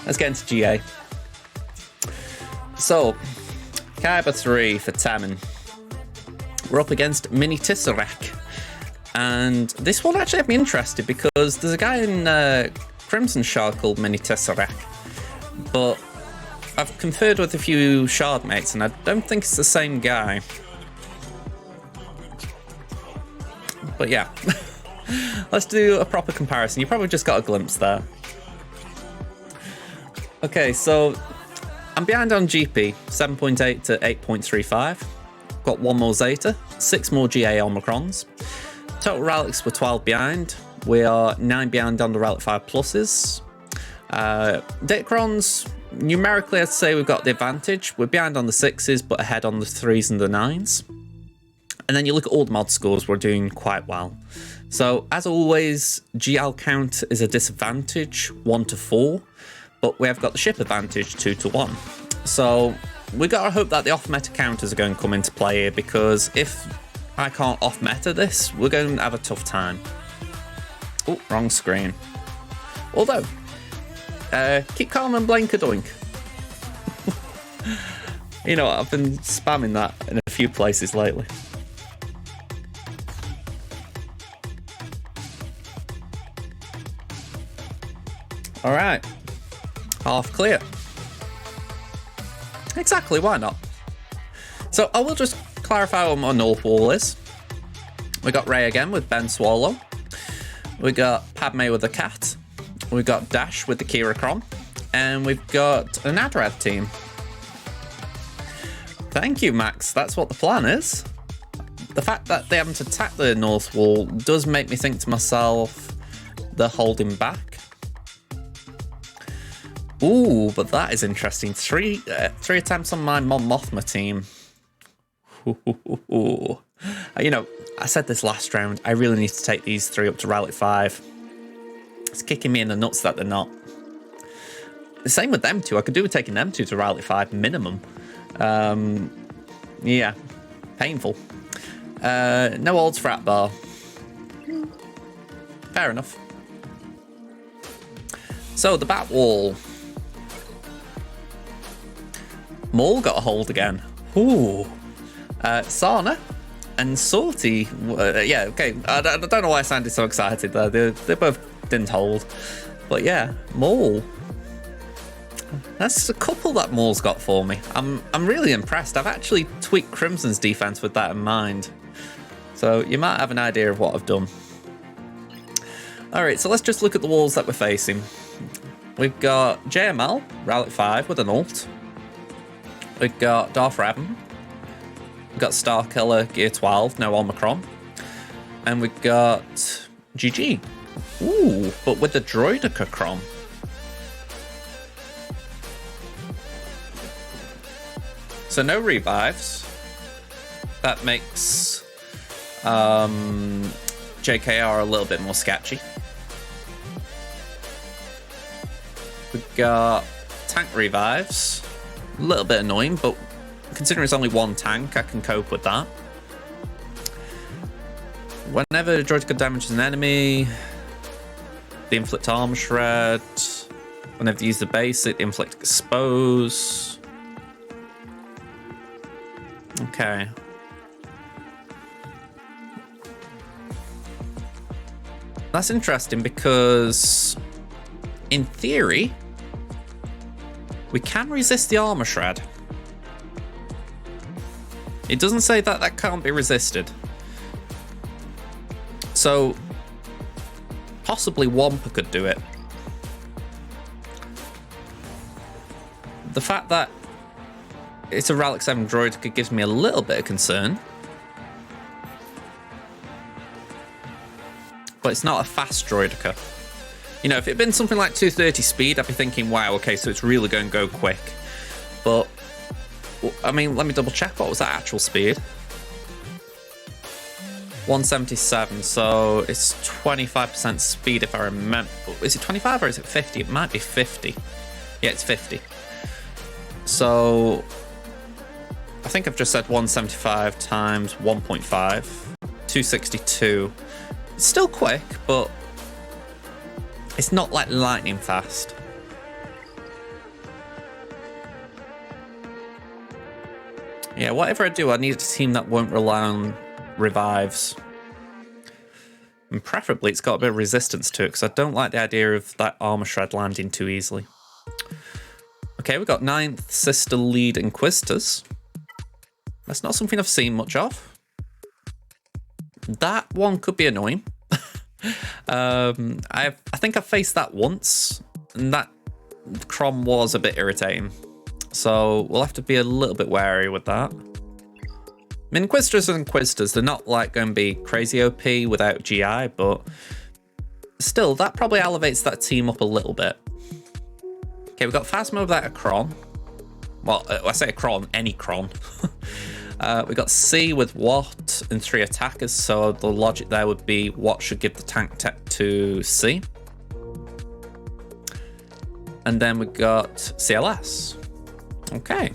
let's get into GA. So, Kyber 3 for Tammin. We're up against Mini Tesseract. And this one actually had me interested because there's a guy in Crimson Shard called Mini Tesseract. But I've conferred with a few Shard mates and I don't think it's the same guy. But yeah, let's do a proper comparison. You probably just got a glimpse there. Okay, so I'm behind on GP, 7.8 to 8.35. Got 1 more Zeta, 6 more GA Omicrons. Total relics were 12 behind. We are 9 behind on the Relic 5 pluses. Datacrons, numerically I'd say we've got the advantage. We're behind on the 6s, but ahead on the 3s and the 9s. And then you look at all the mod scores, we're doing quite well. So, as always, GL count is a disadvantage, 1 to 4. But we have got the ship advantage, 2 to 1. So, we gotta hope that the off-meta counters are going to come into play here, because if I can't off-meta this, we're going to have a tough time. Oh, wrong screen. Although, keep calm and blink a doink. You know, I've been spamming that in a few places lately. Alright. Half clear. Exactly, why not? So I will just clarify what my north wall is. We got Ray again with Ben Swallow. We got Padme with the cat. We got Dash with the Kira-Cron. And we've got an Adrad team. Thank you, Max. That's what the plan is. The fact that they haven't attacked the north wall does make me think to myself, they're holding back. Ooh, but that is interesting. Three attempts on my Mon Mothma team. Ooh. You know, I said this last round, I really need to take these 3 up to Relic 5. It's kicking me in the nuts that they're not. The same with them 2. I could do with taking them 2 to Relic 5 minimum. Yeah, painful. No olds for Atbar. Fair enough. So, the back wall. Maul got a hold again. Ooh. Sana and Sorty. Yeah, okay. I don't know why I sounded so excited there. They both didn't hold. But yeah, Maul. That's a couple that Maul's got for me. I'm really impressed. I've actually tweaked Crimson's defense with that in mind. So you might have an idea of what I've done. Alright, so let's just look at the walls that we're facing. We've got JML, Relic 5 with an ult. We've got Darth Raven. We've got Starkiller, Gear 12, no Omicron. And we've got GG. Ooh, but with the Droidica Cron. So no revives. That makes JKR a little bit more sketchy. We've got tank revives. A little bit annoying, but considering it's only 1 tank, I can cope with that. Whenever Droidica damages an enemy, the inflict armor shred. Whenever they use the basic, the inflict expose. Okay. That's interesting because, in theory, we can resist the armor shred. It doesn't say that that can't be resisted. So, possibly Wampa could do it. The fact that it's a Relic 7 droid gives me a little bit of concern. But it's not a fast droidica. You know, if it had been something like 230 speed, I'd be thinking, wow, okay, so it's really going to go quick. But, I mean, let me double check. What was that actual speed? 177, so it's 25% speed if I remember. Is it 25 or is it 50? It might be 50. Yeah, it's 50. So, I think I've just said 175 times 1.5. 262. It's still quick, but it's not like lightning fast. Yeah, whatever I do, I need a team that won't rely on revives. And preferably it's got a bit of resistance to it, because I don't like the idea of that armor shred landing too easily. Okay, we've got 9th Sister Lead Inquisitors. That's not something I've seen much of. That one could be annoying. I think I faced that once, and that Crom was a bit irritating. So we'll have to be a little bit wary with that. I mean, Inquisitors are Inquisitors. They're not like going to be crazy OP without GI, but still, that probably elevates that team up a little bit. Okay, we've got Phasma without a Cron. Well, I say a Cron, any Cron. We've got C with Watt and 3 attackers, so the logic there would be Watt should give the tank tech to C. And then we've got CLS. Okay.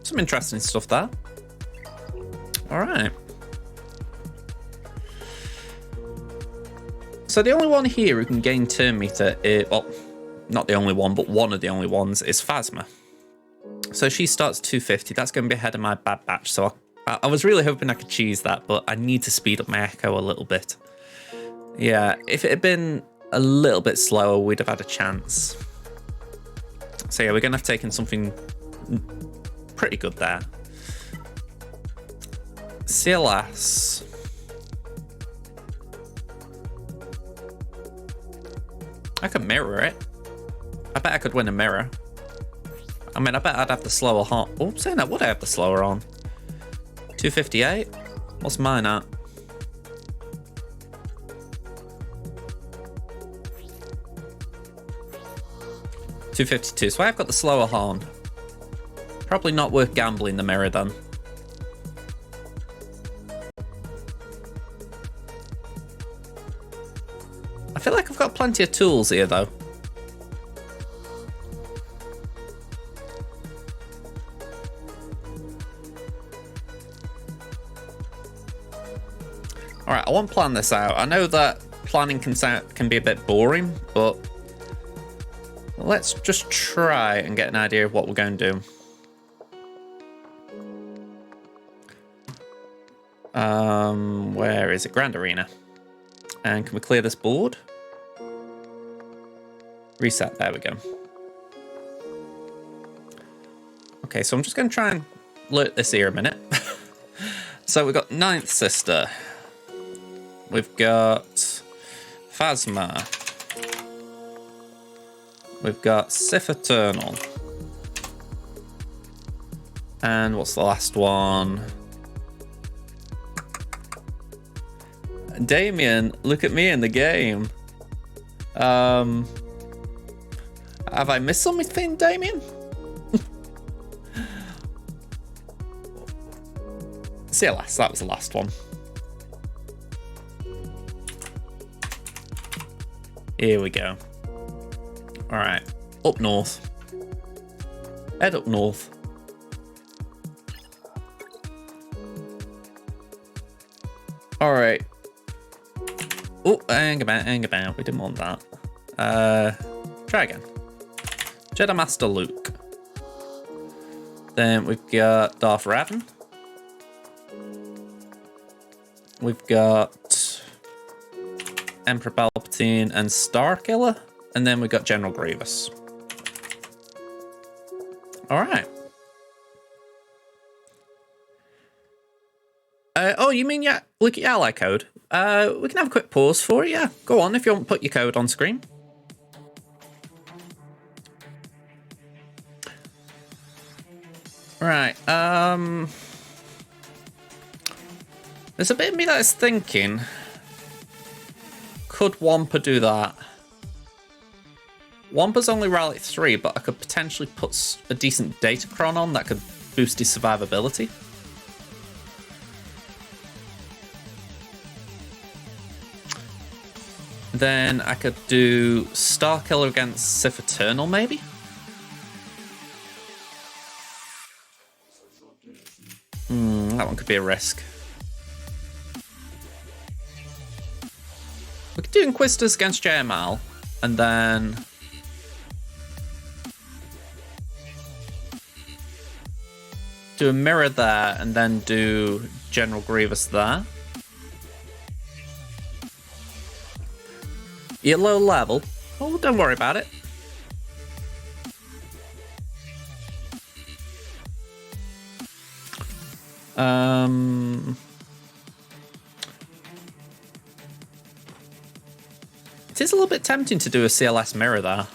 Some interesting stuff there. All right. So the only one here who can gain turn meter is, well, not the only one, but one of the only ones is Phasma. So she starts 250. That's going to be ahead of my Bad Batch. So I was really hoping I could cheese that, but I need to speed up my Echo a little bit. Yeah, if it had been a little bit slower, we'd have had a chance. So yeah, we're going to have taken something pretty good there. CLS. I could mirror it. I bet I could win a mirror. I mean, I bet I'd have the slower hot. Oh, saying that, would I have the slower on? 258? What's mine at? $252. So I've got the slower horn. Probably not worth gambling the mirror then. I feel like I've got plenty of tools here though. Alright, I want to plan this out. I know that planning can be a bit boring, but let's just try and get an idea of what we're going to do. Where is it? Grand Arena. And can we clear this board? Reset, there we go. Okay, so I'm just going to try and load this here a minute. So we've got 9th Sister. We've got Phasma. We've got Sith Eternal. And what's the last one? Damien, look at me in the game. Have I missed something, Damien? CLS, that was the last one. Here we go. Alright, up north. Head up north. Alright. Oh, hang about. We didn't want that. Try again. Jedi Master Luke. Then we've got Darth Revan. We've got Emperor Palpatine and Starkiller. And then we've got General Grievous. Alright. Oh, you mean, yeah, look at your ally code. We can have a quick pause for it, yeah. Go on if you want to put your code on screen. Right, there's a bit of me that is thinking, could Wampa do that? Wampa's only rally 3, but I could potentially put a decent Datacron on that could boost his survivability. Then I could do Starkiller against Sith Eternal, maybe? That one could be a risk. We could do Inquisitors against JML, and then do a mirror there, and then do General Grievous there. You're low level. Oh, don't worry about it. It is a little bit tempting to do a CLS mirror there.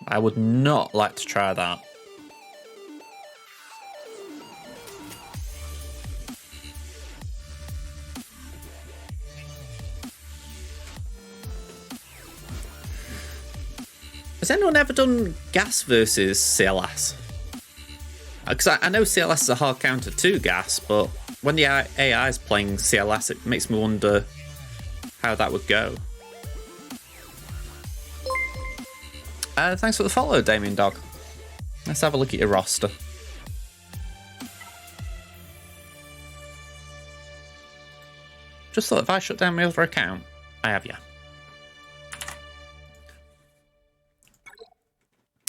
I would not like to try that. Has anyone ever done gas versus CLS? Because I know CLS is a hard counter to gas, but when the AI is playing CLS, it makes me wonder how that would go. Thanks for the follow, Damien Dog. Let's have a look at your roster. Just thought if I shut down my other account, I have you.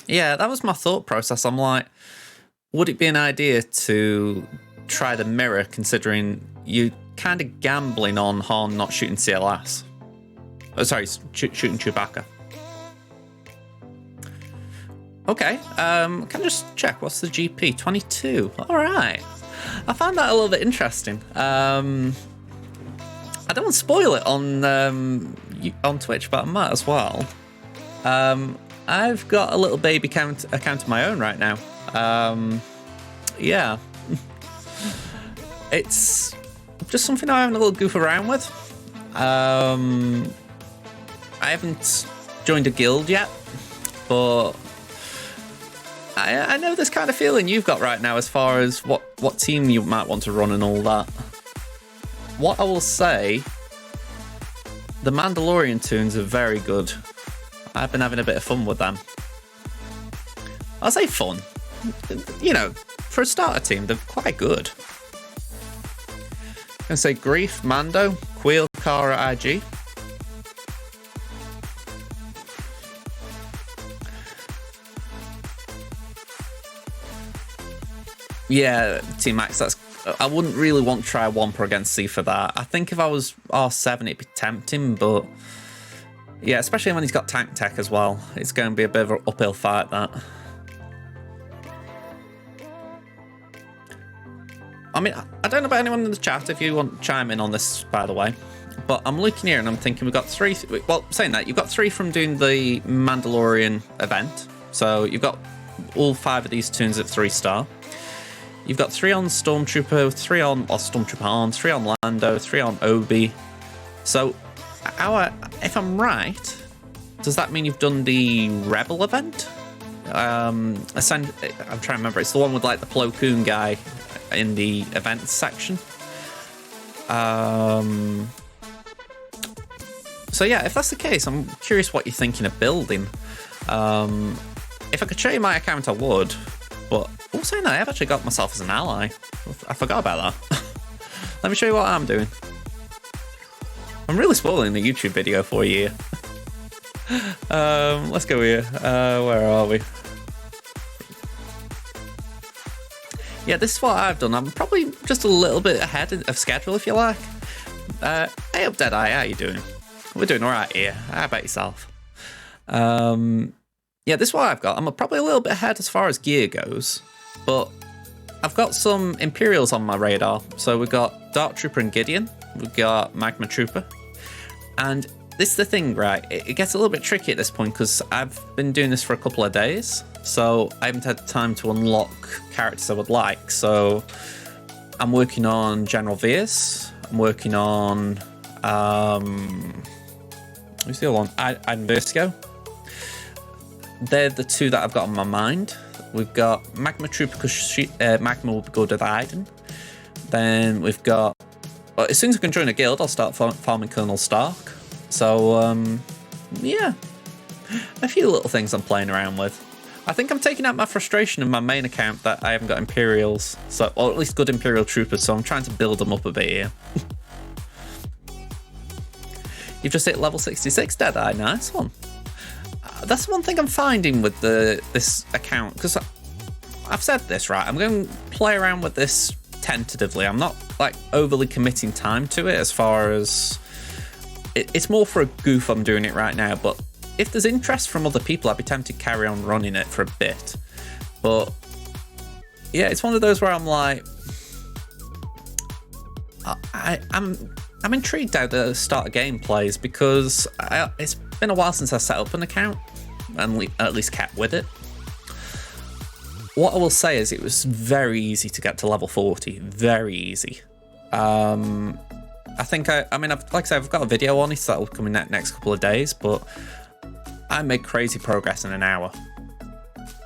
Yeah, that was my thought process. I'm like, would it be an idea to try the mirror, considering you kind of gambling on Han not shooting CLS? Oh, sorry, shooting Chewbacca. Okay, can I just check, what's the GP? 22, all right. I found that a little bit interesting. I don't want to spoil it on Twitch, but I might as well. I've got a little baby account of my own right now. Yeah. It's just something I'm having a little goof around with. I haven't joined a guild yet, but I know this kind of feeling you've got right now as far as what team you might want to run and all that. What I will say, the Mandalorian tunes are very good. I've been having a bit of fun with them. I'll say fun. You know, for a starter team, they're quite good. I'm going to say Grief, Mando, Queel, Cara, IG. Yeah, Team Max, I wouldn't really want to try Wampa against C for that. I think if I was R7, it'd be tempting, but yeah, especially when he's got tank tech as well. It's going to be a bit of an uphill fight, that. I mean, I don't know about anyone in the chat if you want to chime in on this, by the way, but I'm looking here and I'm thinking we've got 3. Well, saying that, you've got 3 from doing the Mandalorian event. So you've got all 5 of these tunes at 3-star. You've got 3 on Stormtrooper, 3 on Stormtrooper Han, 3 on Lando, 3 on Obi. So, if I'm right, does that mean you've done the Rebel event? I'm trying to remember. It's the one with like the Plo Koon guy in the events section. So yeah, if that's the case, I'm curious what you're thinking of building. If I could show you my account, I would. But also, no, I've actually got myself as an ally. I forgot about that. Let me show you what I'm doing. I'm really spoiling the YouTube video for you here. Let's go here. Where are we? Yeah, this is what I've done. I'm probably just a little bit ahead of schedule, if you like. Hey up, Deadeye, how you doing? We're doing all right here. How about yourself? Yeah, this is what I've got. I'm probably a little bit ahead as far as gear goes, but I've got some Imperials on my radar. So we've got Dark Trooper and Gideon. We've got Magma Trooper. And this is the thing, right? It gets a little bit tricky at this point because I've been doing this for a couple of days. So I haven't had time to unlock characters I would like. So I'm working on General Veers. I'm working on... who's the other one? Versio. They're the 2 that I've got on my mind. We've got Magma Trooper because Magma will be good at Iden. Then we've got... Well, as soon as I can join a guild, I'll start farming Colonel Stark. So, yeah. A few little things I'm playing around with. I think I'm taking out my frustration in my main account that I haven't got Imperials. So, or at least good Imperial Troopers, so I'm trying to build them up a bit here. You've just hit level 66, Deadeye. Nice one. That's one thing I'm finding with this account, because I've said this, right? I'm going to play around with this tentatively. I'm not like overly committing time to it, as far as it's more for a goof I'm doing it right now. But if there's interest from other people, I'd be tempted to carry on running it for a bit. But yeah, it's one of those where I'm like, I'm intrigued how the starter game plays, because it's been a while since I set up an account and at least kept with it. What I will say is it was very easy to get to level 40, very easy. I think like I said, I've got a video on it that will come in that next couple of days, but I made crazy progress in an hour.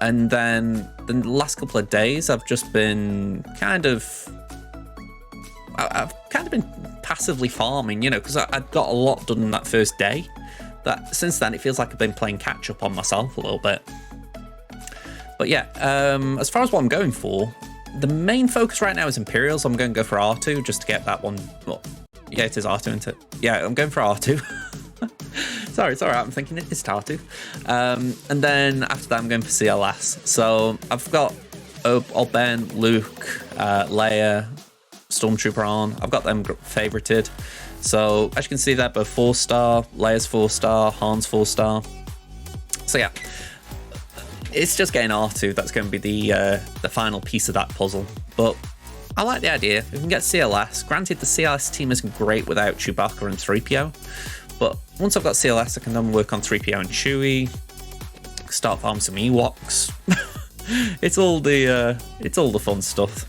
And then the last couple of days, I've just been I've kind of been passively farming, you know, because I'd got a lot done in that first day. That since then, it feels like I've been playing catch up on myself a little bit. But yeah, as far as what I'm going for, the main focus right now is Imperials. I'm going to go for R2 just to get that one. Well, yeah, it is R2, isn't it? Yeah, I'm going for R2. Sorry, it's all right. I'm thinking it's R2. And then after that, I'm going for CLS. So I've got Old Ben, Luke, Leia, Stormtrooper on. I've got them favorited. So as you can see, they're both 4-star. Leia's 4-star. Han's 4-star. So yeah, it's just getting R2 that's going to be the final piece of that puzzle. But I like the idea. We can get CLS. Granted, the CLS team isn't great without Chewbacca and 3PO. But once I've got CLS, I can then work on 3PO and Chewie. Start farming some Ewoks. It's all the fun stuff.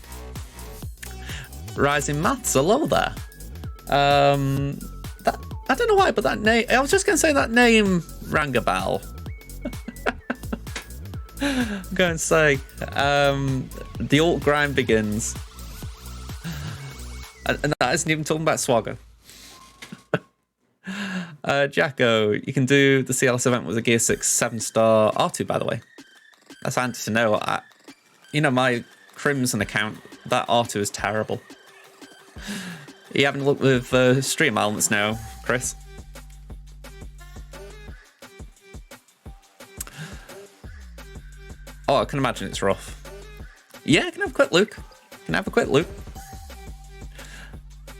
Rising Maths, hello there. I don't know why, but that name, I was just going to say that name rang a bell. I'm going to say, the alt grind begins. And that isn't even talking about SWGOH. Jacko, you can do the CLS event with a Gear 6 7-star R2, by the way. That's handy to know. You know, my Crimson account, that R2 is terrible. You having a look with stream elements now, Chris? Oh, I can imagine it's rough. Yeah, I can have a quick look.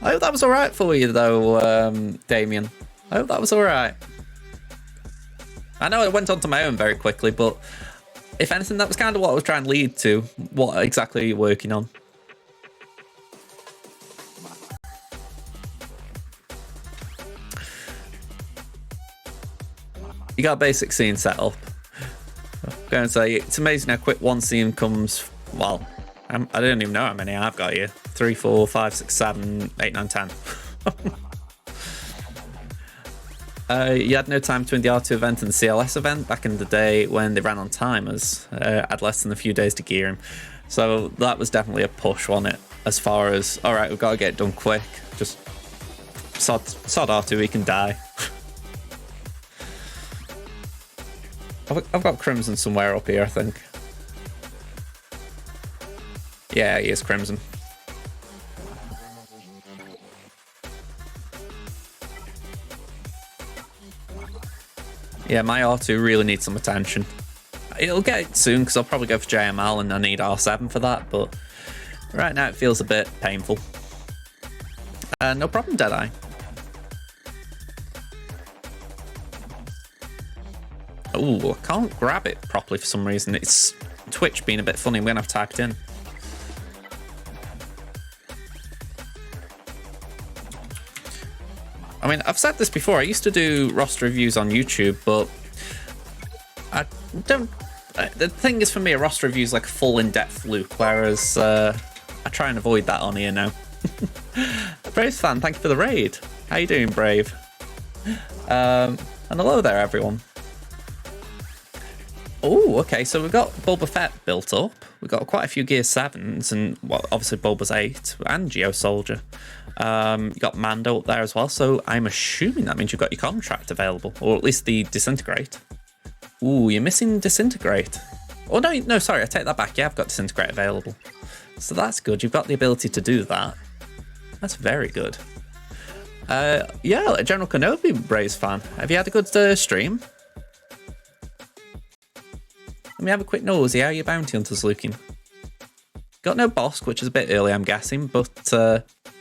I hope that was alright for you, though, Damien. I hope that was alright. I know I went on to my own very quickly, but if anything, that was kind of what I was trying to lead to. What exactly are you working on? You got a basic scene set up. I'm going to say, it's amazing how quick one scene comes. Well, I don't even know how many I've got here. 3, 4, 5, 6, 7, 8, 9, 10. You had no time between the R2 event and the CLS event back in the day when they ran on timers. Had less than a few days to gear him. So that was definitely a push, wasn't it? As far as, all right, we've got to get it done quick. Just sod R2, he can die. I've got Crimson somewhere up here, I think. Yeah, he is Crimson. Yeah, my R2 really needs some attention. It'll get it soon, because I'll probably go for JML and I need R7 for that, but right now it feels a bit painful. No problem, Deadeye. Oh, I can't grab it properly for some reason. It's Twitch being a bit funny. I'm going to have to type it in. I mean, I've said this before. I used to do roster reviews on YouTube, but I don't... The thing is, for me, a roster review is like a full in-depth look, whereas I try and avoid that on here now. Brave's fan, thank you for the raid. How you doing, Brave? And hello there, everyone. Oh, okay, so we've got Boba Fett built up. We've got quite a few Gear 7s, and well, obviously Boba's 8, and Geo Soldier. You got Mando up there as well, so I'm assuming that means you've got your contract available, or at least the Disintegrate. Ooh, you're missing Disintegrate. Oh, no, sorry, I take that back. Yeah, I've got Disintegrate available. So that's good. You've got the ability to do that. That's very good. Yeah, a General Kenobi Braves fan. Have you had a good stream? Let me have a quick nosy. How are your bounty hunters looking? Got no Bosk, which is a bit early, I'm guessing, but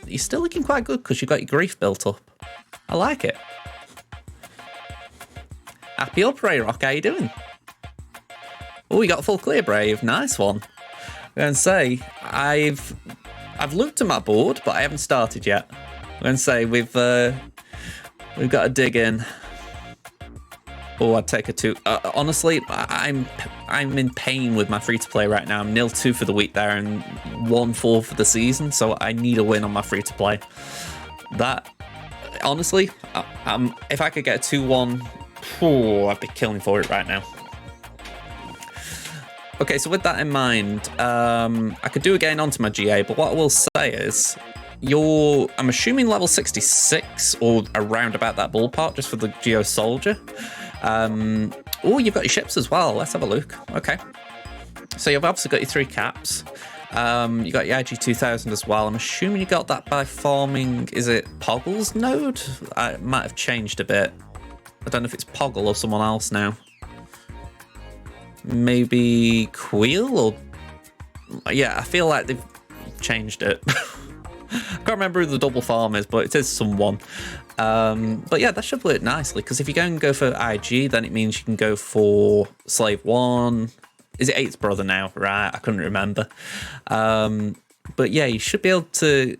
you're still looking quite good because you've got your grief built up. I like it. Happy up, Ray Rock. How you doing? Oh, you got a full clear, Brave. Nice one. I'm going to say, I've looked at my board, but I haven't started yet. I'm going to say we've got to dig in. Oh, I'd take a 2. Honestly, I'm in pain with my free-to-play right now. I'm 0-2 for the week there and 1-4 for the season, so I need a win on my free-to-play. That, honestly, if I could get a 2-1, I'd be killing for it right now. Okay, so with that in mind, I could do a gain onto my GA, but what I will say is, I'm assuming level 66 or around about that ballpark just for the Geo Soldier. Oh, you've got your ships as well. Let's have a look. Okay. So you've obviously got your 3 caps. You got your IG-2000 as well. I'm assuming you got that by farming, is it Poggle's node? It might have changed a bit. I don't know if it's Poggle or someone else now. Maybe Queel or... Yeah, I feel like they've changed it. I can't remember who the double farm is, but it is someone. But yeah, that should work nicely, because if you go for IG, then it means you can go for Slave 1. Is it 8th Brother now? Right, I couldn't remember. But yeah, you should be able to...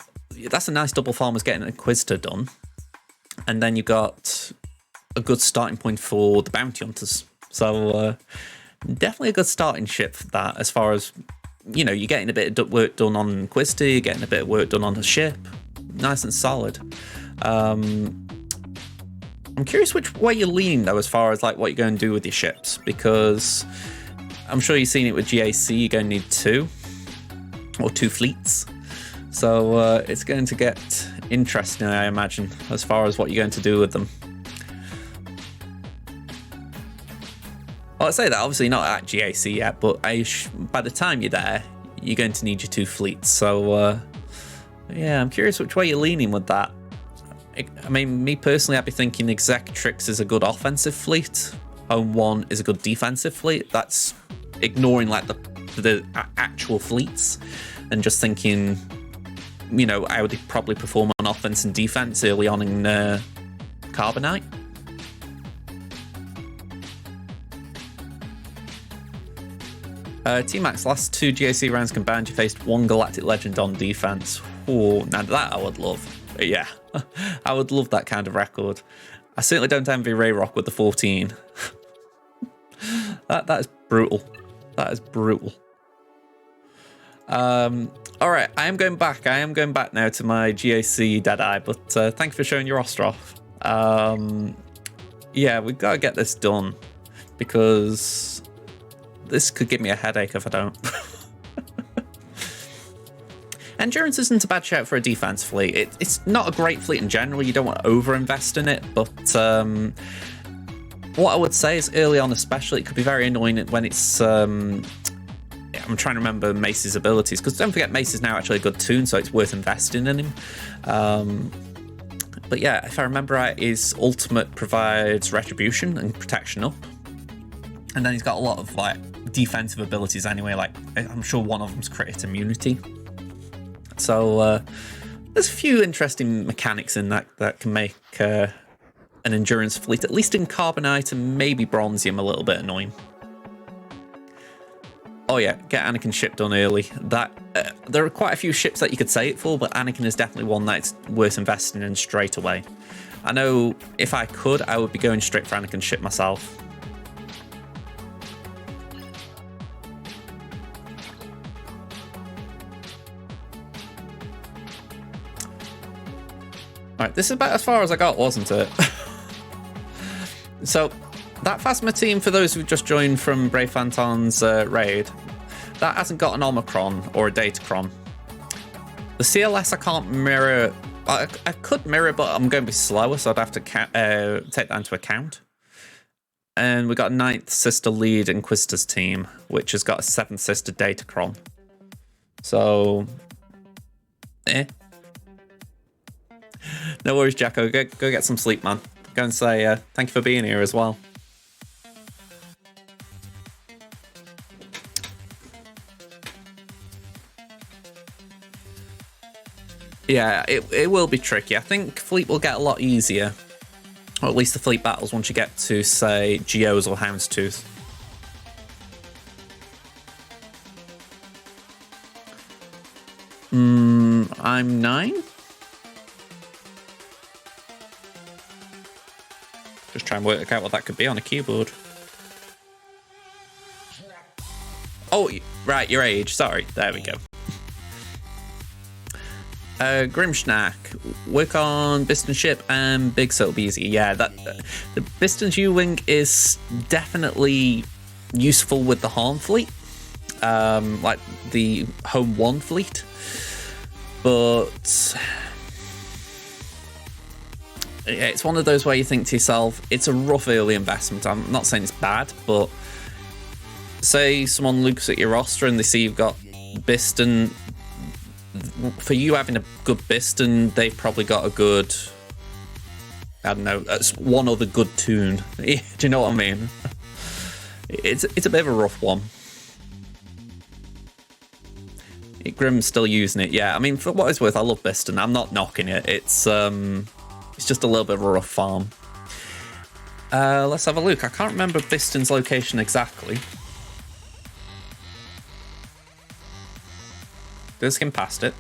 That's a nice double farm, is getting an Inquisitor done. And then you got a good starting point for the Bounty Hunters. So definitely a good starting ship for that, as far as... You know, you're getting a bit of work done on Inquisitor, you're getting a bit of work done on the ship. Nice and solid. I'm curious which way you're leaning, though, as far as like what you're going to do with your ships, because I'm sure you've seen it with GAC, you're going to need 2 or 2 fleets. So it's going to get interesting, I imagine, as far as what you're going to do with them. Well, I say that, obviously not at GAC yet, but by the time you're there, you're going to need your 2 fleets. So, yeah, I'm curious which way you're leaning with that. I mean, me personally, I'd be thinking Executrix is a good offensive fleet. Home 1 is a good defensive fleet. That's ignoring, like, the actual fleets and just thinking, you know, how would they probably perform on offense and defense early on in Carbonite. T-Max, last 2 GAC rounds combined, you faced 1 Galactic Legend on defense. Oh, now that I would love. Yeah, I would love that kind of record. I certainly don't envy Rayrock with the 14. That is brutal. That is brutal. All right, I am going back. I am going back now to my GAC Deadeye, but thank you for showing your Ostrov. Yeah, we've got to get this done, because this could give me a headache if I don't. Endurance isn't a bad shout for a defense fleet. It's not a great fleet in general. You don't want to over-invest in it, but what I would say is early on especially, it could be very annoying when it's... I'm trying to remember Mace's abilities, because don't forget Mace is now actually a good toon, so it's worth investing in him. But yeah, if I remember right, his ultimate provides retribution and protection up. And then he's got a lot of like defensive abilities anyway, like I'm sure one of them's crit immunity. So there's a few interesting mechanics in that can make an endurance fleet, at least in Carbonite and maybe Bronzium, a little bit annoying. Oh yeah, get Anakin's ship done early. That there are quite a few ships that you could say it for, but Anakin is definitely one that's worth investing in straight away. I know if I could, I would be going straight for Anakin's ship myself. Alright, this is about as far as I got, wasn't it? So, that Phasma team, for those who've just joined from Brave Phantom's raid, that hasn't got an Omicron or a Datacron. The CLS I can't mirror. I could mirror, but I'm going to be slower, so I'd have to take that into account. And we got a 9th Sister Lead Inquisitor's team, which has got a 7th Sister Datacron. So, No worries, Jacko. Go get some sleep, man. Go and say thank you for being here as well. Yeah, it will be tricky. I think fleet will get a lot easier. Or at least the fleet battles once you get to, say, GOs or Houndstooth. I'm 9? Just try and work out what that could be on a keyboard. Oh, right, your age. Sorry. There we go. Grimschnack, work on Biston ship and big, so it'll be easy. Yeah, the Biston's U-Wing is definitely useful with the Horn fleet, like the Home 1 fleet, but it's one of those where you think to yourself, it's a rough early investment. I'm not saying it's bad, but say someone looks at your roster and they see you've got Biston. For you having a good Biston, they've probably got a good, I don't know, one other good tune. Do you know what I mean? It's a bit of a rough one. Grim's still using it, yeah. I mean, for what it's worth, I love Biston. I'm not knocking it. It's just a little bit of a rough farm. Let's have a look. I can't remember Biston's location exactly. Go skim past it.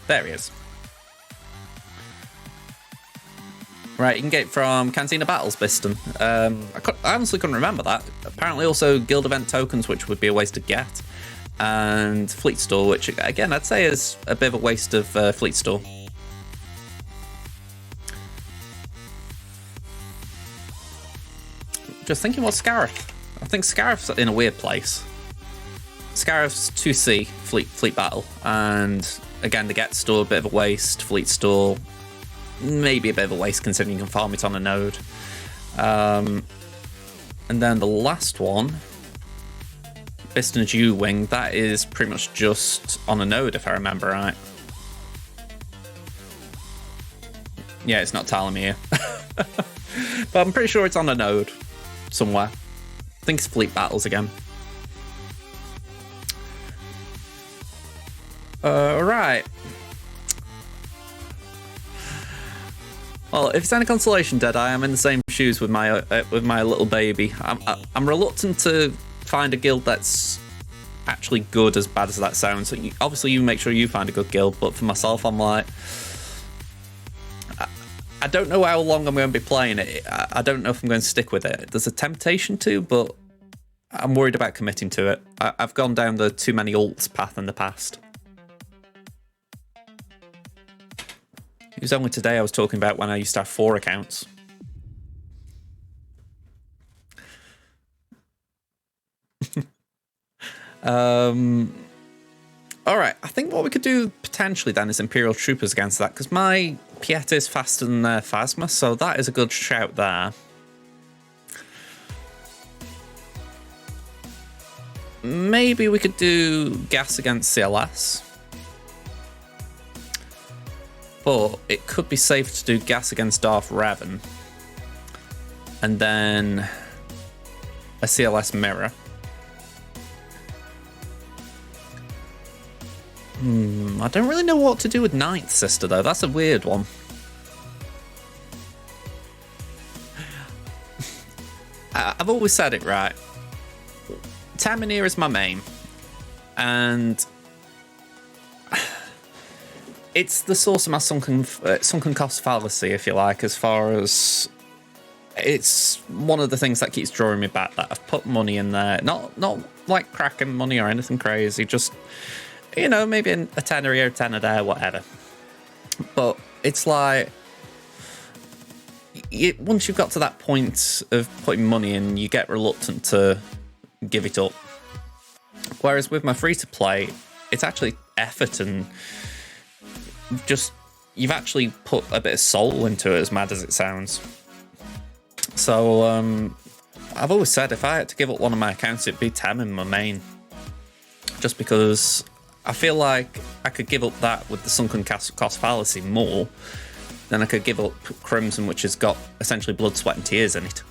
There he is. Right, you can get it from Cantina Battles, Biston. I honestly couldn't remember that. Apparently also guild event tokens, which would be a waste to get. And Fleet Store, which again, I'd say is a bit of a waste of Fleet Store. Just thinking what Scarif. I think Scarif's in a weird place. Scarif's 2C fleet battle, and again the get store a bit of a waste, fleet store maybe a bit of a waste considering you can farm it on a node. And then the last one, Biston's U-Wing, that is pretty much just on a node if I remember right. Yeah, it's not telling me here. But I'm pretty sure it's on a node somewhere. I think it's fleet battles again. Right. Well, if it's any consolation, Dead, I am in the same shoes with my little baby. I'm reluctant to find a guild that's actually good, as bad as that sounds. So obviously, you make sure you find a good guild, but for myself, I'm like, I don't know how long I'm going to be playing it. I don't know if I'm going to stick with it. There's a temptation to, but I'm worried about committing to it. I've gone down the too many ults path in the past. It was only today I was talking about when I used to have 4 accounts. Alright, I think what we could do potentially then is Imperial Troopers against that, because my Pieta is faster than their Phasma, so that is a good shout there. Maybe we could do Gas against CLS. But it could be safe to do Gas against Darth Revan. And then a CLS Mirror. I don't really know what to do with Ninth Sister, though. That's a weird one. I've always said it, right? Tamanir is my main. And it's the source of my sunken cost fallacy, if you like, as far as it's one of the things that keeps drawing me back, that I've put money in there. Not like cracking money or anything crazy, just, you know, maybe a tenner here, a tenner there, whatever. But it's like, once you've got to that point of putting money in, you get reluctant to give it up. Whereas with my free-to-play, it's actually effort and just, you've actually put a bit of soul into it, as mad as it sounds. So I've always said if I had to give up one of my accounts, it'd be Tem in my main, just because I feel like I could give up that with the sunken cost fallacy more than I could give up Crimson, which has got essentially blood, sweat, and tears in it.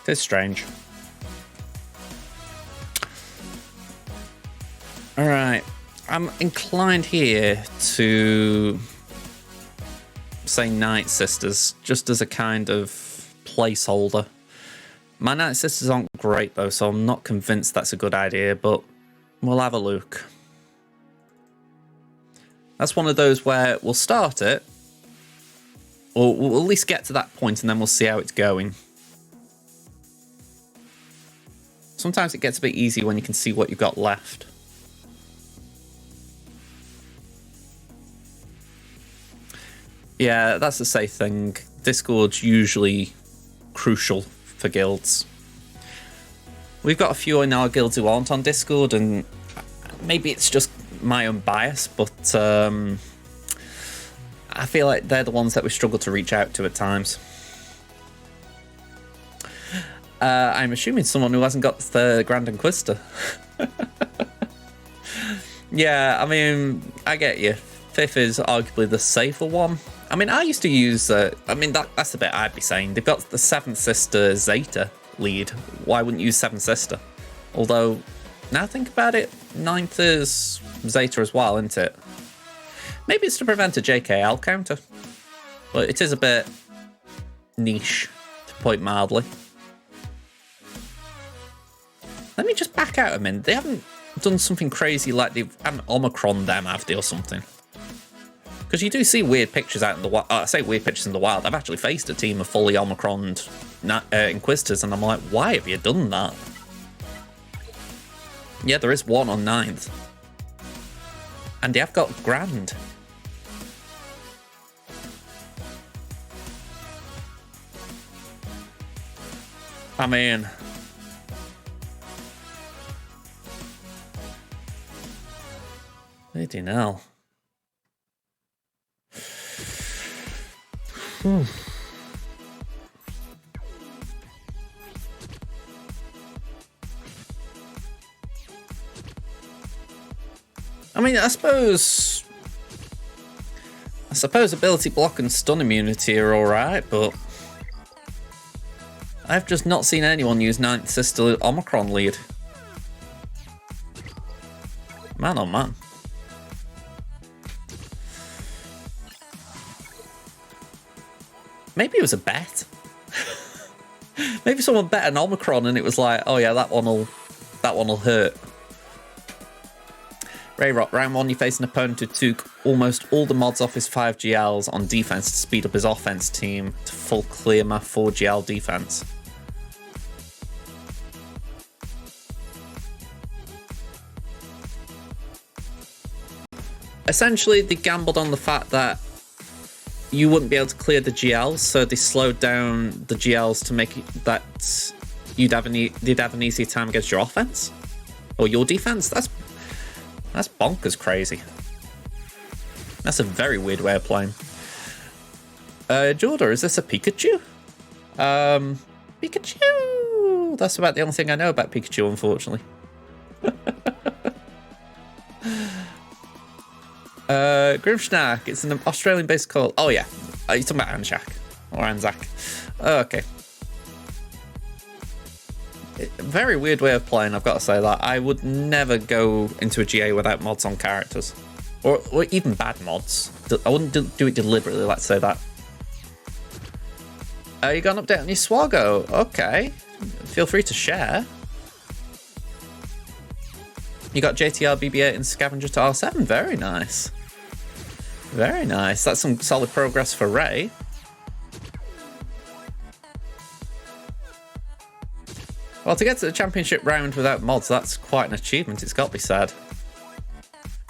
It's strange. All right, I'm inclined here to say Night Sisters just as a kind of placeholder. My Night Sisters aren't great though, so I'm not convinced that's a good idea, but we'll have a look. That's one of those where we'll start it, or we'll at least get to that point and then we'll see how it's going. Sometimes it gets a bit easy when you can see what you've got left. Yeah, that's the safe thing. Discord's usually crucial for guilds. We've got a few in our guilds who aren't on Discord, and maybe it's just my own bias, but I feel like they're the ones that we struggle to reach out to at times. I'm assuming someone who hasn't got the Grand Inquisitor. Yeah, I mean, I get you. 5th is arguably the safer one. I mean, I used to use, that's the bit I'd be saying. They've got the 7th Sister Zeta lead. Why wouldn't you use 7th Sister? Although, now I think about it, 9th is Zeta as well, isn't it? Maybe it's to prevent a JKL counter. But it is a bit niche, to put it mildly. Let me just back out a minute. They haven't done something crazy like they haven't Omicron them, have they, or something? Because you do see weird pictures out in the wild. I say weird pictures in the wild. I've actually faced a team of fully Omicroned Inquisitors, and I'm like, why have you done that? Yeah, there is one on 9th. And they have got Grand. I mean... bloody hell. I mean, I suppose ability block and stun immunity are alright, but I've just not seen anyone use 9th Sister Omicron lead. Man, oh man. Maybe it was a bet. Maybe someone bet an Omicron and it was like, oh yeah, that one'll hurt. Rayrock, round 1, you face an opponent who took almost all the mods off his 5 GLs on defense to speed up his offense team to full clear math 4 GL defense. Essentially, they gambled on the fact that you wouldn't be able to clear the GLs, so they slowed down the GLs to make it that they'd have an easier time against your offense or your defense. That's bonkers crazy. That's a very weird way of playing. Jordan, is this a Pikachu? Pikachu! That's about the only thing I know about Pikachu, unfortunately. Grimschnack, it's an Australian-based call. Oh yeah, you're talking about Anshak or Anzac. Oh, okay. Very weird way of playing, I've got to say that. I would never go into a GA without mods on characters, or even bad mods. I wouldn't do it deliberately. Let's say that. You got an update on your SWGOH? Okay, feel free to share. You got JTR BB8 and Scavenger to R7. Very nice. Very nice. That's some solid progress for Ray. Well, to get to the championship round without mods, that's quite an achievement, it's got to be said.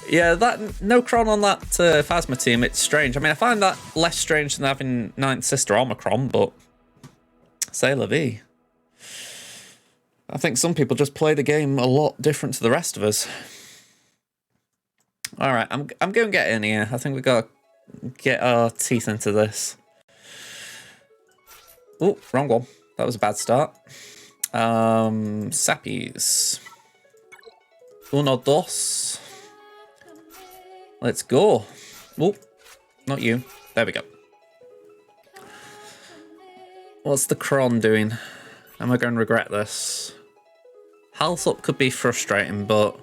Yeah, that no Cron on that Phasma team, it's strange. I mean, I find that less strange than having 9th Sister Omicron, but c'est la vie. I think some people just play the game a lot different to the rest of us. All right, I'm going to get in here. I think we've got to get our teeth into this. Oh, wrong one. That was a bad start. Sappies. Uno, dos. Let's go. Oh, not you. There we go. What's the Kron doing? Am I going to regret this? Health up could be frustrating, but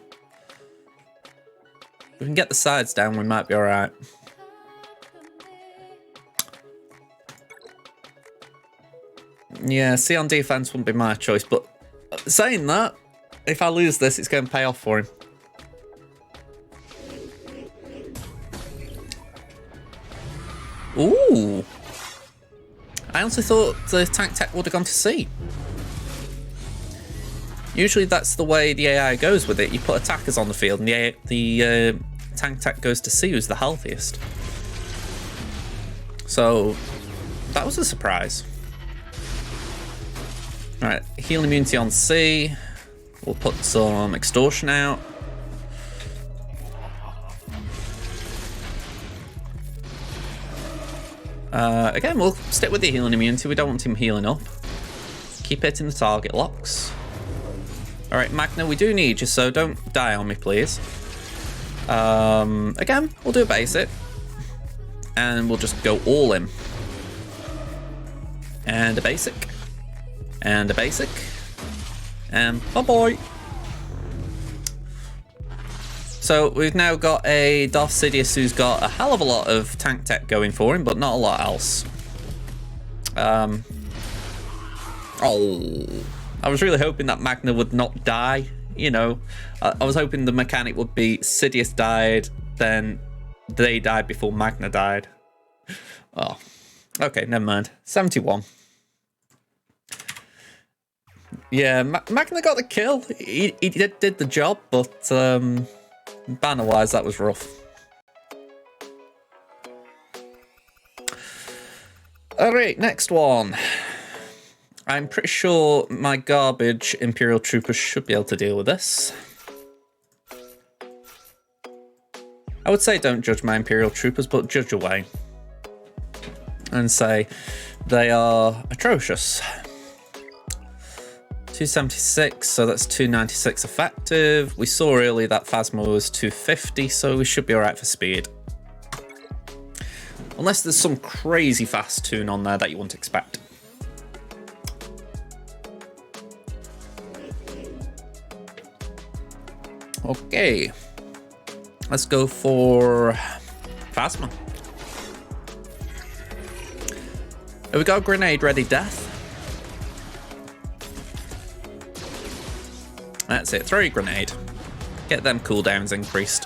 if we can get the sides down, we might be alright. Yeah, C on defense wouldn't be my choice, but saying that, if I lose this, it's going to pay off for him. Ooh. I honestly thought the tank tech would have gone to C. Usually that's the way the AI goes with it. You put attackers on the field and the tank tech goes to C, who's the healthiest. So that was a surprise. Alright, heal immunity on C. We'll put some extortion out. Again, we'll stick with the healing immunity. We don't want him healing up. Keep hitting the target locks. Alright, Magna, we do need you, so don't die on me, please. Again, we'll do a basic. And we'll just go all in. And a basic. And a basic. And bye-bye. So we've now got a Darth Sidious who's got a hell of a lot of tank tech going for him, but not a lot else. Oh, I was really hoping that Magna would not die. You know, I was hoping the mechanic would be Sidious died, then they died before Magna died. Oh, okay, never mind. 71. Yeah, Magna got the kill. He did the job, but banner-wise, that was rough. Alright, next one. I'm pretty sure my garbage Imperial Troopers should be able to deal with this. I would say don't judge my Imperial Troopers, but judge away. And say they are atrocious. 276, so that's 296 effective. We saw earlier that Phasma was 250, so we should be alright for speed. Unless there's some crazy fast tune on there that you wouldn't expect. Okay. Let's go for Phasma. Have we got a grenade ready, Death? That's it, throw your grenade. Get them cooldowns increased.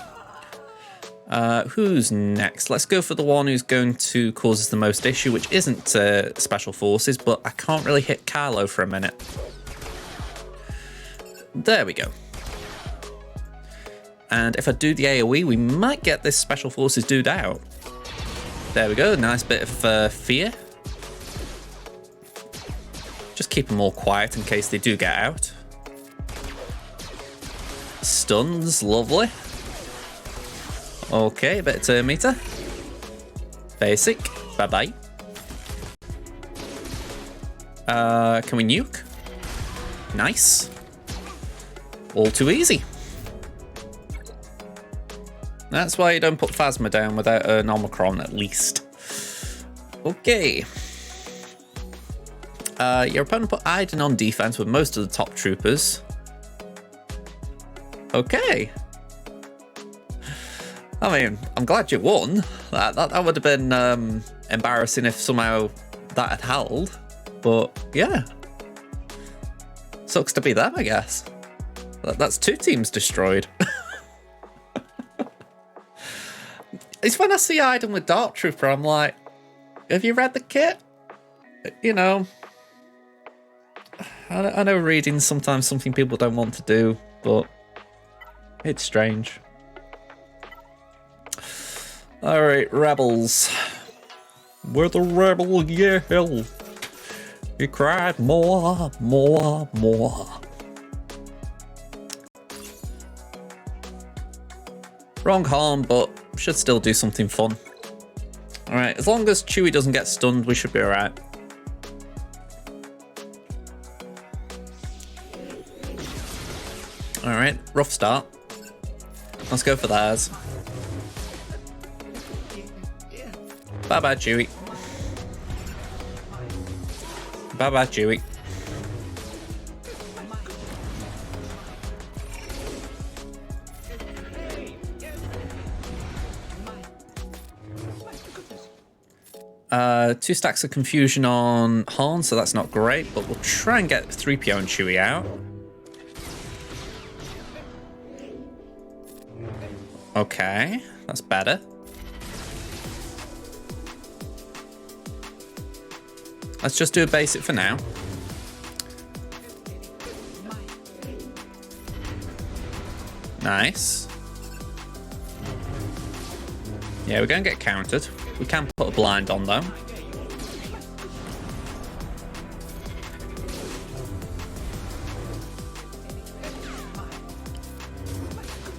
Who's next? Let's go for the one who's going to cause us the most issue, which isn't Special Forces, but I can't really hit Carlo for a minute. There we go. And if I do the AoE, we might get this Special Forces dude out. There we go, nice bit of fear. Just keep them all quiet in case they do get out. Stuns, lovely. Okay, a bit of turn meter. Basic, bye-bye. Can we nuke? Nice. All too easy. That's why you don't put Phasma down without an Omicron, at least. Okay. Your opponent put Iden on defense with most of the top troopers. Okay. I mean, I'm glad you won. That would have been embarrassing if somehow that had held. But yeah. Sucks to be them, I guess. That's 2 teams destroyed. It's when I see Iden with Dark Trooper, I'm like, have you read the kit? You know, I know reading's sometimes something people don't want to do, but it's strange. Alright, rebels. We're the rebel yell. He cried more, more, more. Wrong harm, but should still do something fun. Alright, as long as Chewie doesn't get stunned, we should be alright. Alright, rough start. Let's go for theirs. Bye-bye, Chewie. Bye-bye, Chewie. Two stacks of confusion on Han, so that's not great, but we'll try and get 3PO and Chewie out. Okay, that's better. Let's just do a basic for now. Nice. Yeah, we're going to get countered. We can put a blind on though.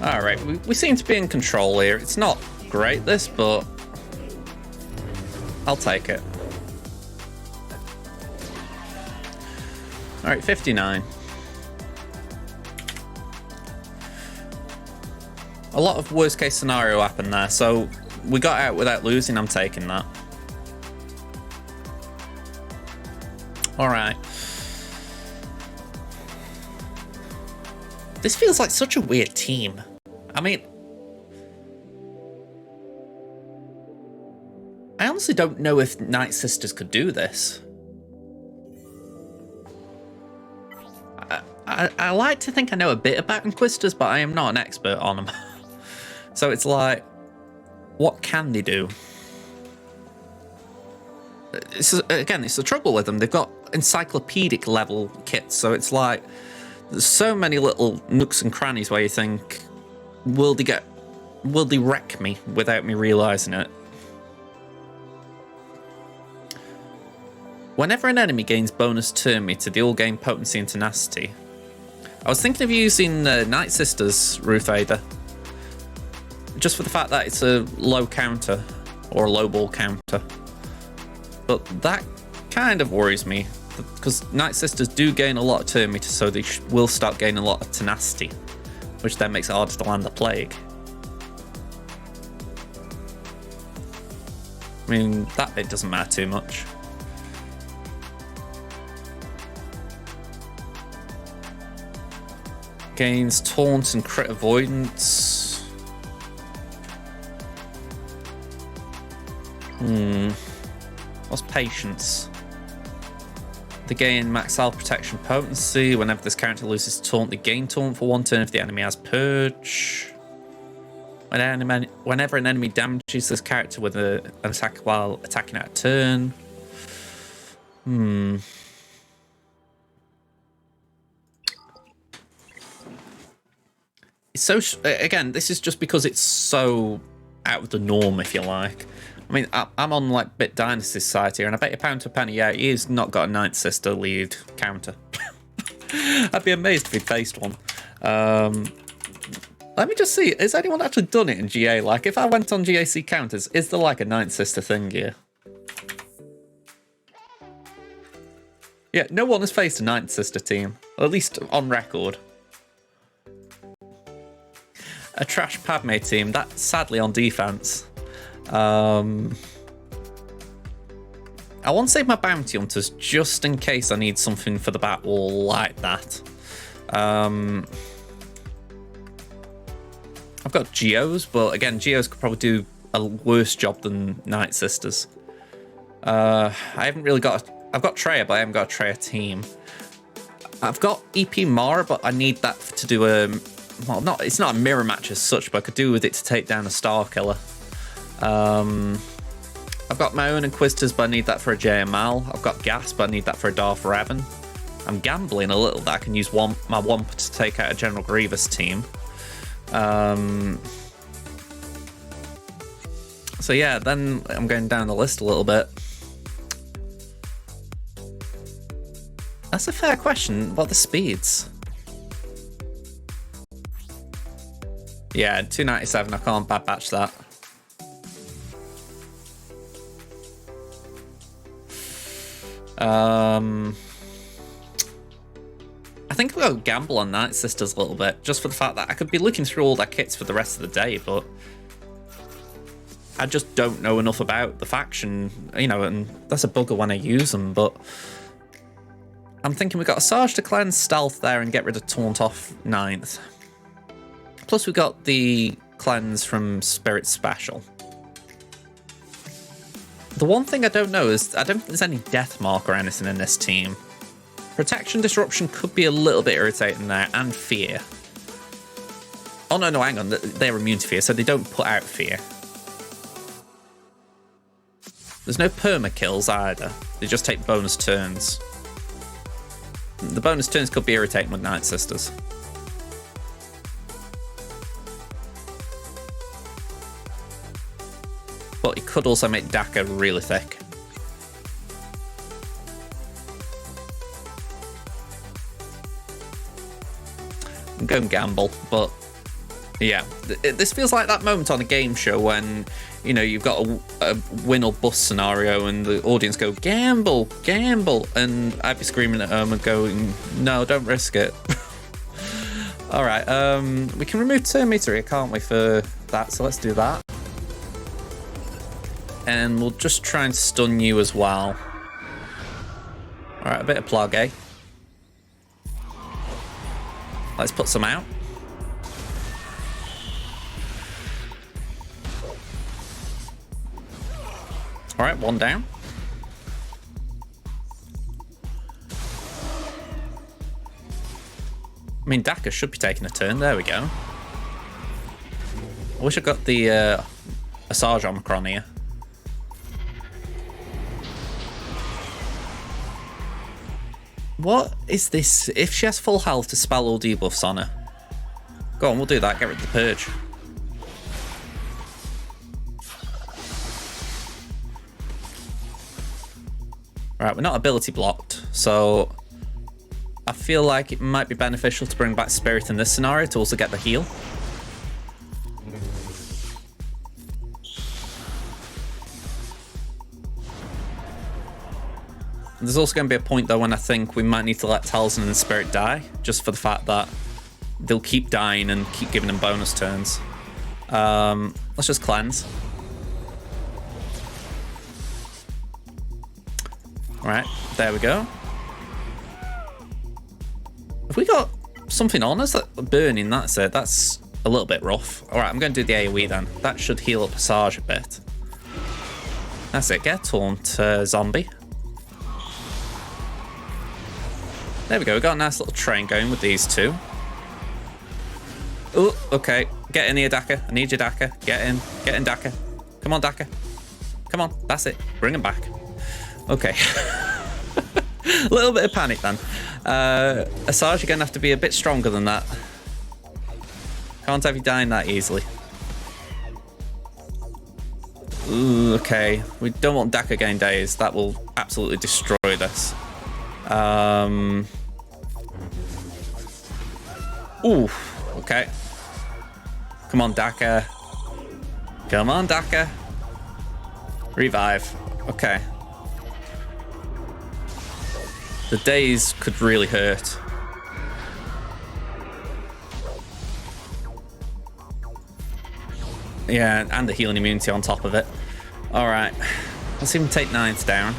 Alright, we seem to be in control here. It's not great, this, but I'll take it. Alright, 59. A lot of worst case scenario happened there, so we got out without losing. I'm taking that. Alright. This feels like such a weird team. I mean, I honestly don't know if Night Sisters could do this. I like to think I know a bit about Inquisitors, but I am not an expert on them. So it's like, what can they do? Again, it's the trouble with them. They've got encyclopedic level kits, so it's like there's so many little nooks and crannies where you think, will they wreck me without me realizing it? Whenever an enemy gains bonus turn meter, they all gain potency and tenacity. I was thinking of using Night Sisters Ruth Vader, just for the fact that it's a low counter or a low ball counter. But that kind of worries me, because Night Sisters do gain a lot of turn meter, so they will start gaining a lot of tenacity, which then makes it harder to land the plague. I mean, that bit doesn't matter too much. Gains taunt and crit avoidance. What's patience? They gain max health protection potency. Whenever this character loses taunt, they gain taunt for one turn if the enemy has purge. Whenever an enemy damages this character with an attack while attacking at a turn. It's so, again, this is just because it's so out of the norm, if you like. I mean, I'm on like Bit Dynasty side here, and I bet you pound to penny, yeah, he's not got a Night Sister lead counter. I'd be amazed if he faced one. Let me just see, has anyone actually done it in GA? Like, if I went on GAC counters, is there like a Night Sister thing here? Yeah, no one has faced a Night Sister team, at least on record. A trash Padme team, that's sadly on defense. I want to save my bounty hunters just in case I need something for the battle like that. I've got Geos, but again, Geos could probably do a worse job than Night Sisters. I haven't really got... I've got Traya, but I haven't got a Traya team. I've got EP Mara, but I need that to do a... Well, it's not a mirror match as such, but I could do with it to take down a Star Killer. I've got my own Inquisitors, but I need that for a JML. I've got Gas, but I need that for a Darth Revan. I'm gambling a little that I can use my Wampa to take out a General Grievous team. So yeah, then I'm going down the list a little bit. That's a fair question. What are the speeds? Yeah, 297, I can't bad batch that. I think we'll gamble on Night Sisters a little bit, just for the fact that I could be looking through all their kits for the rest of the day, but I just don't know enough about the faction, you know, and that's a bugger when I use them, but I'm thinking we've got Asajj to cleanse Stealth there and get rid of Taunt off 9th. Plus we got the cleanse from Spirit Special. The one thing I don't know is I don't think there's any Death Mark or anything in this team. Protection Disruption could be a little bit irritating there, and Fear. Oh no, hang on, they're immune to Fear, so they don't put out Fear. There's no perma kills either, they just take bonus turns. The bonus turns could be irritating with Night Sisters. But it could also make Daka really thick. I'm going gamble, but yeah, this feels like that moment on a game show when, you know, you've got a win or bust scenario and the audience go, gamble, gamble, and I'd be screaming at them and going, no, don't risk it. All right, we can remove turn meter here, can't we, for that? So let's do that. And we'll just try and stun you as well. All right, a bit of plug, eh? Let's put some out. All right, one down. I mean, Daka should be taking a turn. There we go. I wish I got the Asajj Omicron here. What is this? If she has full health, to spell all debuffs on her. Go on, we'll do that. Get rid of the Purge. Right, we're not ability blocked, so I feel like it might be beneficial to bring back Spirit in this scenario to also get the heal. There's also going to be a point, though, when I think we might need to let Taliesin and Spirit die, just for the fact that they'll keep dying and keep giving them bonus turns. Let's just cleanse. Alright, there we go. Have we got something on us? Burning, that's it. That's a little bit rough. Alright, I'm going to do the AoE then. That should heal up Asajj a bit. That's it, get Taunt, zombie. There we go, we got a nice little train going with these two. Oh, okay. Get in here, Daka. I need you, Daka. Get in, Daka. Come on, Daka. Come on, that's it. Bring him back. Okay. A little bit of panic then. Asajj, you're going to have to be a bit stronger than that. Can't have you dying that easily. Ooh, okay. We don't want Daka getting dazed. That will absolutely destroy this. Ooh, okay. Come on, Daka. Come on, Daka. Revive. Okay. The daze could really hurt. Yeah, and the healing immunity on top of it. Alright. Let's even take 9th down.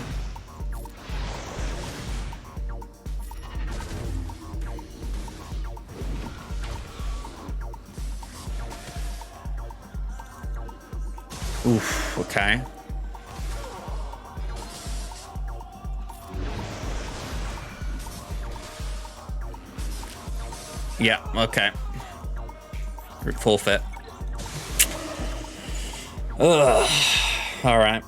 Oof, okay. Yeah, okay. Forfeit. Ugh. Alright.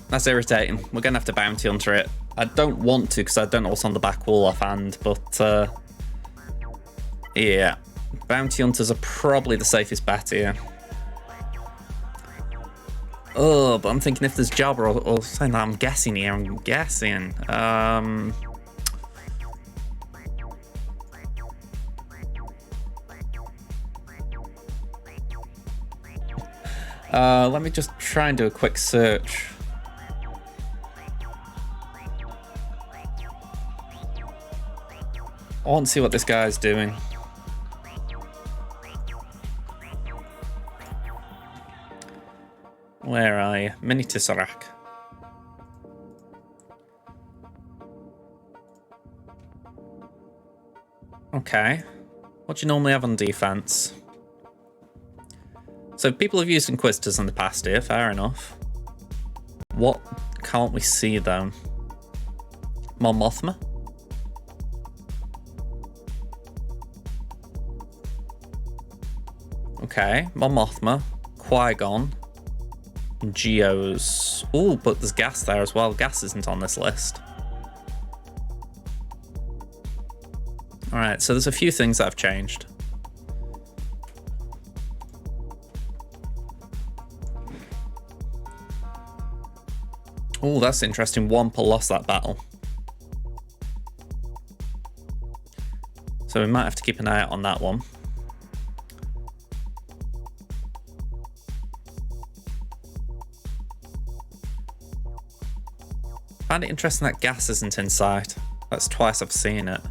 That's irritating. We're going to have to bounty hunter it. I don't want to because I don't know what's on the back wall offhand, but yeah. Bounty hunters are probably the safest bet here. Oh, but I'm thinking if there's Jabba or something, I'm guessing here. I'm guessing. Let me just try and do a quick search. I want to see what this guy's doing. Where are you? Mini Tesseract. Okay. What do you normally have on defense? So people have used Inquisitors in the past here, fair enough. What can't we see though? Mon Mothma? Okay, Mon Mothma, Qui-Gon, Geos. Ooh, but there's gas there as well. Gas isn't on this list. Alright, so there's a few things that have changed. Oh, that's interesting. Wampa lost that battle. So we might have to keep an eye out on that one. I find it interesting that gas isn't in sight. That's twice I've seen it.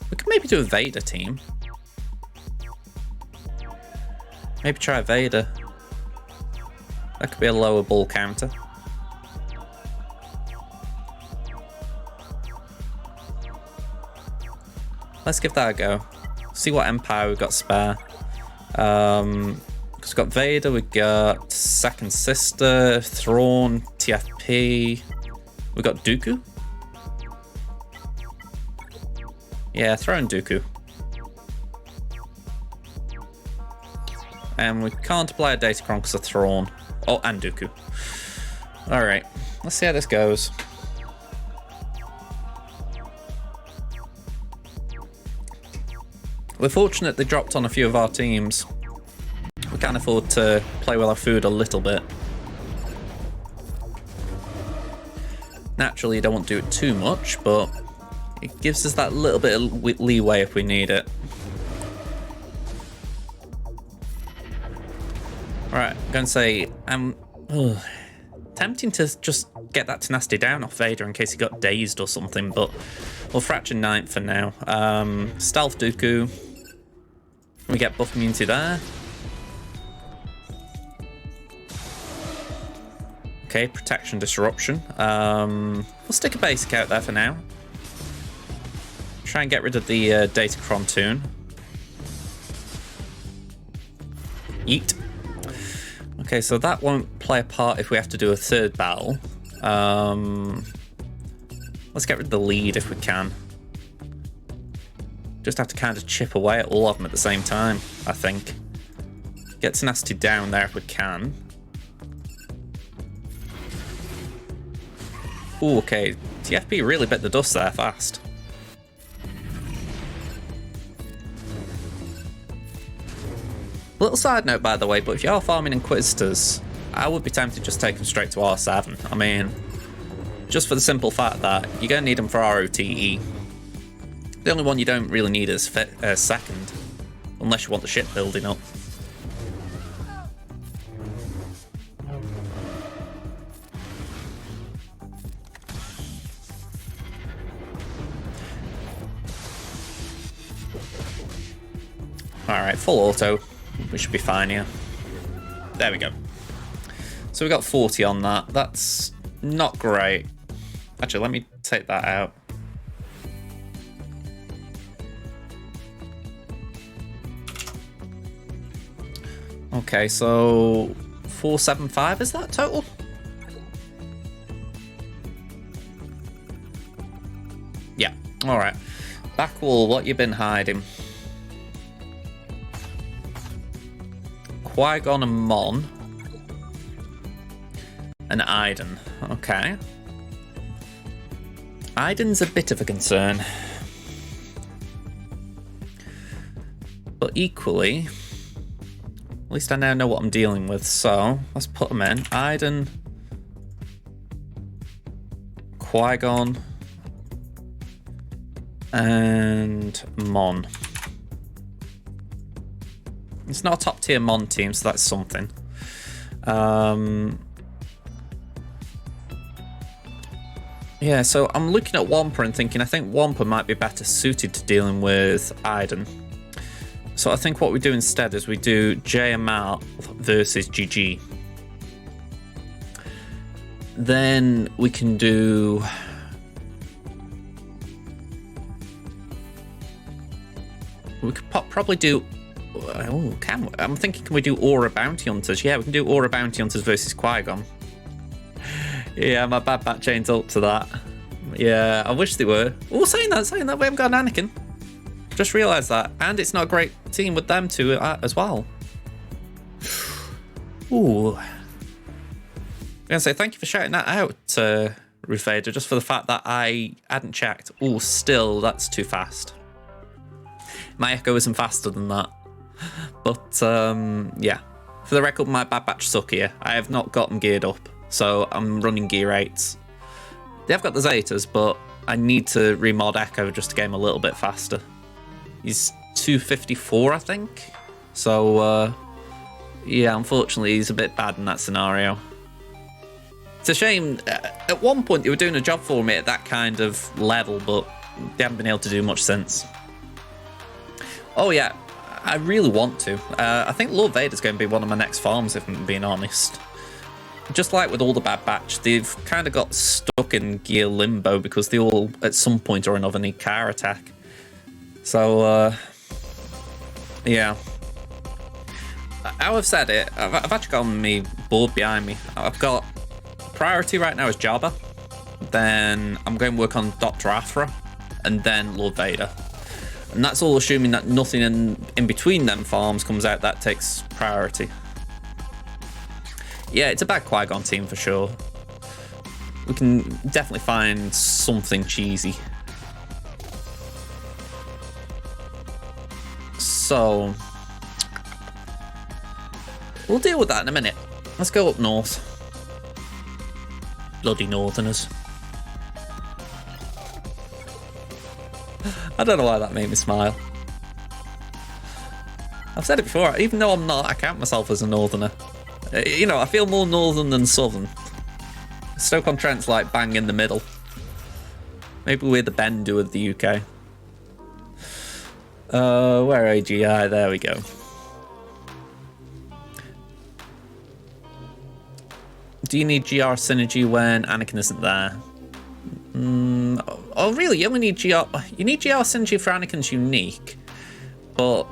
We could maybe do a Vader team. Maybe try Vader. That could be a lower ball counter. Let's give that a go. See what Empire we've got spare. We've got Vader, we've got Second Sister, Thrawn, TFP. We've got Dooku. Yeah, throw in Dooku. And we can't apply a Datacron because of Thrawn. Oh, and Dooku. Alright, let's see how this goes. We're fortunate they dropped on a few of our teams. We can afford to play with our food a little bit. Naturally, you don't want to do it too much, but it gives us that little bit of leeway if we need it. Alright, I'm going to say, tempting to just get that tenacity down off Vader in case he got dazed or something, but we'll fracture 9th for now. Stealth Dooku. We get buff immunity there. Okay, protection disruption. We'll stick a basic out there for now. Try and get rid of the Datacron tune. Yeet. Okay, so that won't play a part if we have to do a third battle. Let's get rid of the lead if we can. Just have to kind of chip away at all of them at the same time, I think. Get tenacity down there if we can. Ooh, okay. TFP really bit the dust there fast. Little side note, by the way, but if you are farming Inquisitors, I would be tempted to just take them straight to R7. I mean, just for the simple fact that you're going to need them for ROTE. The only one you don't really need is second, unless you want the ship building up. Alright, full auto. We should be fine here. There we go. So we got 40 on that. That's not great. Actually, let me take that out. Okay, so 475 is that total? Yeah, alright. Backwall, what you been hiding? Qui-Gon and Mon. And Iden. Okay. Iden's a bit of a concern. But equally, at least I now know what I'm dealing with, so let's put them in. Iden, Qui-Gon, and Mon. It's not a top tier Mon team, so that's something. Yeah, so I'm looking at Wampa and thinking I think Wampa might be better suited to dealing with Iden. So I think what we do instead is we do JML versus GG. Then we can do... We could probably do... Oh, can we? I'm thinking, can we do Aura Bounty Hunters? Yeah, we can do Aura Bounty Hunters versus Qui-Gon. Yeah, my Bad Batch ain't up to that. Yeah, I wish they were. Oh, saying that, we haven't got an Anakin. Just realised that. And it's not a great team with them two as well. Ooh. I'm going to say thank you for shouting that out, Rufader, just for the fact that I hadn't checked. Oh, still, that's too fast. My Echo isn't faster than that. But, yeah. For the record, my Bad Batch suck here. I have not got them geared up, so I'm running gear 8s. They have got the Zetas, but I need to remod Echo just to get him a little bit faster. He's 254, I think. So, yeah, unfortunately, he's a bit bad in that scenario. It's a shame. At one point, they were doing a job for me at that kind of level, but they haven't been able to do much since. Oh, yeah, I really want to. I think Lord Vader's going to be one of my next farms, if I'm being honest. Just like with all the Bad Batch, they've kind of got stuck in gear limbo because they all, at some point or another, need car attack. So, yeah. How I've said it, I've actually got my board behind me. I've got priority right now is Jabba. Then I'm going to work on Dr. Aphra, and then Lord Vader. And that's all assuming that nothing in between them farms comes out that takes priority. Yeah, it's a bad Qui-Gon team for sure. We can definitely find something cheesy. So, we'll deal with that in a minute. Let's go up north. Bloody Northerners. I don't know why that made me smile. I've said it before, even though I'm not, I count myself as a Northerner. You know, I feel more Northern than Southern. Stoke-on-Trent's like bang in the middle. Maybe we're the Bendu of the UK. Where AGI? There we go. Do you need GR synergy when Anakin isn't there? Oh, really? You only need GR... You need GR synergy for Anakin's unique. But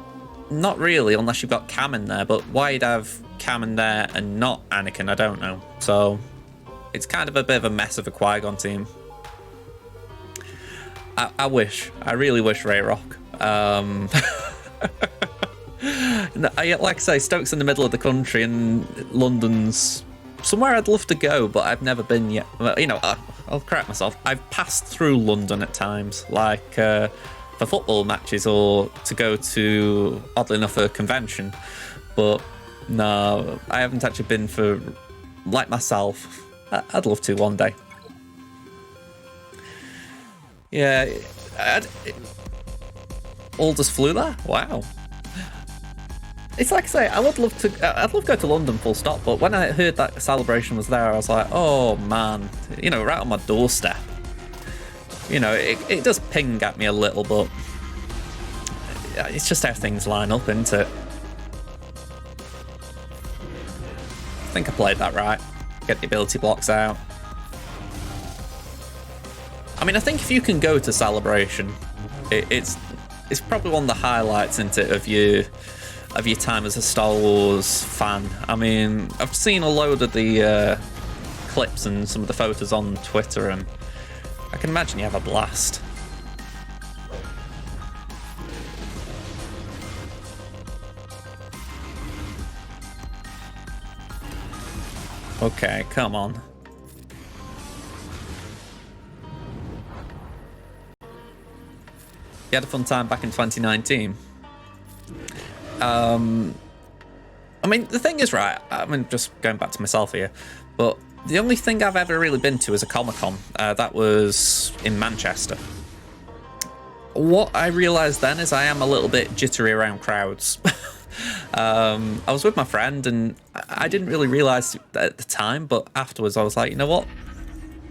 not really, unless you've got Cam in there. But why you'd have Cam in there and not Anakin, I don't know. So, it's kind of a bit of a mess of a Qui-Gon team. I wish. I really wish Ray Rock. Like I say, Stoke's in the middle of the country and London's somewhere I'd love to go, but I've never been yet. Well, you know, I'll correct myself. I've passed through London at times, like for football matches or to go to, oddly enough, a convention. But no, I haven't actually been for, like myself. I'd love to one day. Yeah, Aldous flew there? Wow. It's like I say, I'd love to go to London full stop, but when I heard that Celebration was there, I was like, oh man, you know, right on my doorstep. You know, it does ping at me a little, but it's just how things line up, isn't it? I think I played that right. Get the ability blocks out. I mean, I think if you can go to Celebration, it's probably one of the highlights, isn't it, of your time as a Star Wars fan. I mean, I've seen a load of the clips and some of the photos on Twitter, and I can imagine you have a blast. Okay, come on. You had a fun time back in 2019. I mean, the thing is, right, I mean, just going back to myself here, but the only thing I've ever really been to is a Comic-Con. That was in Manchester. What I realised then is I am a little bit jittery around crowds. I was with my friend, and I didn't really realise at the time, but afterwards I was like, you know what?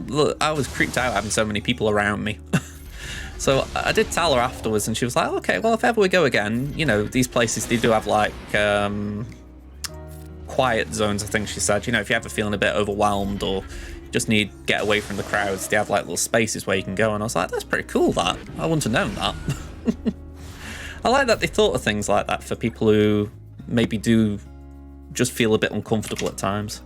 look, I was creeped out having so many people around me. So I did tell her afterwards, and she was like, okay, well, if ever we go again, you know, these places, they do have like quiet zones, I think she said. You know, if you're ever feeling a bit overwhelmed or just need to get away from the crowds, they have like little spaces where you can go. And I was like, that's pretty cool, that. I wouldn't have known that. I like that they thought of things like that for people who maybe do just feel a bit uncomfortable at times.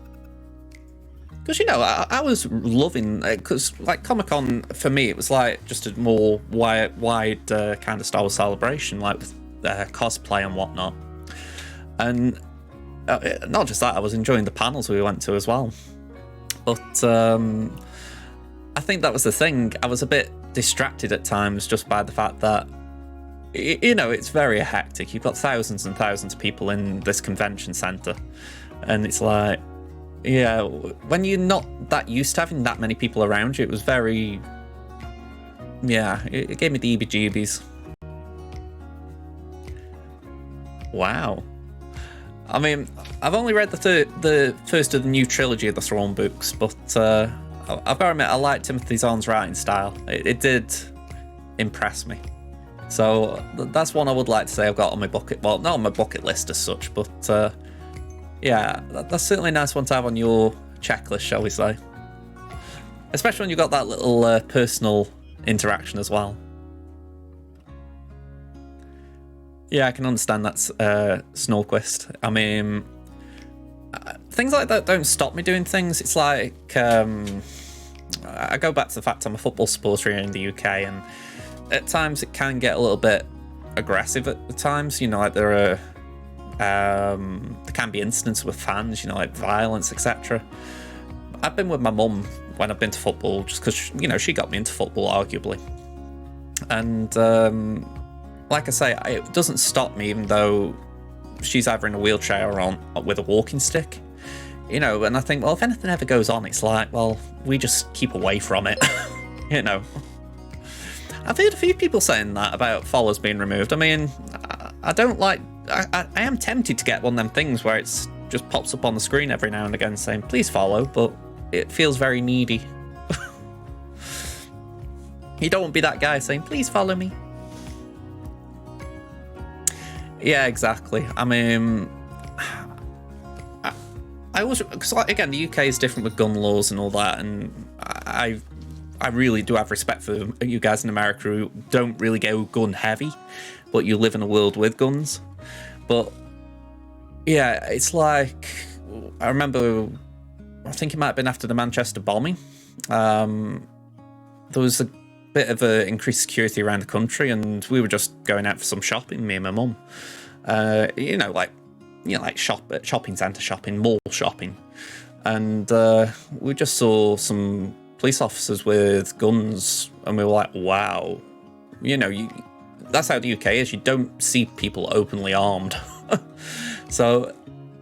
Because, you know, I was loving, because like Comic-Con, for me, it was like just a more wide kind of Star Wars celebration, like with cosplay and whatnot. And not just that, I was enjoying the panels we went to as well. But I think that was the thing. I was a bit distracted at times just by the fact that, you know, it's very hectic. You've got thousands and thousands of people in this convention center. And it's like, yeah, when you're not that used to having that many people around you, it was very, yeah, it gave me the heebie-jeebies. Wow. I mean, I've only read the first of the new trilogy of the Thrawn books, but I've got to admit, I like Timothy Zahn's writing style. It did impress me. So that's one I would like to say I've got on my bucket, well, not on my bucket list as such, but yeah, that's certainly a nice one to have on your checklist, shall we say. Especially when you've got that little personal interaction as well. Yeah, I can understand that's Snorquist. I mean, things like that don't stop me doing things. It's like, I go back to the fact I'm a football supporter here in the UK, and at times it can get a little bit aggressive at the times. You know, like there can be incidents with fans, you know, like violence, etc. I've been with my mum when I've been to football, just because, you know, she got me into football, arguably. And like I say, it doesn't stop me, even though she's either in a wheelchair or on with a walking stick. You know, and I think, well, if anything ever goes on, it's like, well, we just keep away from it. You know. I've heard a few people saying that about follows being removed. I mean, I don't like... I am tempted to get one of them things where it's just pops up on the screen every now and again saying, please follow, but it feels very needy. You don't want to be that guy saying, please follow me. Yeah, exactly. I mean, I always, because again, the UK is different with gun laws and all that, and I really do have respect for you guys in America who don't really go gun heavy, but you live in a world with guns. But yeah, it's like, I remember, I think it might have been after the Manchester bombing, there was a bit of increased security around the country, and we were just going out for some shopping, me and my mum. Like shopping centre shopping, mall shopping, and we just saw some police officers with guns, and we were like, wow, you know, that's how the UK is. You don't see people openly armed. So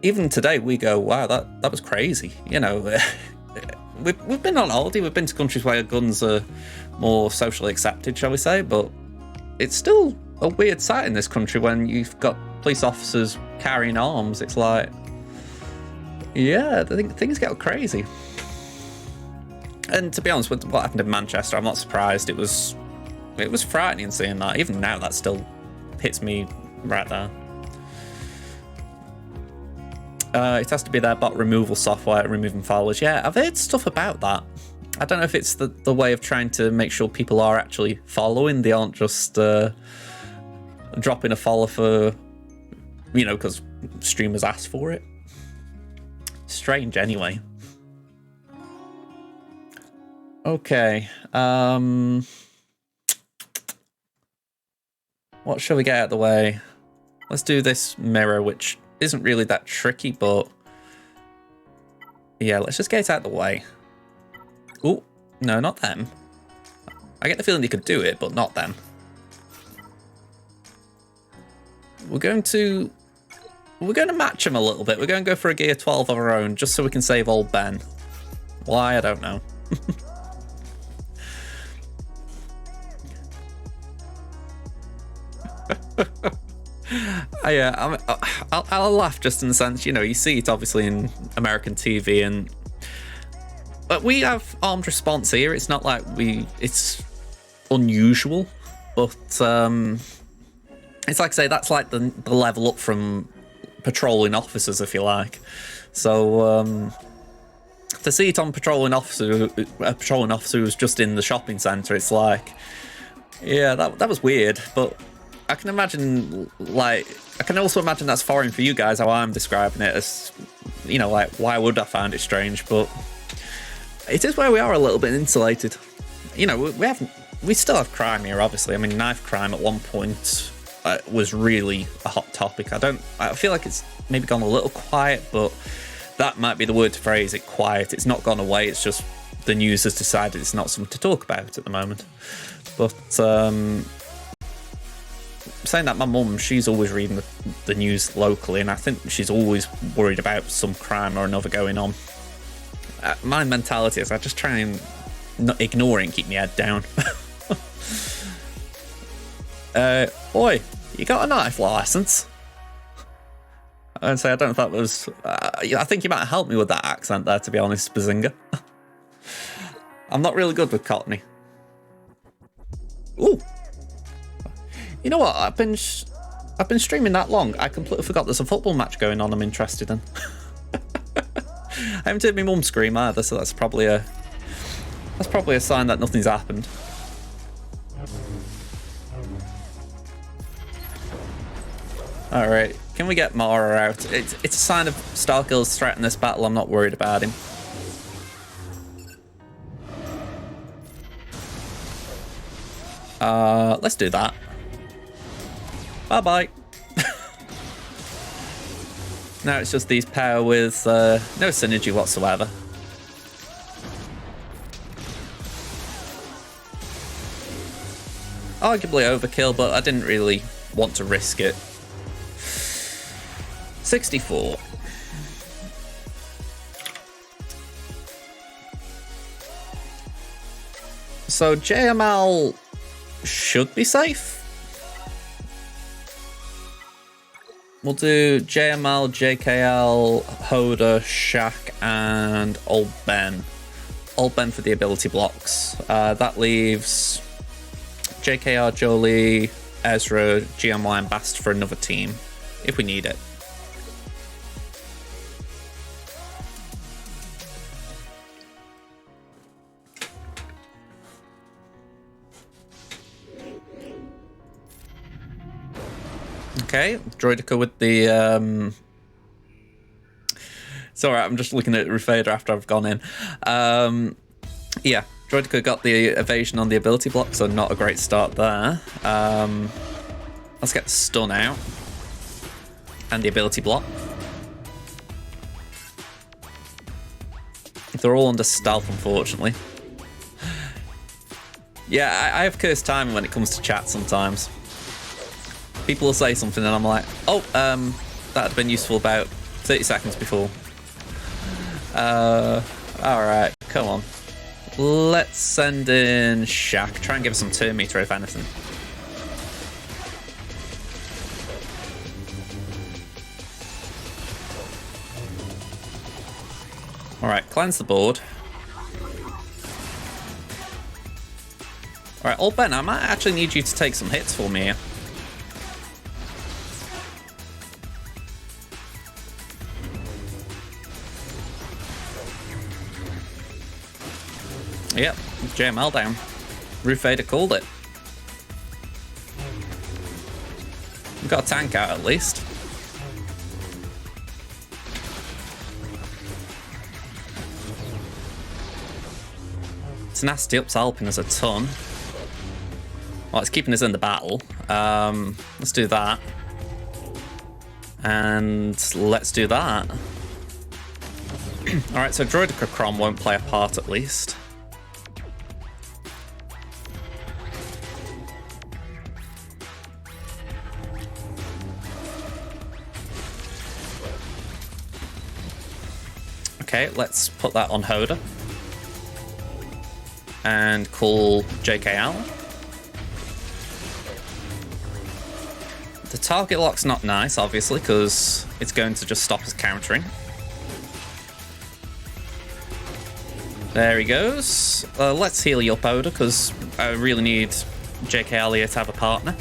even today we go, wow, that was crazy. You know, we've been on holiday, we've been to countries where guns are more socially accepted, shall we say, but it's still a weird sight in this country when you've got police officers carrying arms. It's like, yeah, things get crazy. And to be honest, with what happened in Manchester, I'm not surprised. It was frightening seeing that. Even now, that still hits me right there. It has to be their bot removal software, removing followers. Yeah, I've heard stuff about that. I don't know if it's the way of trying to make sure people are actually following. They aren't just dropping a follow for, you know, because streamers ask for it. Strange, anyway. Okay. What shall we get out of the way? Let's do this mirror, which isn't really that tricky, but yeah, let's just get it out of the way. Oh, no, not them. I get the feeling they could do it, but not them. We're going to match them a little bit. We're going to go for a gear 12 of our own, just so we can save old Ben. Why, I don't know. I'll laugh just in the sense, you know, you see it obviously in American TV, and But we have armed response here. It's not like it's unusual, but it's like I say, that's like the level up from patrolling officers, if you like. So to see it on a patrolling officer who's just in the shopping centre, it's like, yeah, that was weird. But I can imagine, like, I can also imagine that's foreign for you guys, how I'm describing it, as, you know, like, why would I find it strange? But it is where we are a little bit insulated. You know, we still have crime here, obviously. I mean, knife crime at one point was really a hot topic. I feel like it's maybe gone a little quiet, but that might be the word to phrase it, quiet. It's not gone away, it's just the news has decided it's not something to talk about at the moment. But saying that, my mum, she's always reading the news locally, and I think she's always worried about some crime or another going on. My mentality is I just try and not ignore it and keep my head down. Boy, you got a knife license? I'd say I don't know if that was... I think you might have helped me with that accent there, to be honest, Bazinga. I'm not really good with Cockney. Ooh. You know what? I've been streaming that long. I completely forgot there's a football match going on I'm interested in. I haven't heard my mum scream either, so that's probably a sign that nothing's happened. Alright, can we get Mara out? It's a sign of Starkill's threat in this battle. I'm not worried about him. Let's do that. Bye-bye. Now it's just these pair with no synergy whatsoever. Arguably overkill, but I didn't really want to risk it. 64. So JML should be safe. We'll do JML, JKL, Hoda, Shaq, and Old Ben. Old Ben for the ability blocks. That leaves JKR, Jolie, Ezra, GMY, and Bast for another team, if we need it. Okay, Droidica with the... It's alright, I'm just looking at Rufader after I've gone in. Yeah, Droidica got the evasion on the ability block, so not a great start there. Let's get the stun out. And the ability block. They're all under stealth, unfortunately. Yeah, I have cursed timing when it comes to chat sometimes. People will say something and I'm like, oh, that'd have been useful about 30 seconds before. Alright, come on. Let's send in Shaq. Try and give us some turn meter, if anything. Alright, cleanse the board. Alright, Old Ben, I might actually need you to take some hits for me here. Yep, JML down. Rufader called it. We've got a tank out at least. Tenacity up's helping us a ton. Well, it's keeping us in the battle. Let's do that. And let's do that. Alright, so Droidica Crom won't play a part at least. Okay, let's put that on Hoda. And call JKL. The target lock's not nice, obviously, because it's going to just stop us countering. There he goes. Let's heal you up, Oda, because I really need J.K. Elliott to have a partner.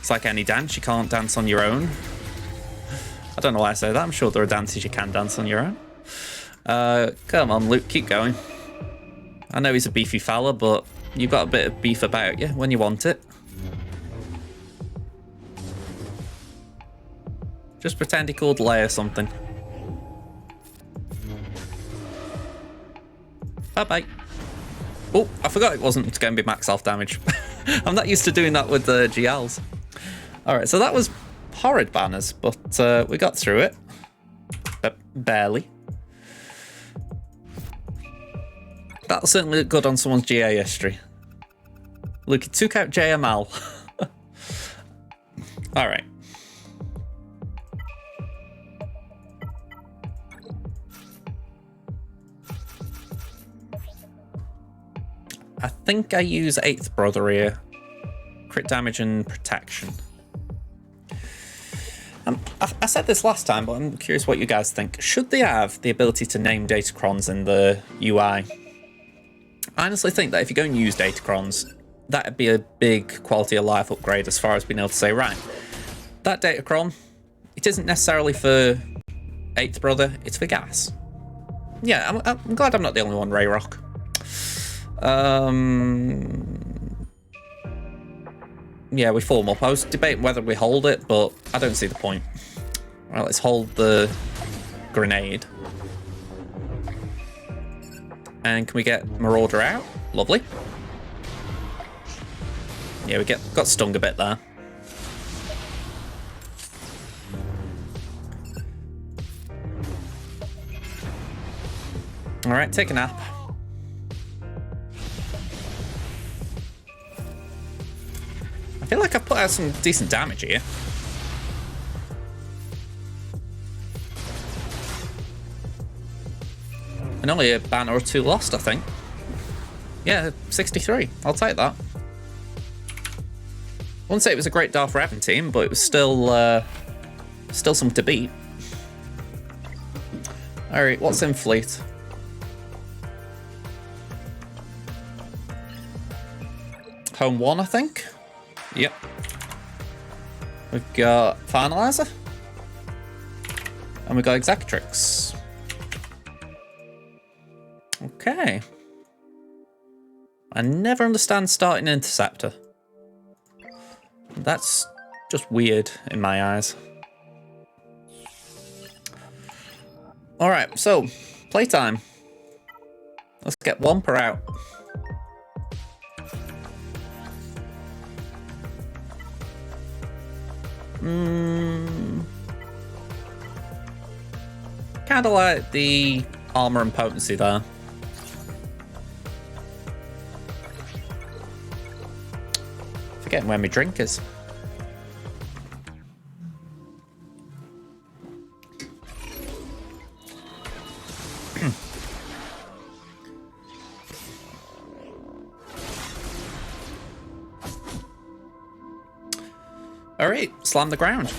It's like any dance, you can't dance on your own. I don't know why I say that. I'm sure there are dances you can dance on your own. Come on, Luke, keep going. I know he's a beefy fella, but you've got a bit of beef about you when you want it. Just pretend he called Leia or something. Bye-bye. Oh, I forgot it wasn't going to be max health damage. I'm not used to doing that with the GLs. Alright, so that was horrid banners, but we got through it. But barely. That'll certainly look good on someone's GA history. Look, he took out JML. Alright. I think I use 8th Brother here. Crit damage and protection. I said this last time, but I'm curious what you guys think. Should they have the ability to name Datacrons in the UI? I honestly think that if you're going to use Datacrons, that'd be a big quality of life upgrade as far as being able to say, right, that Datacron, it isn't necessarily for 8th Brother, it's for gas. Yeah, I'm glad I'm not the only one, Ray Rock. Yeah, we form up. I was debating whether we hold it, but I don't see the point. Right, let's hold the grenade. And can we get Marauder out? Lovely. Yeah, we got stung a bit there. All right, take a nap. I feel like I've put out some decent damage here. And only a banner or two lost, I think. Yeah, 63. I'll take that. I wouldn't say it was a great Darth Revan team, but it was still something to beat. Alright, what's in fleet? Home 1, I think. Yep. We've got Finalizer. And we've got Executrix. Okay. I never understand starting Interceptor. That's just weird in my eyes. Alright, so, playtime. Let's get Wampa out. Kind of like the armor and potency there. Forgetting where my drink is. All right, slam the ground.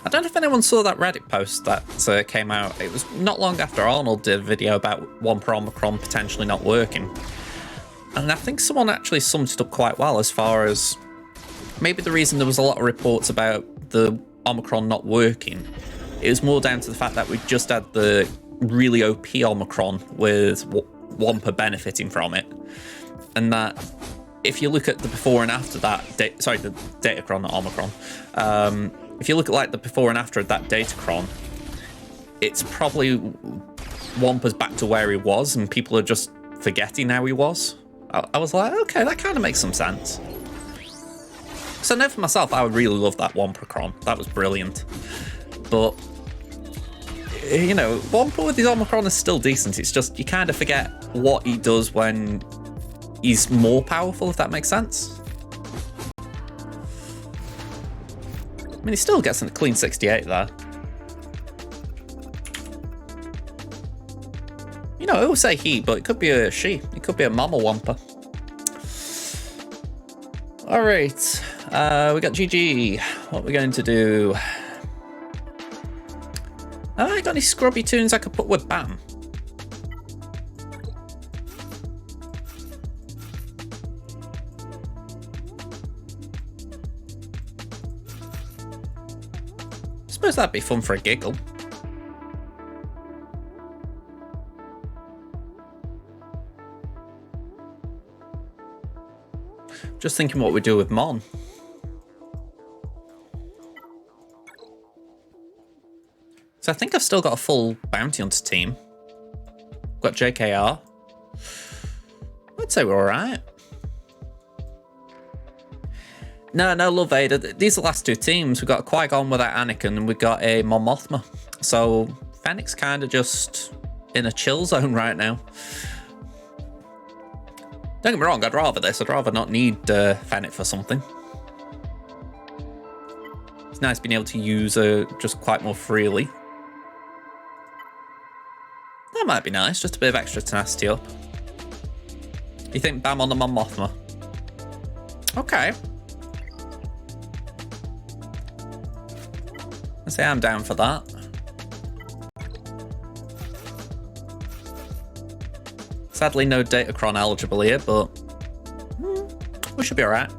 I don't know if anyone saw that Reddit post that came out. It was not long after Arnold did a video about Wampa Omicron potentially not working. And I think someone actually summed it up quite well as far as maybe the reason there was a lot of reports about the Omicron not working. It was more down to the fact that we just had the really OP Omicron with Wampa benefiting from it. And that if you look at the before and after that, the Datacron, not Omicron. If you look at like the before and after of that Datacron, it's probably Wampa's back to where he was, and people are just forgetting how he was. I was like, okay, that kind of makes some sense. So now for myself, I would really love that Wampacron. That was brilliant. But you know, Wampa with his Omicron is still decent. It's just you kind of forget what he does when he's more powerful, if that makes sense. I mean, he still gets a clean 68 there. You know, I always say he, but it could be a she. It could be a mama Wampa. Alright, we got GG. What are we going to do? Have I got any scrubby tunes I could put with Bam? I suppose that'd be fun for a giggle. Just thinking what we do with Mon. So I think I've still got a full bounty hunter team. Got JKR. I'd say we're alright. No, Love Vader. These are the last two teams. We've got a Qui-Gon without Anakin, and we've got a Mon Mothma. So Fennec's kind of just in a chill zone right now. Don't get me wrong, I'd rather this. I'd rather not need Fennec for something. It's nice being able to use her just quite more freely. That might be nice, just a bit of extra tenacity up. You think Bam on the Mon Mothma? Okay. I say I'm down for that. Sadly, no Datacron eligible here, but we should be alright.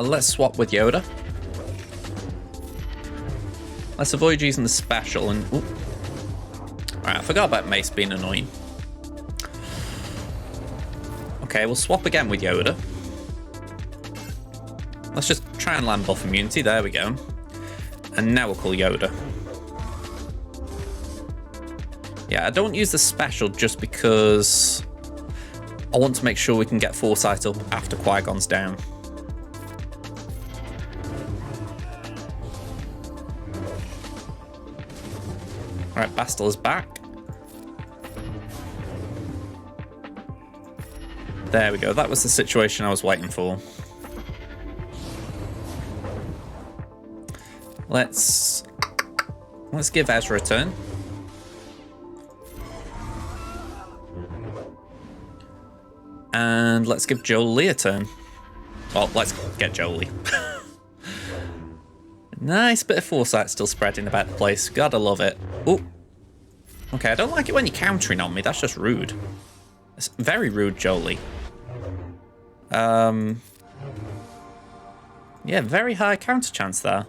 Let's swap with Yoda. Let's avoid using the special and... Alright, I forgot about Mace being annoying. Okay, we'll swap again with Yoda. Let's just try and land buff immunity. There we go. And now we'll call Yoda. Yeah, I don't use the special just because I want to make sure we can get Foresight up after Qui-Gon's down. Alright, Bastille is back. There we go. That was the situation I was waiting for. Let's give Ezra a turn. And let's give Jolie a turn. Well, let's get Jolie. Nice bit of foresight still spreading about the place. Gotta love it. Oh. Okay, I don't like it when you're countering on me. That's just rude. It's very rude, Jolie. Yeah, very high counter chance there.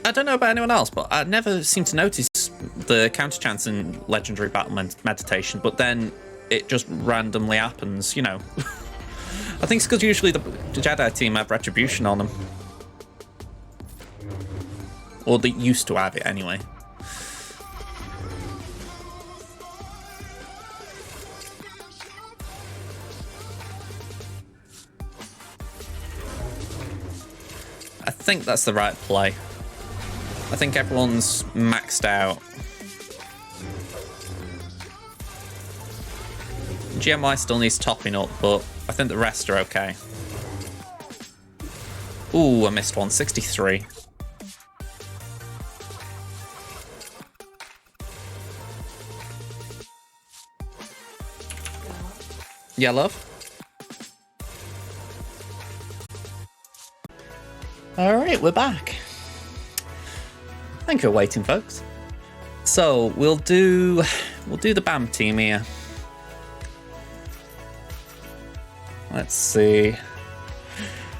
I don't know about anyone else, but I never seem to notice the counter chance in Legendary Battle Meditation, but then it just randomly happens, you know. I think it's because usually the Jedi team have Retribution on them. Or they used to have it anyway. I think that's the right play. I think everyone's maxed out. GMY still needs topping up, but I think the rest are okay. Ooh, I missed one. 63. Yeah, love? Alright, we're back. Thank you for waiting, folks. So we'll do the BAM team here. Let's see.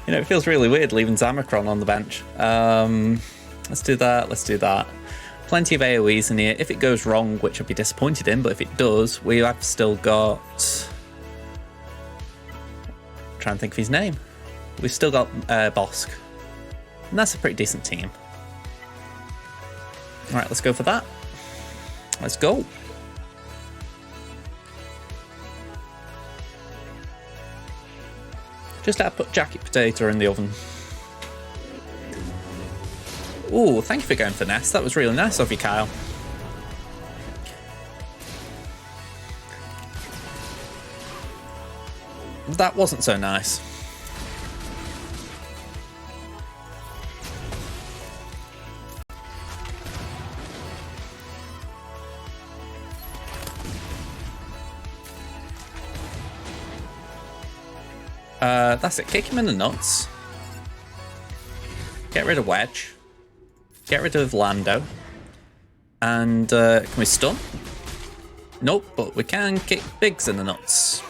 You know, it feels really weird leaving Zamacron on the bench. Let's do that. Let's do that. Plenty of AoEs in here. If it goes wrong, which I'd be disappointed in, but if it does, we have still got... I'm trying to think of his name. We've still got Bosk. And that's a pretty decent team. Alright, let's go for that. Let's go. Just had to put jacket potato in the oven. Ooh, thank you for going for Nest. That was really nice of you, Kyle. That wasn't so nice. That's it. Kick him in the nuts. Get rid of Wedge. Get rid of Lando. And can we stun? Nope, but we can kick Biggs in the nuts.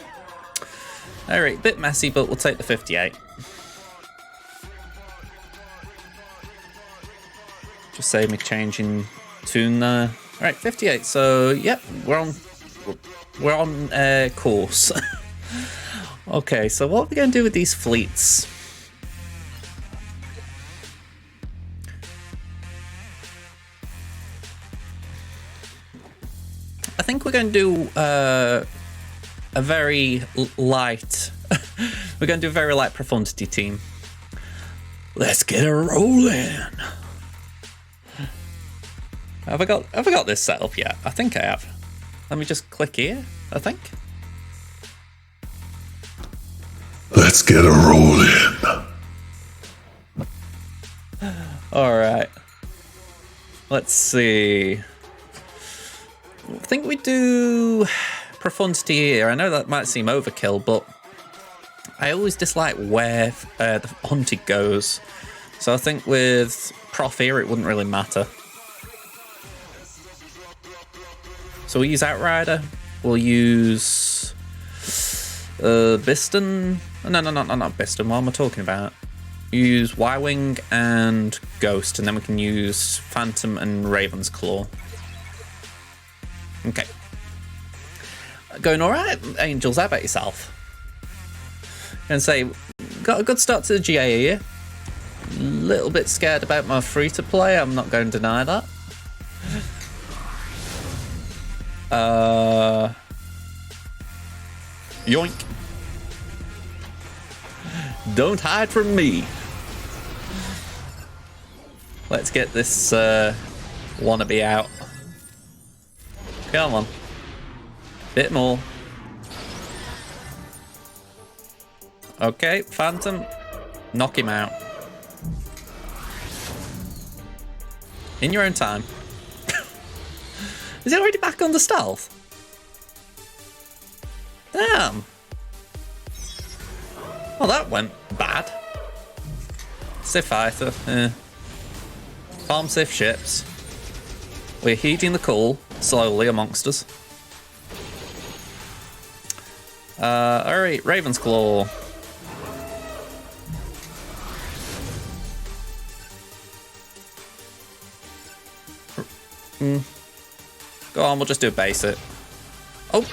Alright, bit messy, but we'll take the 58. Just save me changing tune there. Alright, 58. So, yep, we're on course. Okay, so what are we going to do with these fleets? I think we're going to do a very light. We're going to do a very light profundity team. Let's get it rolling. Have I got this set up yet? I think I have. Let me just click here, I think. Let's get it rolling. Alright. Let's see. I think we do profundity here. I know that might seem overkill, but I always dislike where the hunted goes. So I think with Prof here, it wouldn't really matter. So we'll use Outrider. We'll use Biston. No, not Biston. What am I talking about? Use Y-Wing and Ghost, and then we can use Phantom and Raven's Claw. Okay. Going alright, Angels, how about yourself? And say, got a good start to the GA here. Little bit scared about my free-to-play, I'm not going to deny that. Yoink. Don't hide from me. Let's get this wannabe out. Come on. Bit more. Okay, Phantom. Knock him out. In your own time. Is he already back on the stealth? Damn. Well, that went bad. Sith fighter. Farm Sith ships. We're heeding the call slowly amongst us. Alright, Raven's Claw. Go on, we'll just do a basic. Oh!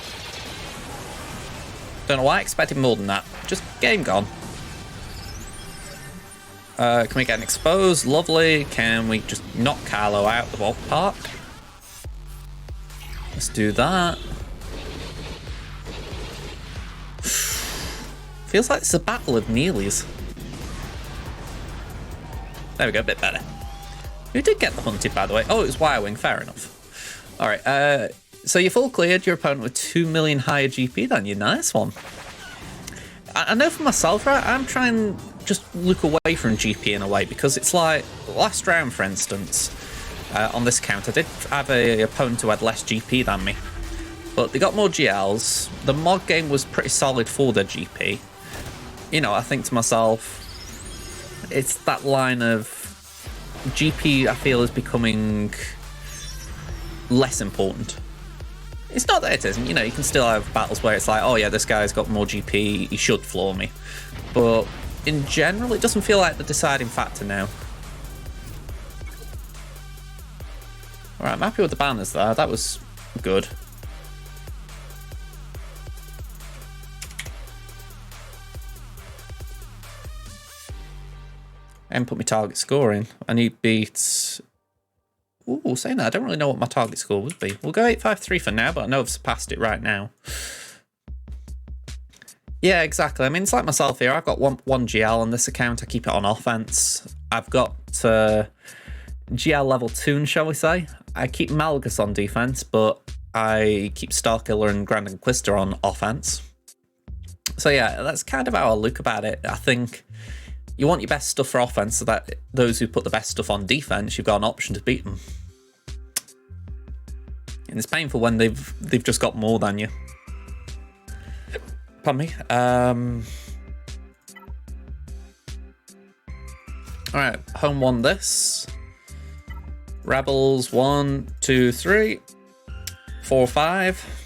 Don't know why I expected more than that. Just game gone. Can we get an expose? Lovely. Can we just knock Kylo out the ballpark? Let's do that. Feels like it's a battle of Neelys. There we go, a bit better. Who did get the hunted, by the way? Oh, it was Y-Wing, fair enough. Alright, so you full cleared your opponent with 2 million higher GP than you. Nice one. I know for myself, right, I'm trying just look away from GP in a way, because it's like, last round, for instance, on this count, I did have an opponent who had less GP than me, but they got more GLs. The mod game was pretty solid for their GP. You know, I think to myself, it's that line of GP I feel is becoming less important. It's not that it isn't, you know, you can still have battles where it's like, oh yeah, this guy's got more GP, he should floor me. But in general, it doesn't feel like the deciding factor now. Alright, I'm happy with the banners there, that was good. And put my target score in. I need beats. Ooh, saying that, I don't really know what my target score would be. We'll go 853 for now, but I know I've surpassed it right now. Yeah, exactly. I mean, it's like myself here. I've got one GL on this account. I keep it on offense. I've got GL level 2, shall we say. I keep Malgus on defense, but I keep Starkiller and Grand Inquisitor on offense. So yeah, that's kind of how I look about it. I think you want your best stuff for offense so that those who put the best stuff on defense, you've got an option to beat them. And it's painful when they've just got more than you. Pardon me. Alright, home won this. Rebels 1, 2, 3, 4, 5.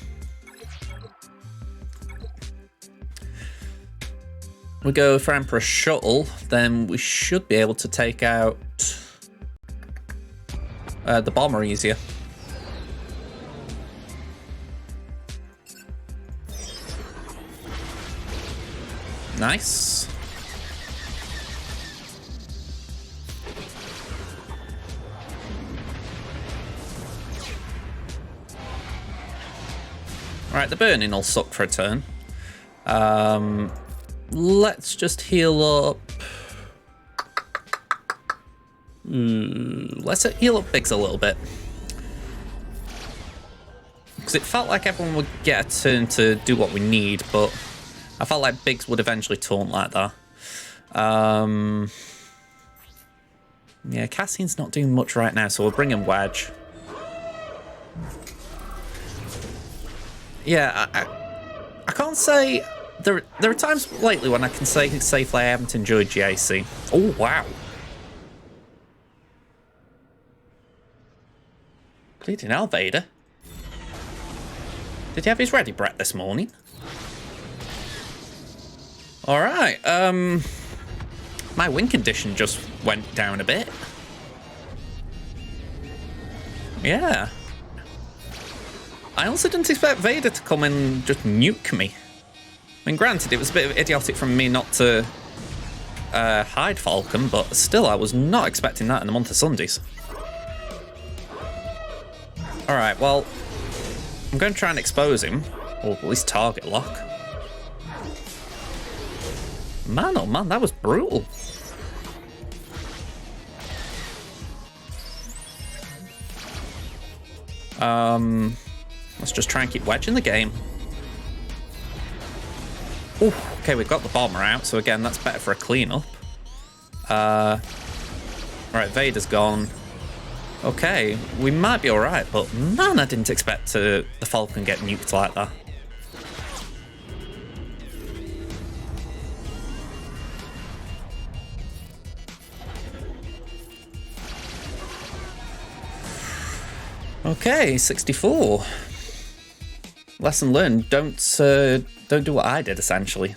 We go for Emperor Shuttle, then we should be able to take out the bomber easier. Nice. Alright, the burning will suck for a turn. Let's just heal up. Let's heal up Biggs a little bit. Because it felt like everyone would get a turn to do what we need, but I felt like Biggs would eventually taunt like that. Yeah, Cassian's not doing much right now, so we'll bring in Wedge. Yeah, I can't say... There are times lately when I can say safely I haven't enjoyed GAC. Oh, wow. Bleeding hell, Vader. Did he have his ready Brett this morning? Alright, my win condition just went down a bit. Yeah. I also didn't expect Vader to come and just nuke me. I mean, granted, it was a bit idiotic from me not to hide Falcon, but still, I was not expecting that in the month of Sundays. Alright, well, I'm going to try and expose him, or at least target lock. Man, oh man, that was brutal. Let's just try and keep Wedge in the game. Ooh, okay, we've got the bomber out, so again, that's better for a cleanup. Alright, Vader's gone. Okay, we might be alright, but man, I didn't expect the Falcon get nuked like that. Okay, 64. Lesson learned, don't do what I did, essentially.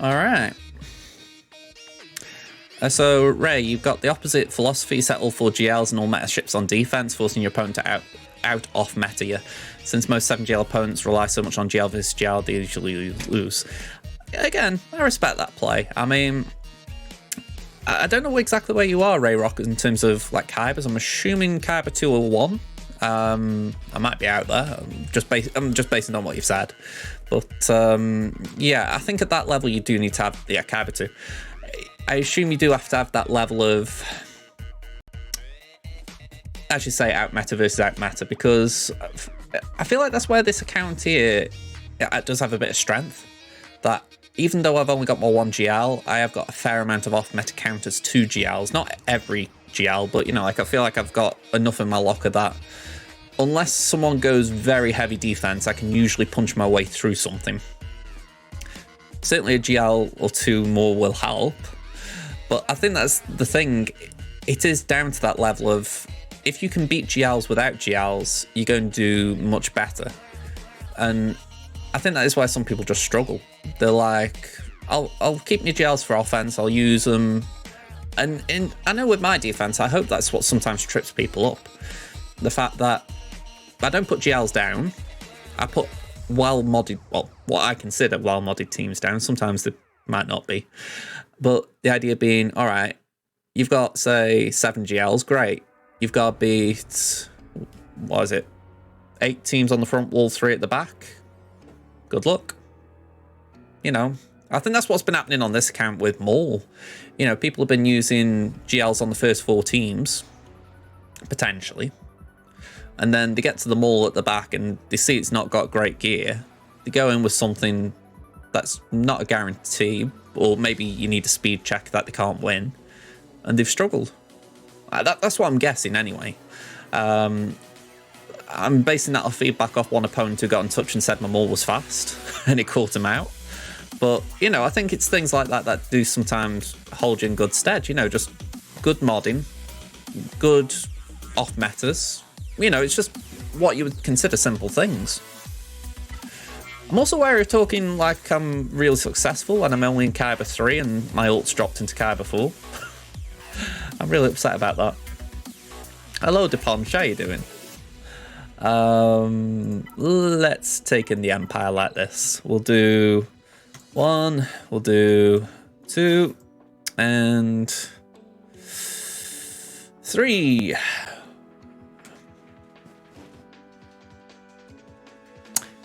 Alright. So, Ray, you've got the opposite philosophy, settle for GLs and all meta ships on defense, forcing your opponent to out off meta you. Since most 7GL opponents rely so much on GL versus GL, they usually lose. Again, I respect that play. I mean, I don't know exactly where you are, Ray Rock, in terms of like Kybers. I'm assuming Kyber 2 or 1. I might be out there. I'm just basing on what you've said. But yeah, I think at that level you do need to have Kyber 2. I assume you do have to have that level of, as you say, out meta versus out meta, because I feel like that's where this account here it does have a bit of strength. That even though I've only got my 1 GL, I have got a fair amount of off meta counters to GLs. Not every GL, but you know, like I feel like I've got enough in my locker that unless someone goes very heavy defense, I can usually punch my way through something. Certainly a GL or 2 more will help. But I think that's the thing. It is down to that level of if you can beat GLs without GLs, you're going to do much better. And I think that is why some people just struggle. They're like, I'll keep my GLs for offense, I'll use them. And I know with my defense, I hope that's what sometimes trips people up. The fact that I don't put GLs down, I put well-modded, well, what I consider well-modded teams down. Sometimes they might not be. But the idea being, all right, you've got, say, 7 GLs, great. You've got to beat, what is it, 8 teams on the front wall, 3 at the back. Good luck. You know, I think that's what's been happening on this account with Maul. You know, people have been using GLs on the first 4 teams, potentially. And then they get to the Maul at the back and they see it's not got great gear. They go in with something that's not a guarantee, or maybe you need a speed check that they can't win, and they've struggled. That's what I'm guessing anyway. I'm basing that off feedback off one opponent who got in touch and said my Maul was fast, and it caught him out. But, you know, I think it's things like that that do sometimes hold you in good stead. You know, just good modding, good off-metas. You know, it's just what you would consider simple things. I'm also wary of talking like I'm really successful and I'm only in Kyber 3 and my ult's dropped into Kyber 4. I'm really upset about that. Hello, Deponch, how you doing? Let's take in the Empire like this. We'll do 1, we'll do 2, and 3.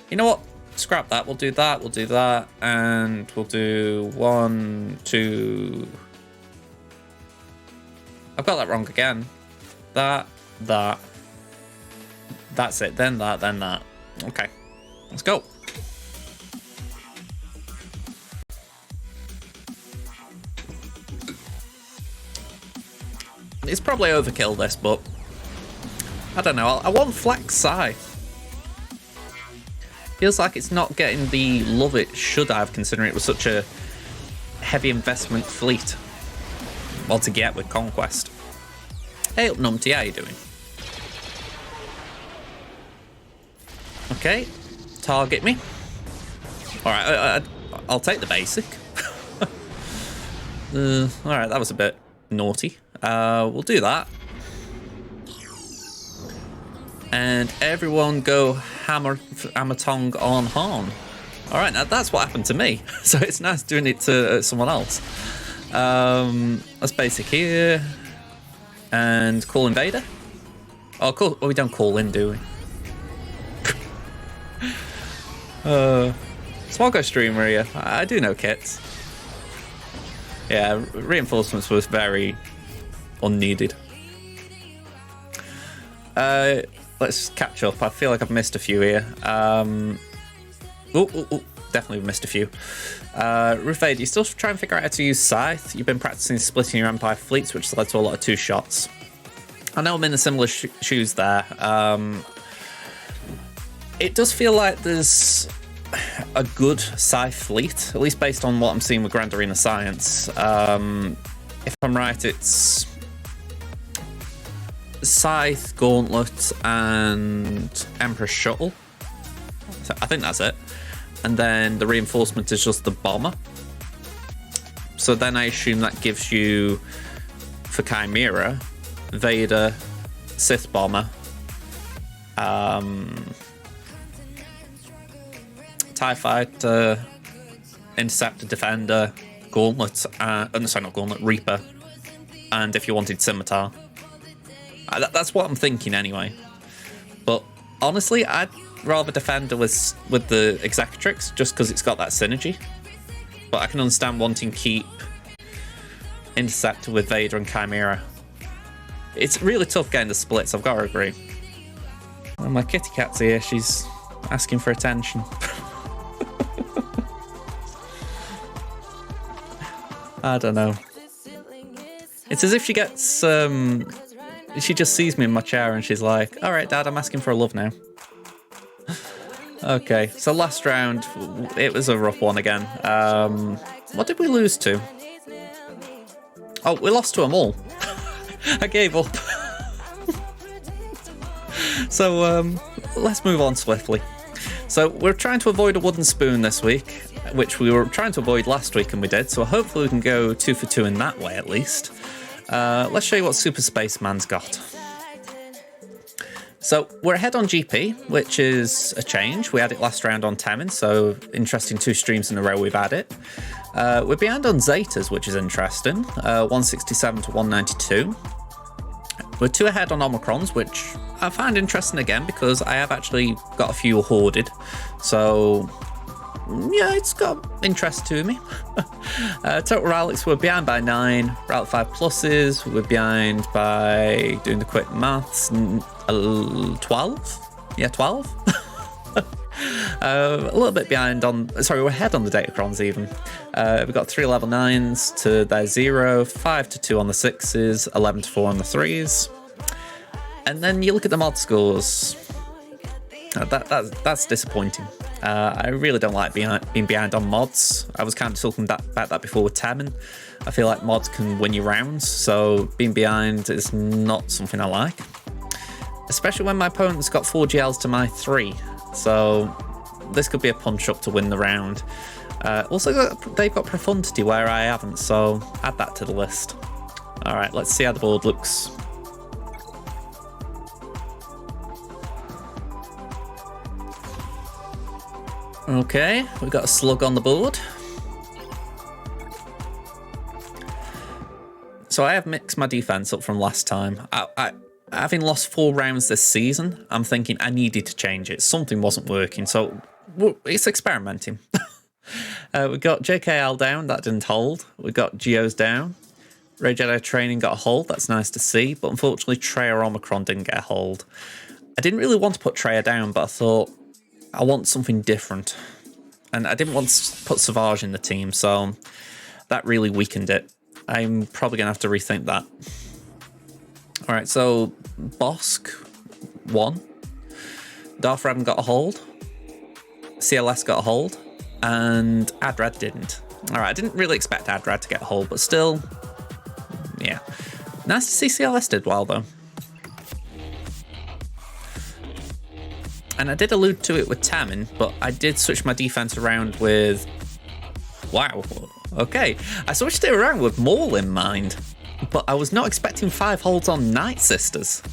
You know what? Scrap that. We'll do that. We'll do that. And we'll do 1, 2. I've got that wrong again. That. That's it. Then that, then that. Okay. Let's go. It's probably overkill, this, but I don't know. I want Flex Scythe. Feels like it's not getting the love it should have, considering it was such a heavy investment fleet. Well, to get with Conquest. Hey up, Numpty, how you doing? Okay, target me. Alright, I'll take the basic. Alright, that was a bit naughty. We'll do that. And everyone go hammer tongue on Horn. Alright, now that's what happened to me. So it's nice doing it to someone else. Let's basic here. And call Invader. Oh, we don't call in, do we? SWGOH streamer here. I do know kits. Yeah, reinforcements was very unneeded. Let's catch up. I feel like I've missed a few here. Definitely missed a few. Rufade, you still trying to figure out how to use Scythe? You've been practicing splitting your Empire fleets, which led to a lot of 2-shots. I know I'm in the similar shoes there. It does feel like there's a good Scythe fleet, at least based on what I'm seeing with Grand Arena Science. If I'm right, it's Scythe, Gauntlet, and Emperor Shuttle. I think that's it. And then the reinforcement is just the bomber. So then I assume that gives you, for Chimera, Vader, Sith Bomber, TIE Fighter, Interceptor, Defender, Gauntlet, sorry, not Gauntlet, Reaper, and if you wanted Scimitar. That's what I'm thinking anyway. But honestly, I'd rather Defender with the Executrix, just because it's got that synergy. But I can understand wanting keep Interceptor with Vader and Chimera. It's really tough getting the splits, I've got to agree. Well, my kitty cat's here, she's asking for attention. I don't know. It's as if she gets, she just sees me in my chair and she's like, alright Dad, I'm asking for love now. Okay, so last round, it was a rough one again. What did we lose to? Oh, we lost to them all. I gave up. So, let's move on swiftly. So, we're trying to avoid a wooden spoon this week, which we were trying to avoid last week and we did, so hopefully we can go 2 for 2 in that way at least. Let's show you what Super Spaceman's got. So we're ahead on GP, which is a change. We had it last round on Temin, so interesting 2 streams in a row we've had it. We're behind on Zetas, which is interesting, 167 to 192. We're 2 ahead on Omicrons, which I find interesting again because I have actually got a few hoarded. So yeah, it's got interest to me. Total Relics, we're behind by 9. Relic 5 pluses, we're behind by, doing the quick maths, 12? Yeah, 12? A little bit behind on, sorry, we're ahead on the Datacrons even. We've got 3 level 9s to their 0, 5 to 2 on the 6s, 11 to 4 on the 3s. And then you look at the mod scores. That's disappointing. I really don't like being behind on mods. I was kind of talking about that before with Temin. I feel like mods can win you rounds, so being behind is not something I like. Especially when my opponent's got 4 GLs to my 3. So this could be a punch up to win the round. Also, they've got Profundity where I haven't, so add that to the list. Alright, let's see how the board looks. Okay, we've got a slug on the board. So I have mixed my defense up from last time. Having lost 4 rounds this season, I'm thinking I needed to change it. Something wasn't working, so it's experimenting. We got JKL down, that didn't hold. We got Geos down. Ray Jedi Training got a hold, that's nice to see, but unfortunately Treya Omicron didn't get a hold. I didn't really want to put Treya down, but I thought I want something different. And I didn't want to put Savage in the team, so that really weakened it. I'm probably going to have to rethink that. Alright, so Bosk won. Darth Revan got a hold. CLS got a hold. And Adrad didn't. Alright, I didn't really expect Adrad to get a hold, but still, yeah. Nice to see CLS did well, though. And I did allude to it with Tamin, but I did switch my defense around with... Wow, okay. I switched it around with Maul in mind, but I was not expecting 5 holds on Night Sisters.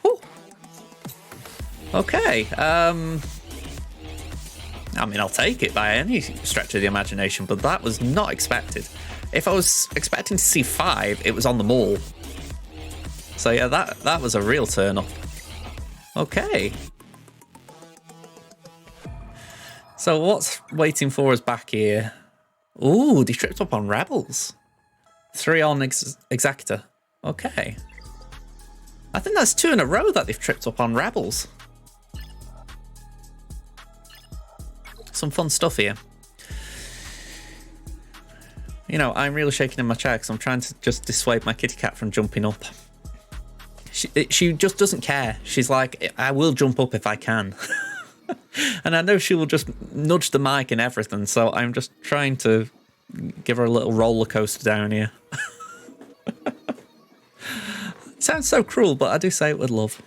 Ooh. Okay, I mean, I'll take it by any stretch of the imagination, but that was not expected. If I was expecting to see 5, it was on the Maul. So yeah, that was a real turn-up. Okay. So what's waiting for us back here? Ooh, they tripped up on Rebels. 3 on Executor. Okay. I think that's 2 in a row that they've tripped up on Rebels. Some fun stuff here. You know, I'm really shaking in my chair because I'm trying to just dissuade my kitty cat from jumping up. She just doesn't care. She's like, I will jump up if I can. And I know she will just nudge the mic and everything, so I'm just trying to give her a little roller coaster down here. Sounds so cruel, but I do say it with love.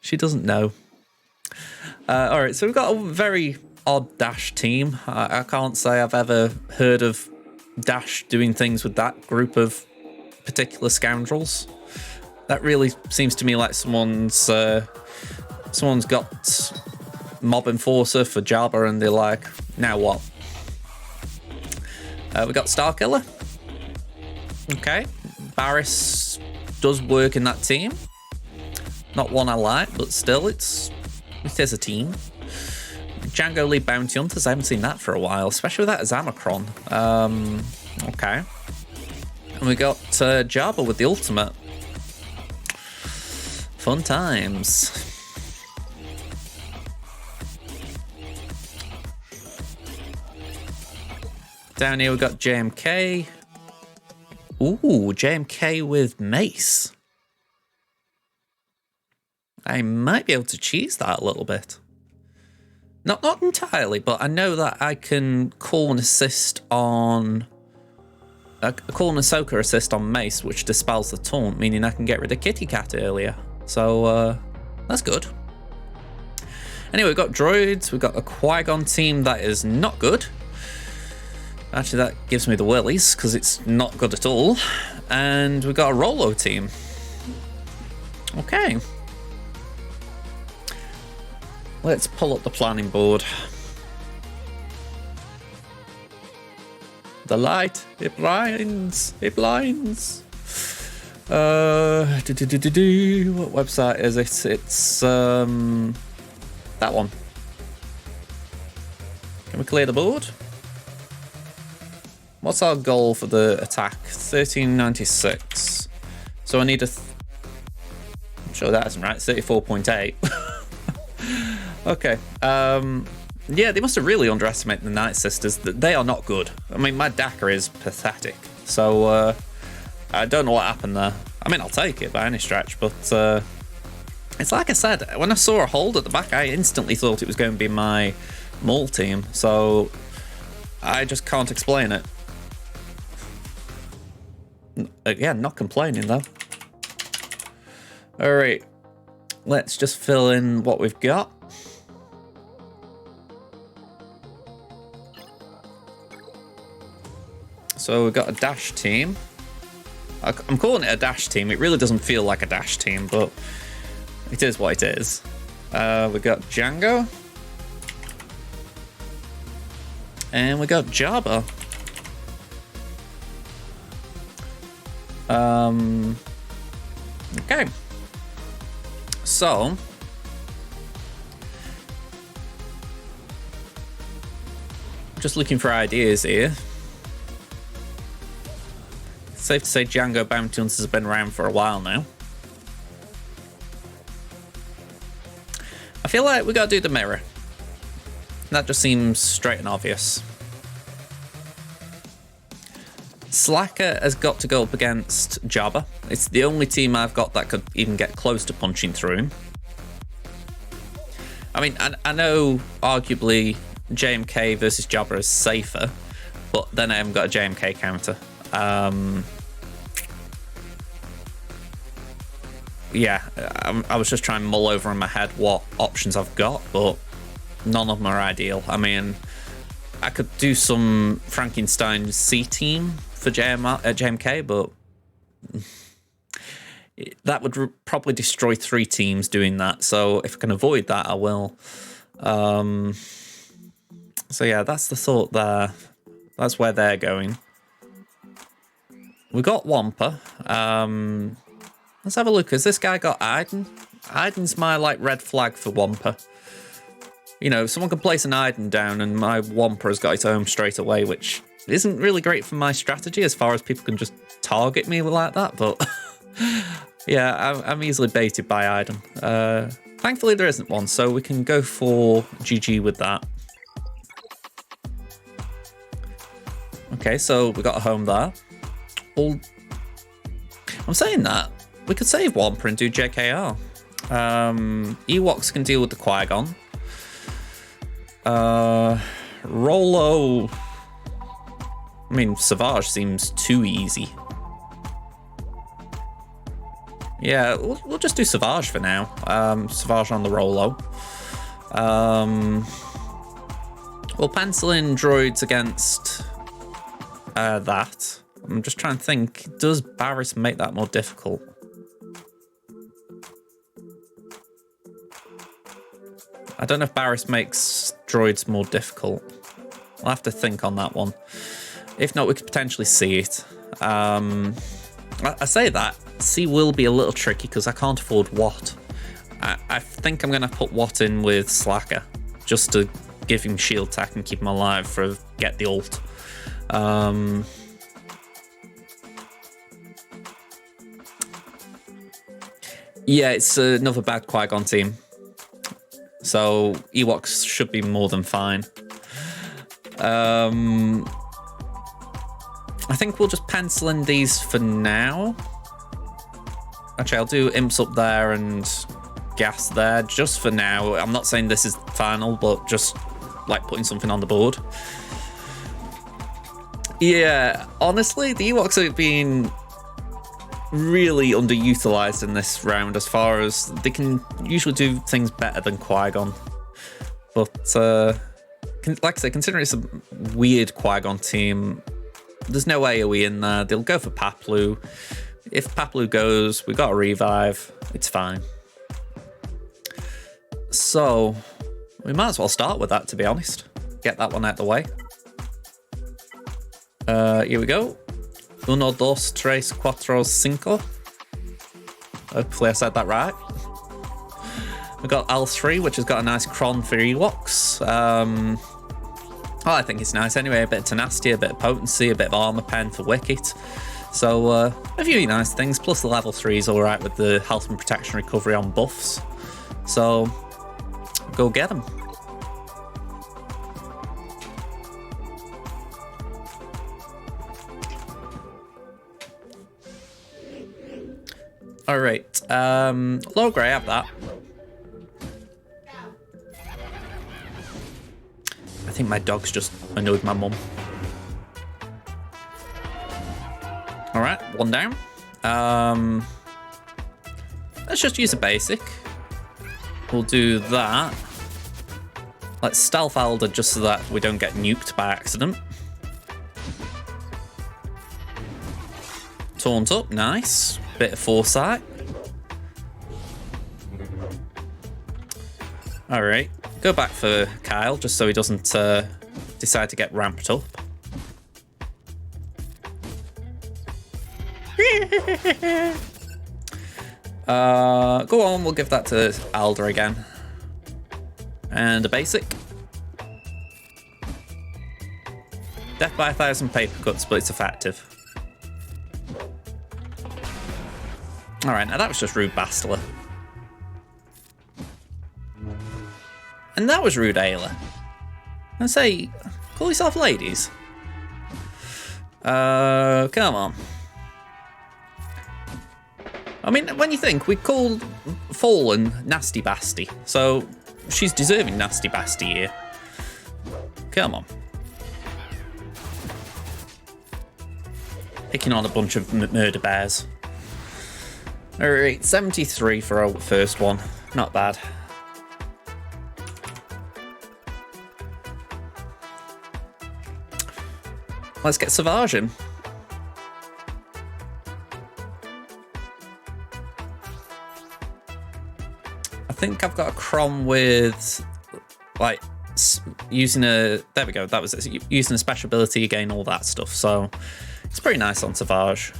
She doesn't know. Alright, so we've got a very odd Dash team. I can't say I've ever heard of Dash doing things with that group of particular scoundrels. That really seems to me like someone's got Mob Enforcer for Jabba and they're like, now what? We got Starkiller. Okay. Barris does work in that team. Not one I like, but still, it is a team. Django Lee Bounty Hunters, I haven't seen that for a while, especially with that as Amicron. Okay. And we got Jabba with the ultimate. Fun times. Down here we've got JMK. Ooh, JMK with Mace. I might be able to cheese that a little bit. Not entirely, but I know that I can call an assist on... call an Ahsoka assist on Mace, which dispels the taunt, meaning I can get rid of Kitty Cat earlier. So, that's good. Anyway, we've got droids. We've got a Qui-Gon team that is not good. Actually, that gives me the willies, because it's not good at all. And we've got a Rolo team. Okay. Let's pull up the planning board. The light, it blinds, it blinds. What website is it? It's that one. Can we clear the board? What's our goal for the attack? 1396. So I need a... I'm sure that isn't right. 34.8. Okay. Yeah, they must have really underestimated the Night Sisters. They are not good. I mean, my Dakar is pathetic. So, I don't know what happened there. I mean, I'll take it by any stretch, but it's like I said, when I saw a hold at the back, I instantly thought it was going to be my mole team, so I just can't explain it. Again, not complaining though. All right, let's just fill in what we've got. So we've got a dash team. I'm calling it a dash team. It really doesn't feel like a dash team, but it is what it is. We got Django. And we got Jabba. Okay. So just looking for ideas here. Safe to say Django Bounty Hunters has been around for a while now. I feel like we gotta do the mirror. That just seems straight and obvious. Slacker has got to go up against Jabba. It's the only team I've got that could even get close to punching through him. I mean, I know arguably JMK versus Jabba is safer, but then I haven't got a JMK counter. Yeah, I was just trying to mull over in my head what options I've got, but none of them are ideal. I mean, I could do some Frankenstein C team for JMK, but that would probably destroy 3 teams doing that. So if I can avoid that, I will. So yeah, that's the thought there. That's where they're going. We got Wampa. Let's have a look. Has this guy got Iden? Iden's my red flag for Wampa. You know, someone can place an Iden down and my Wampa has got its home straight away, which isn't really great for my strategy as far as people can just target me like that, but yeah, I'm easily baited by Iden. Thankfully there isn't one, so we can go for GG with that. Okay, so we got a home there. I'm saying that. We could save Wampa and do JKR. Ewoks can deal with the Qui-Gon. Rolo. I mean, Savage seems too easy. Yeah, we'll just do Savage for now. Savage on the Rolo. We'll pencil in droids against that. I'm just trying to think, does Barriss make that more difficult? I don't know if Barriss makes droids more difficult. I'll have to think on that one. If not, we could potentially see it. I say that. C will be a little tricky because I can't afford Watt. I think I'm going to put Watt in with Slacker just to give him shield tech and keep him alive for get the ult. Yeah, it's another bad Qui-Gon team. So Ewoks should be more than fine. I think we'll just pencil in these for now. Actually, I'll do imps up there and gas there just for now. I'm not saying this is final, but just like putting something on the board. Yeah, honestly, the Ewoks have been really underutilized in this round as far as they can usually do things better than Qui-Gon. But like I say, considering it's a weird Qui-Gon team, there's no AoE in there. They'll go for Paplu. If Paplu goes, we got a revive. It's fine. So we might as well start with that, to be honest. Get that one out the way. Here we go. 1, 2, 3, 4, 5. Hopefully I said that right. We've got L3, which has got a nice cron for Ewoks. Oh, I think it's nice anyway. A bit of tenacity, a bit of potency, a bit of armor pen for Wicket. So a few nice things. Plus the level 3 is all right with the health and protection recovery on buffs. So go get them. All right, low grey, have that. think my dog's just annoyed my mum. Alright, one down. Let's just use a basic. We'll do that. Let's stealth Elder just so that we don't get nuked by accident. Taunt up, nice. Bit of foresight. Alright, go back for Kyle just so he doesn't decide to get ramped up. Go on, we'll give that to Alder again. And a basic. Death by 1,000 paper cuts, but it's effective. Alright, now that was just Rude Bastila. And that was Rude Ayla. I say, call yourself ladies. Come on. I mean, when you think, we called Fallen Nasty Basti, so she's deserving Nasty Basti here. Come on. Picking on a bunch of murder bears. Alright, 73 for our first one. Not bad. Let's get Savage in. I think I've got a Crom with, like, using a... There we go, that was it. Using a special ability, again, all that stuff. So, it's pretty nice on Savage.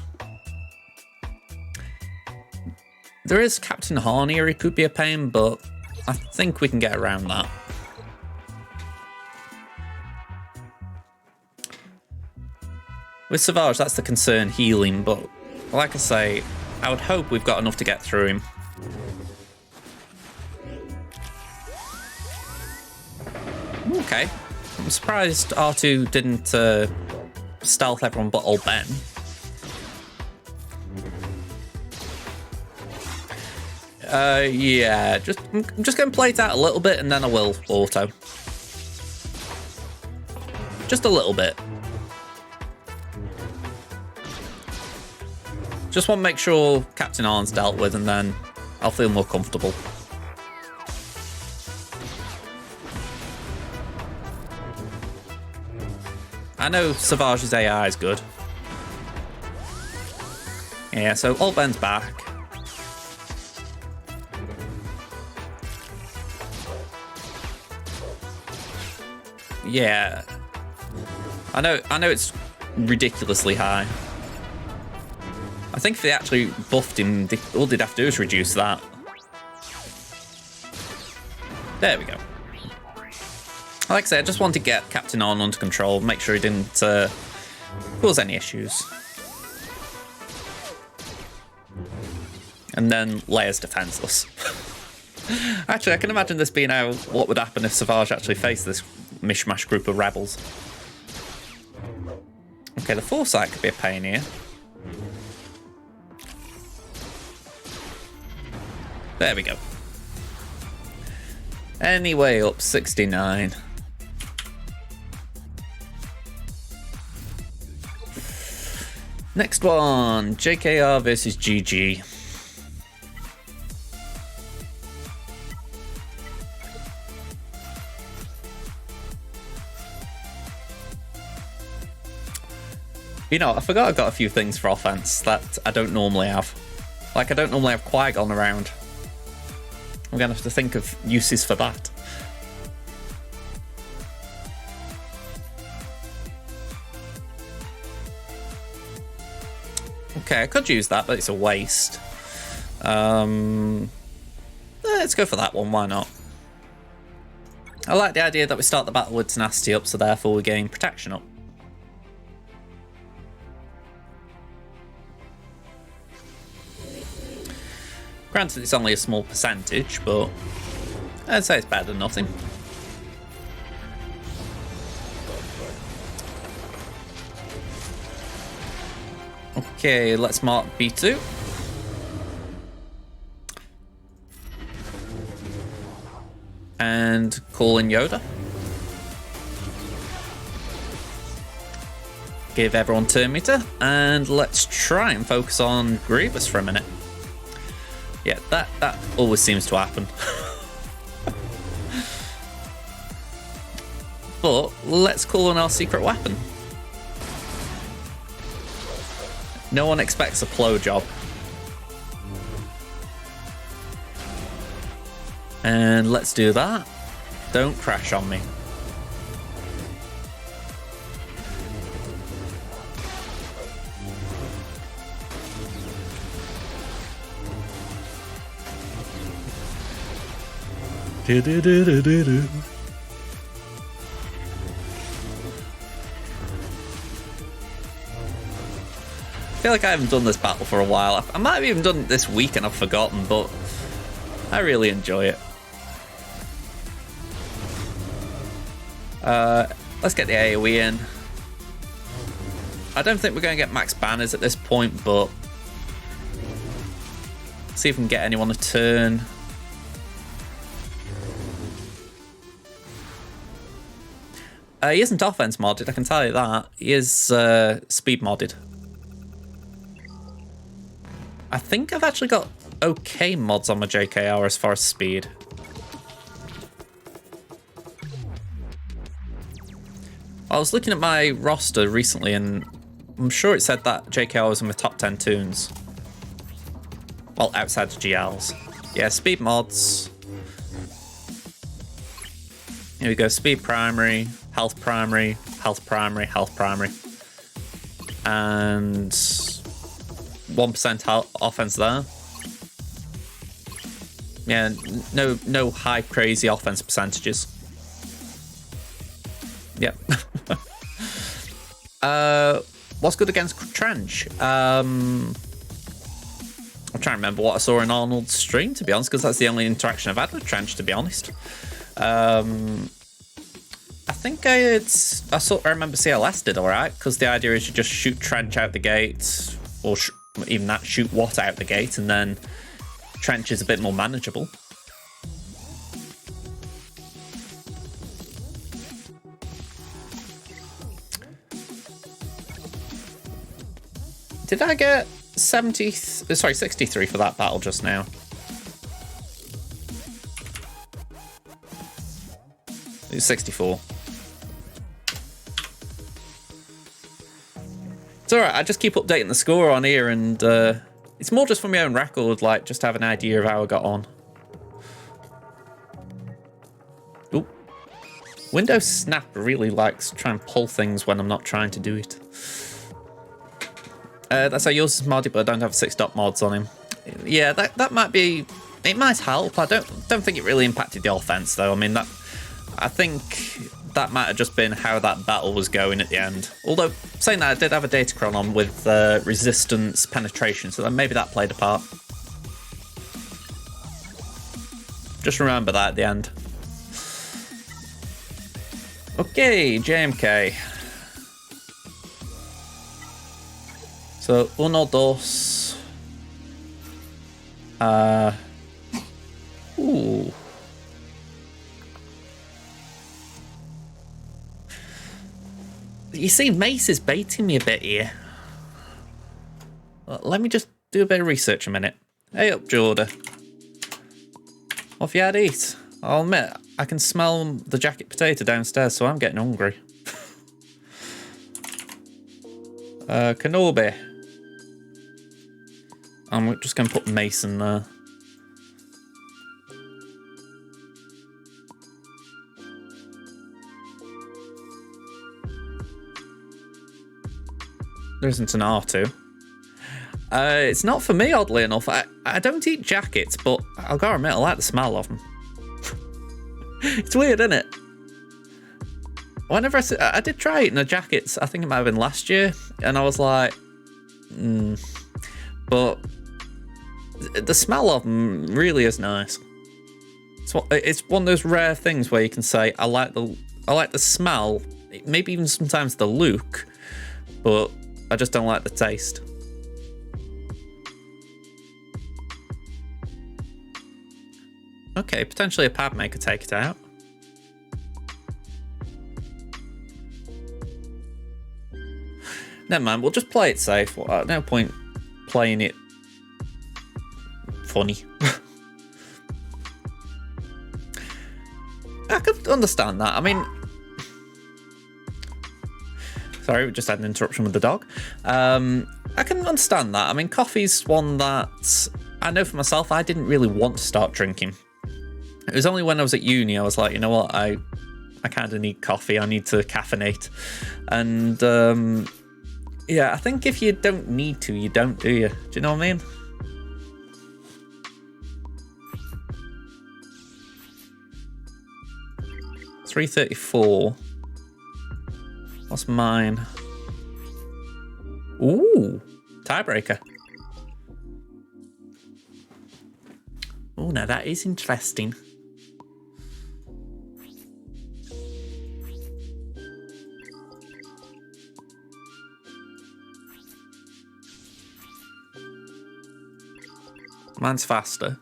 There is Captain Harnier, he could be a pain, but I think we can get around that. With Savage, that's the concern, healing, but like I say, I would hope we've got enough to get through him. Okay. I'm surprised R2 didn't stealth everyone but old Ben. Yeah, I'm just going to play it out a little bit and then I will auto. Just a little bit. Just want to make sure Captain Arn's dealt with and then I'll feel more comfortable. I know Savage's AI is good. Yeah, so Old Ben's back. Yeah. I know it's ridiculously high. I think if they actually buffed him, all they'd have to do is reduce that. There we go. Like I said, I just want to get Captain On under control, make sure he didn't cause any issues. And then Leia's defenseless. Actually, I can imagine this being how what would happen if Savage actually faced this mishmash group of rebels. Okay, the foresight could be a pain here. There we go. Anyway, up 69. Next one, JKR versus GG. You know, I forgot I got a few things for offense that I don't normally have. Like, I don't normally have Qui-Gon around. I'm gonna have to think of uses for that. Okay, I could use that, but it's a waste. Let's go for that one, why not? I like the idea that we start the battle with tenacity up, so therefore we gain protection up. Granted, it's only a small percentage, but I'd say it's better than nothing. Okay, let's mark B2. And call in Yoda. give everyone turn meter, and let's try and focus on Grievous for a minute. Yeah, that always seems to happen. But let's call on our secret weapon. No one expects a plow job. And let's do that. Don't crash on me. Do-do-do-do-do-do. I feel like I haven't done this battle for a while. I might have even done it this week and I've forgotten, but I really enjoy it. Let's get the AoE in. I don't think we're going to get max banners at this point, but see if we can get anyone a turn. He isn't offense modded, I can tell you that. He is speed modded. I think I've actually got okay mods on my JKR as far as speed. I was looking at my roster recently and I'm sure it said that JKR was in my top 10 tunes. Well, outside the GLs. Yeah, speed mods. Here we go, speed primary, health primary, health primary, health primary. And 1% offense there. Yeah, no high crazy offense percentages. Yep. What's good against Trench? I'm trying to remember what I saw in Arnold's stream, to be honest, because that's the only interaction I've had with Trench, to be honest. I think I remember CLS did alright, because the idea is you just shoot Trench out the gate, or even that, shoot Watt out the gate, and then Trench is a bit more manageable. Did I get 63 for that battle just now? It was 64. It's alright, I just keep updating the score on here, and it's more just for my own record, like just to have an idea of how I got on. Ooh. Windows Snap really likes to try and pull things when I'm not trying to do it. That's how yours is modded, but I don't have 6-dot mods on him. Yeah, that might be... It might help. I don't think it really impacted the offense, though. I mean, I think that might have just been how that battle was going at the end. Although, saying that, I did have a Datacron on with resistance penetration, so maybe that played a part. Just remember that at the end. Okay, JMK. So, 1 or 2. Ooh. You see, Mace is baiting me a bit here. Well, let me just do a bit of research a minute. Hey up, Jordan. What have you had to eat? I'll admit, I can smell the jacket potato downstairs, so I'm getting hungry. Kenobi. I'm just going to put Mason there. There isn't an R2. It's not for me, oddly enough. I don't eat jackets, but I'll gotta admit, I like the smell of them. It's weird, isn't it? Whenever I did try eating the jackets, I think it might have been last year, and I was like, but the smell of them really is nice. It's one of those rare things where you can say, I like the smell, maybe even sometimes the look, but I just don't like the taste. Okay, potentially a Padme could take it out. Never mind, we'll just play it safe. No point playing it funny. I could understand that. I mean, sorry, we just had an interruption with the dog. I can understand that. I mean, coffee's one that I know for myself, I didn't really want to start drinking. It was only when I was at uni, I was like, you know what, I kind of need coffee. I need to caffeinate. And yeah, I think if you don't need to, you don't, do you? Do you know what I mean? $3.34. What's mine? Ooh, tiebreaker. Oh, now that is interesting. Mine's faster.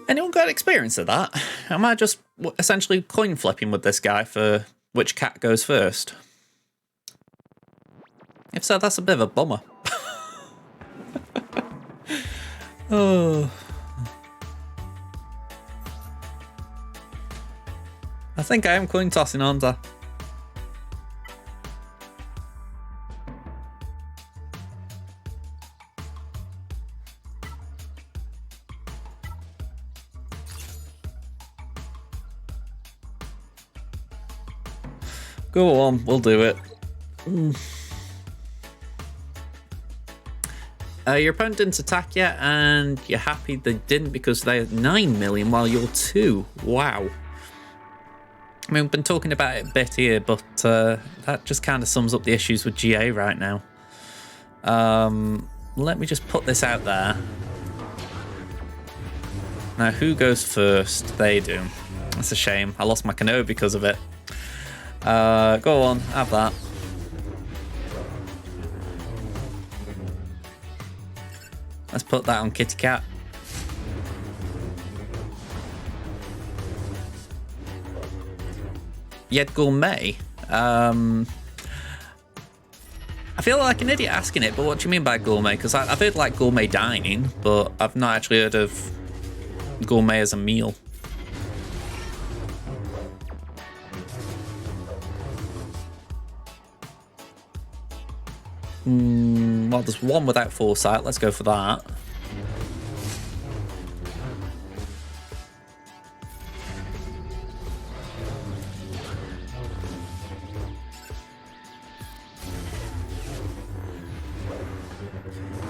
Anyone got experience of that? Am I just essentially coin flipping with this guy for which cat goes first? If so, that's a bit of a bummer. Oh. I think I am coin tossing, aren't I? Go on, we'll do it. Your opponent didn't attack yet, and you're happy they didn't because they had 9 million while you're 2. Wow. I mean, we've been talking about it a bit here, but that just kind of sums up the issues with GA right now. Let me just put this out there. Now, who goes first? They do. That's a shame. I lost my canoe because of it. Go on, have that. Let's put that on Kitty Cat. Yet Gourmet. I feel like an idiot asking it, but what do you mean by gourmet? Because I've heard like gourmet dining, but I've not actually heard of gourmet as a meal. Well, there's one without foresight. Let's go for that.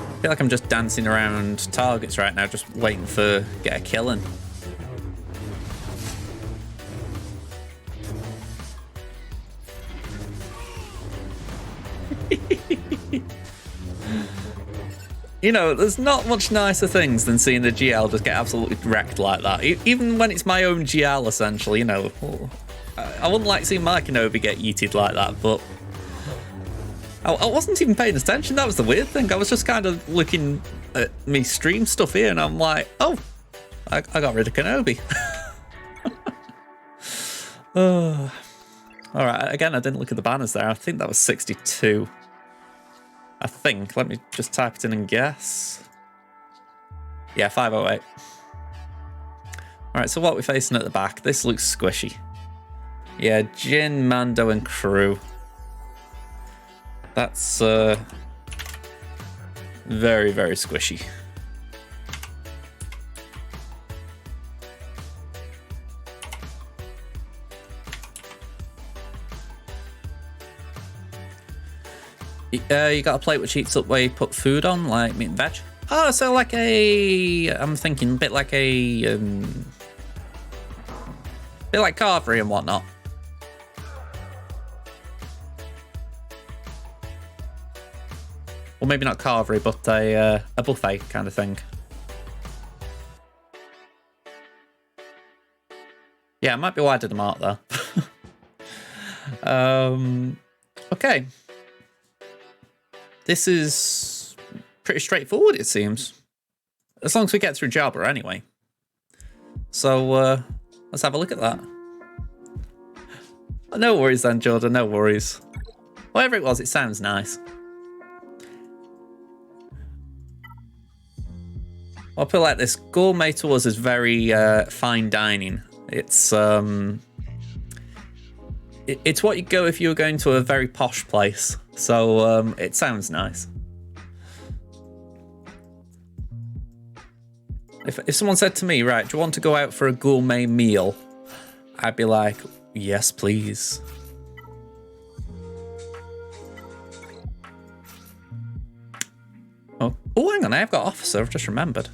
I feel like I'm just dancing around targets right now, just waiting for get a kill in. You know, there's not much nicer things than seeing the GL just get absolutely wrecked like that. Even when it's my own GL, essentially, you know. I wouldn't like seeing my Kenobi get yeeted like that, but I wasn't even paying attention. That was the weird thing. I was just kind of looking at me stream stuff here, and I'm like, oh, I got rid of Kenobi. Oh. All right, again, I didn't look at the banners there. I think that was 62. I think. Let me just type it in and guess. Yeah, 508. All right, so what are we facing at the back? This looks squishy. Yeah, Jin, Mando, and crew. That's very, very squishy. You got a plate which heats up where you put food on, like meat and veg. Oh, so like I'm thinking a bit like a bit like carvery and whatnot. Or maybe not carvery, but a buffet kind of thing. Yeah, it might be why I did the mark there. Okay. This is pretty straightforward, it seems. As long as we get through Jabba anyway. So, let's have a look at that. No worries then, Jordan, no worries. Whatever it was, it sounds nice. I'll put it like this. Gourmet to us is very fine dining. It's it's what you'd go if you were going to a very posh place. So it sounds nice. If someone said to me, right, do you want to go out for a gourmet meal? I'd be like, yes, please. Oh, hang on, I have got officer, I've just remembered.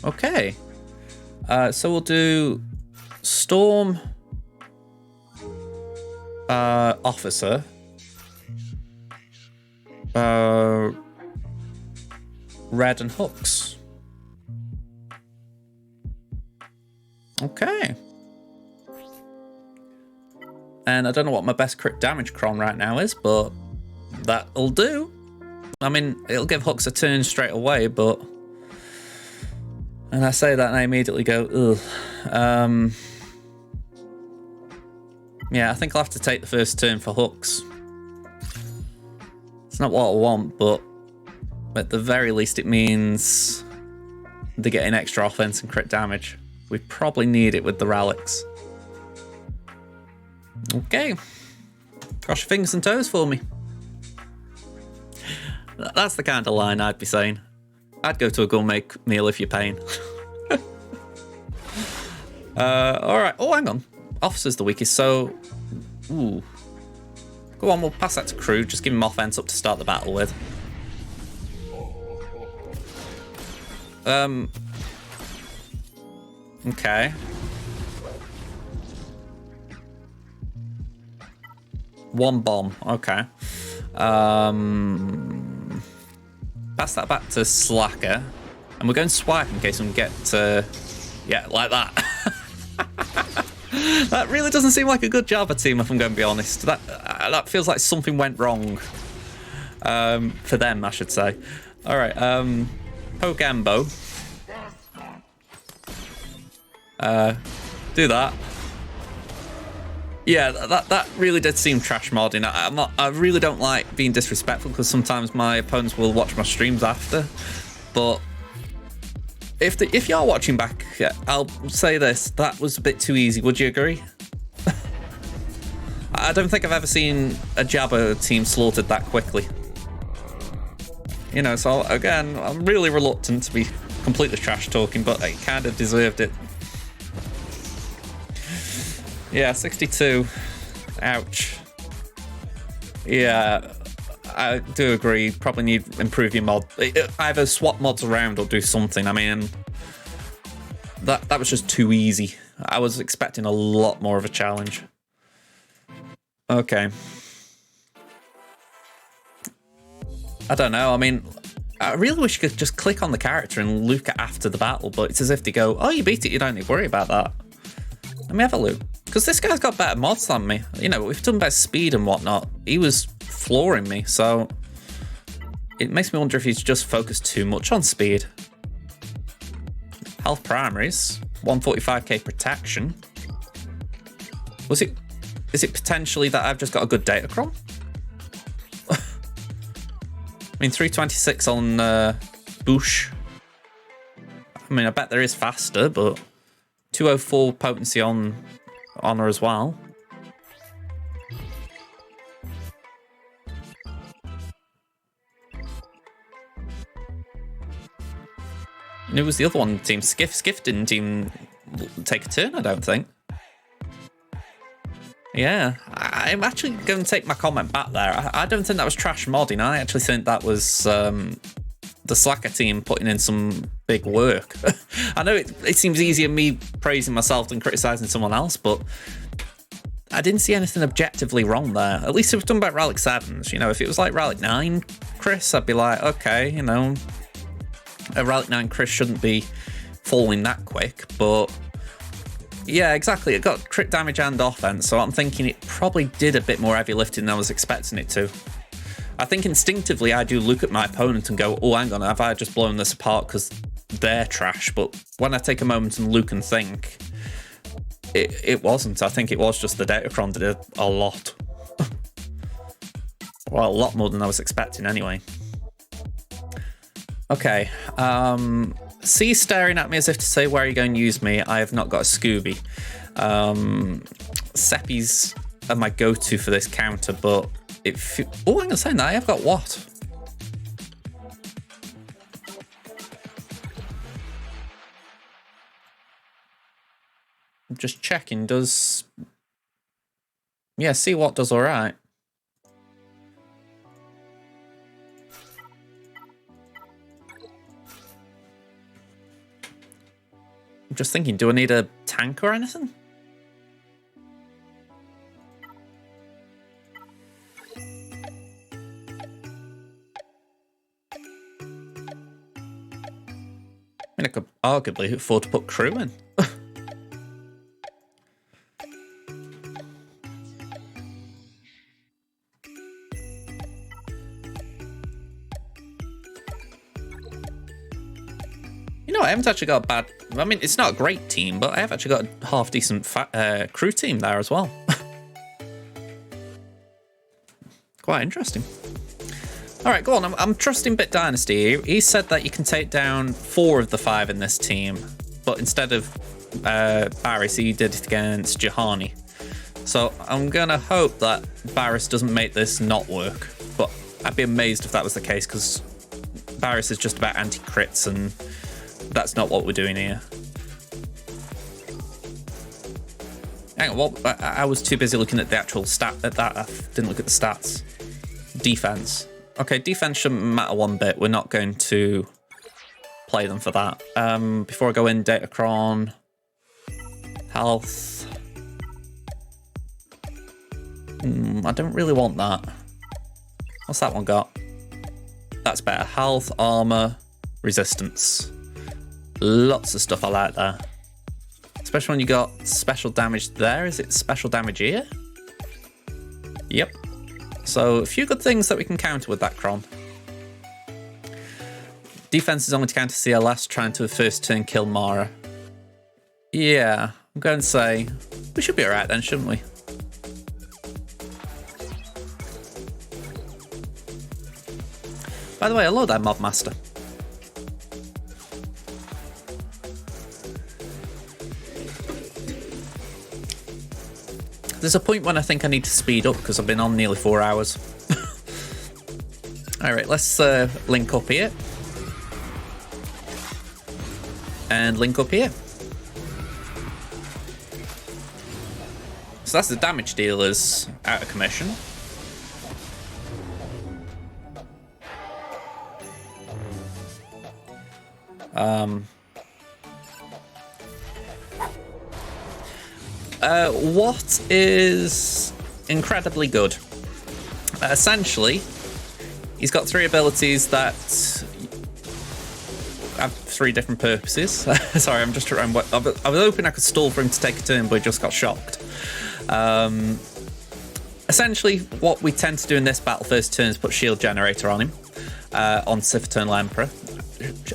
Okay. So we'll do Storm, Officer, Red and Hooks. Okay. And I don't know what my best crit damage cron right now is, but that'll do. I mean, it'll give Hooks a turn straight away, but... And I say that and I immediately go, ugh. Yeah, I think I'll have to take the first turn for Hooks. It's not what I want, but at the very least it means they're getting extra offense and crit damage. We probably need it with the relics. Okay. Cross your fingers and toes for me. That's the kind of line I'd be saying. I'd go to a gourmet meal if you're paying. Alright. Oh, hang on. Officer's the weakest, so... Ooh. Go on, we'll pass that to crew. Just give him offense up to start the battle with. Okay. One bomb. Okay. Pass that back to Slacker. And we're going to swipe in case we can get... yeah, like that. That really doesn't seem like a good Java team, if I'm going to be honest. That feels like something went wrong. For them, I should say. Alright, Pogambo. Do that. Yeah, that really did seem trash modding. I really don't like being disrespectful because sometimes my opponents will watch my streams after. But if you're watching back, I'll say this: that was a bit too easy. Would you agree? I don't think I've ever seen a Jabba team slaughtered that quickly. You know, so again, I'm really reluctant to be completely trash talking, but I kind of deserved it. Yeah, 62. Ouch. Yeah, I do agree. Probably need to improve your mod. Either swap mods around or do something. I mean, that was just too easy. I was expecting a lot more of a challenge. Okay. I don't know. I mean, I really wish you could just click on the character and look at after the battle, but it's as if they go, oh, you beat it, you don't need to worry about that. Let me have a look. Because this guy's got better mods than me. You know, we've done better speed and whatnot. He was flooring me, so it makes me wonder if he's just focused too much on speed. Health primaries, 145k protection. Is it potentially that I've just got a good datacron? I mean, 326 on Bush. I mean, I bet there is faster, but 204 potency on Honor as well. And it was the other one team. Skiff didn't even take a turn, I don't think. Yeah, I'm actually going to take my comment back there. I don't think that was trash modding. I actually think that was the Slacker team putting in some big work. I know it seems easier me praising myself than criticising someone else, but I didn't see anything objectively wrong there. At least if we're talking about Relic 7s, you know, if it was like Relic 9 Chris, I'd be like, okay, you know, a Relic 9 Chris shouldn't be falling that quick, but yeah, exactly. It got crit damage and offense, so I'm thinking it probably did a bit more heavy lifting than I was expecting it to. I think instinctively I do look at my opponent and go, oh, hang on, have I just blown this apart because they're trash? But when I take a moment and look and think, it wasn't. I think it was just the Datacron did a lot. Well, a lot more than I was expecting anyway. Okay. C staring at me as if to say, where are you going to use me? I have not got a Scooby. Seppi's are my go-to for this counter, but oh, I'm gonna say that I have got what? I'm just checking. Does see what does all right. I'm just thinking, do I need a tank or anything? I mean, I could arguably afford to put crew in. You know, I haven't actually got a bad... I mean, it's not a great team, but I have actually got a half-decent crew team there as well. Quite interesting. All right, go on. I'm trusting Bit Dynasty. He said that you can take down 4 of the 5 in this team, but instead of Barris, he did it against Jahani. So I'm going to hope that Barris doesn't make this not work, but I'd be amazed if that was the case, because Barris is just about anti-crits, and that's not what we're doing here. Hang on, what? I was too busy looking at the actual stat at that. I didn't look at the stats. Defense. Okay, defense shouldn't matter one bit. We're not going to play them for that. Before I go in, Datacron, health. I don't really want that. What's that one got? That's better. Health, armor, resistance. Lots of stuff I like there. Especially when you got special damage there. Is it special damage here? Yep. So a few good things that we can counter with that Kron. Defense is only to counter CLS, trying to first turn kill Mara. Yeah, I'm going to say we should be alright then, shouldn't we? By the way, hello there, Mob Master. There's a point when I think I need to speed up because I've been on nearly 4 hours. Alright, let's link up here. And link up here. So that's the damage dealers out of commission. What is incredibly good? Essentially, he's got 3 abilities that have 3 different purposes. Sorry, I'm just trying. I was hoping I could stall for him to take a turn, but he just got shocked. Essentially, what we tend to do in this battle first turn is put Shield Generator on him, on Sith Eternal Emperor.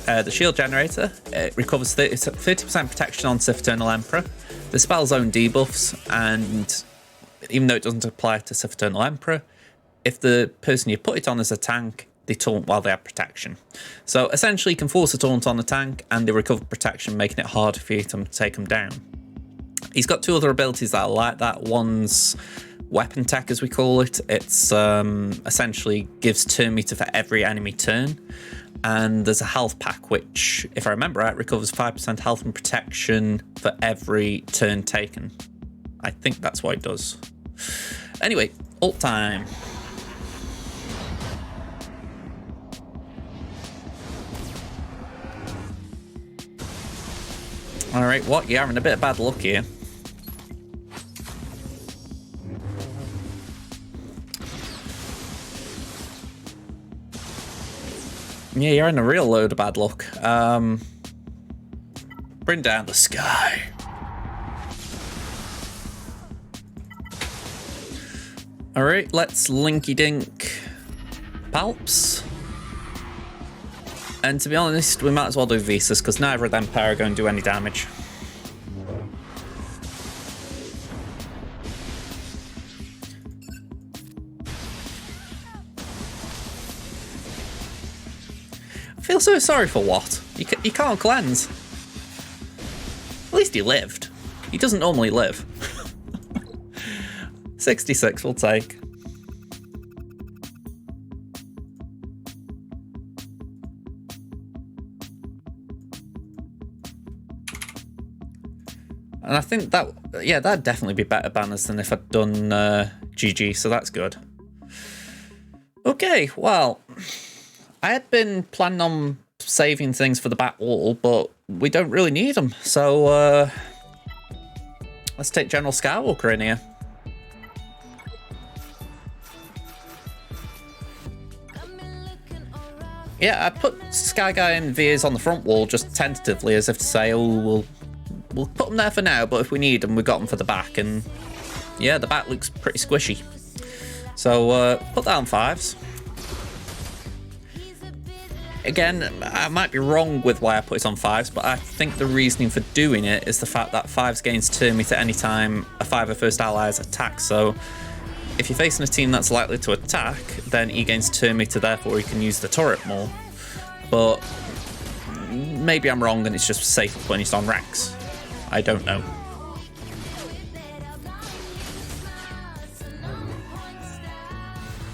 The Shield Generator, it recovers 30% protection on Sith Eternal Emperor. The spell's own debuffs, and even though it doesn't apply to Sith Eternal Emperor, if the person you put it on as a tank, they taunt while they have protection. So essentially you can force a taunt on the tank and they recover protection, making it harder for you to take them down. He's got 2 other abilities that are like that. One's weapon tech, as we call it. It's essentially gives turn meter for every enemy turn. And there's a health pack, which, if I remember right, recovers 5% health and protection for every turn taken. I think that's what it does. Anyway, ult time. Alright, what? You're having a bit of bad luck here. Yeah, you're in a real load of bad luck. Bring down the sky. Alright, let's linky dink. Alps. And to be honest, we might as well do Visas, because neither of them pair are going to do any damage. I feel so sorry for Watt. You can't cleanse. At least he lived. He doesn't normally live. 66 we'll take. And I think that, yeah, that'd definitely be better banners than if I'd done GG, so that's good. Okay, well, I had been planning on saving things for the back wall, but we don't really need them, so let's take General Skywalker in here. Yeah, I put Sky Guy and Veers on the front wall just tentatively, as if to say, oh, we'll put them there for now, but if we need them, we got them for the back. And yeah, the back looks pretty squishy. So put that on 5s. Again, I might be wrong with why I put it on 5s, but I think the reasoning for doing it is the fact that 5s gains turn meter any time a 5 of first allies attacks. So if you're facing a team that's likely to attack, then he gains turn meter, therefore he can use the turret more. But maybe I'm wrong and it's just safer putting it on Rex. I don't know.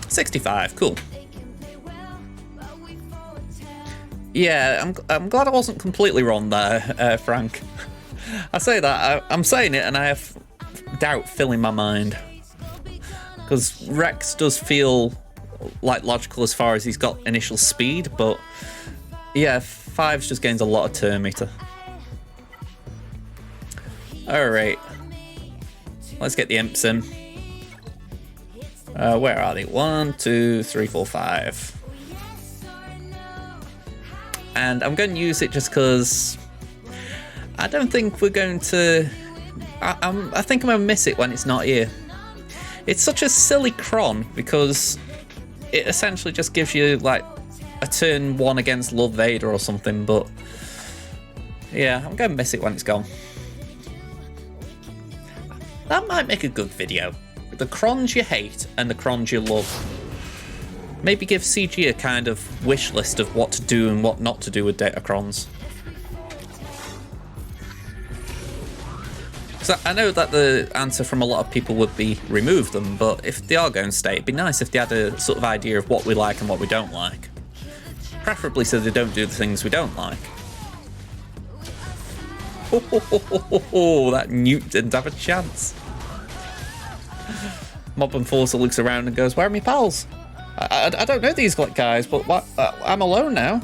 $65, cool. Yeah, I'm glad I wasn't completely wrong there, Frank. I say that, I'm saying it and I have doubt filling my mind. Because Rex does feel like logical as far as he's got initial speed, but yeah, 5s just gains a lot of turn meter. Alright, let's get the imps in. Where are they? 1, 2, 3, 4, 5. And I'm going to use it just because I don't think we're going to... I think I'm going to miss it when it's not here. It's such a silly cron because it essentially just gives you like a turn 1 against Lord Vader or something, but yeah, I'm going to miss it when it's gone. That might make a good video. The crons you hate and the crons you love. Maybe give CG a kind of wish list of what to do and what not to do with Datacrons. So I know that the answer from a lot of people would be remove them, but if they are going to stay, it'd be nice if they had a sort of idea of what we like and what we don't like. Preferably so they don't do the things we don't like. Oh, that Newt didn't have a chance. Mob Enforcer looks around and goes, where are my pals? I don't know these guys, but what, I'm alone now.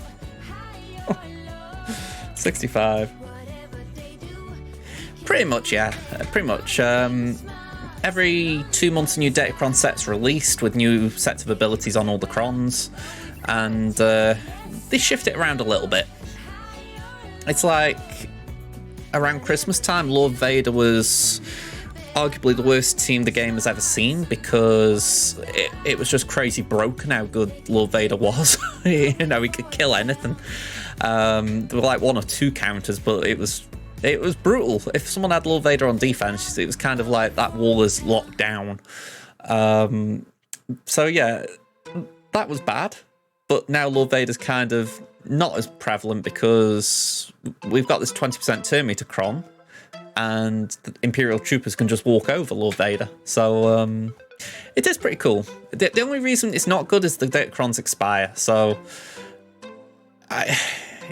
65. Pretty much, yeah. Pretty much. Every 2 months a new Datacron set's released with new sets of abilities on all the crons. And they shift it around a little bit. It's like around Christmas time, Lord Vader was arguably the worst team the game has ever seen because it was just crazy broken how good Lord Vader was. You know, he could kill anything. There were like 1 or 2 counters, but it was brutal. If someone had Lord Vader on defense, it was kind of like that wall is locked down. So yeah, that was bad. But now Lord Vader's kind of not as prevalent because we've got this 20% turn meter cron, and the Imperial troopers can just walk over Lord Vader. So it is pretty cool. The only reason it's not good is the Datacrons expire. So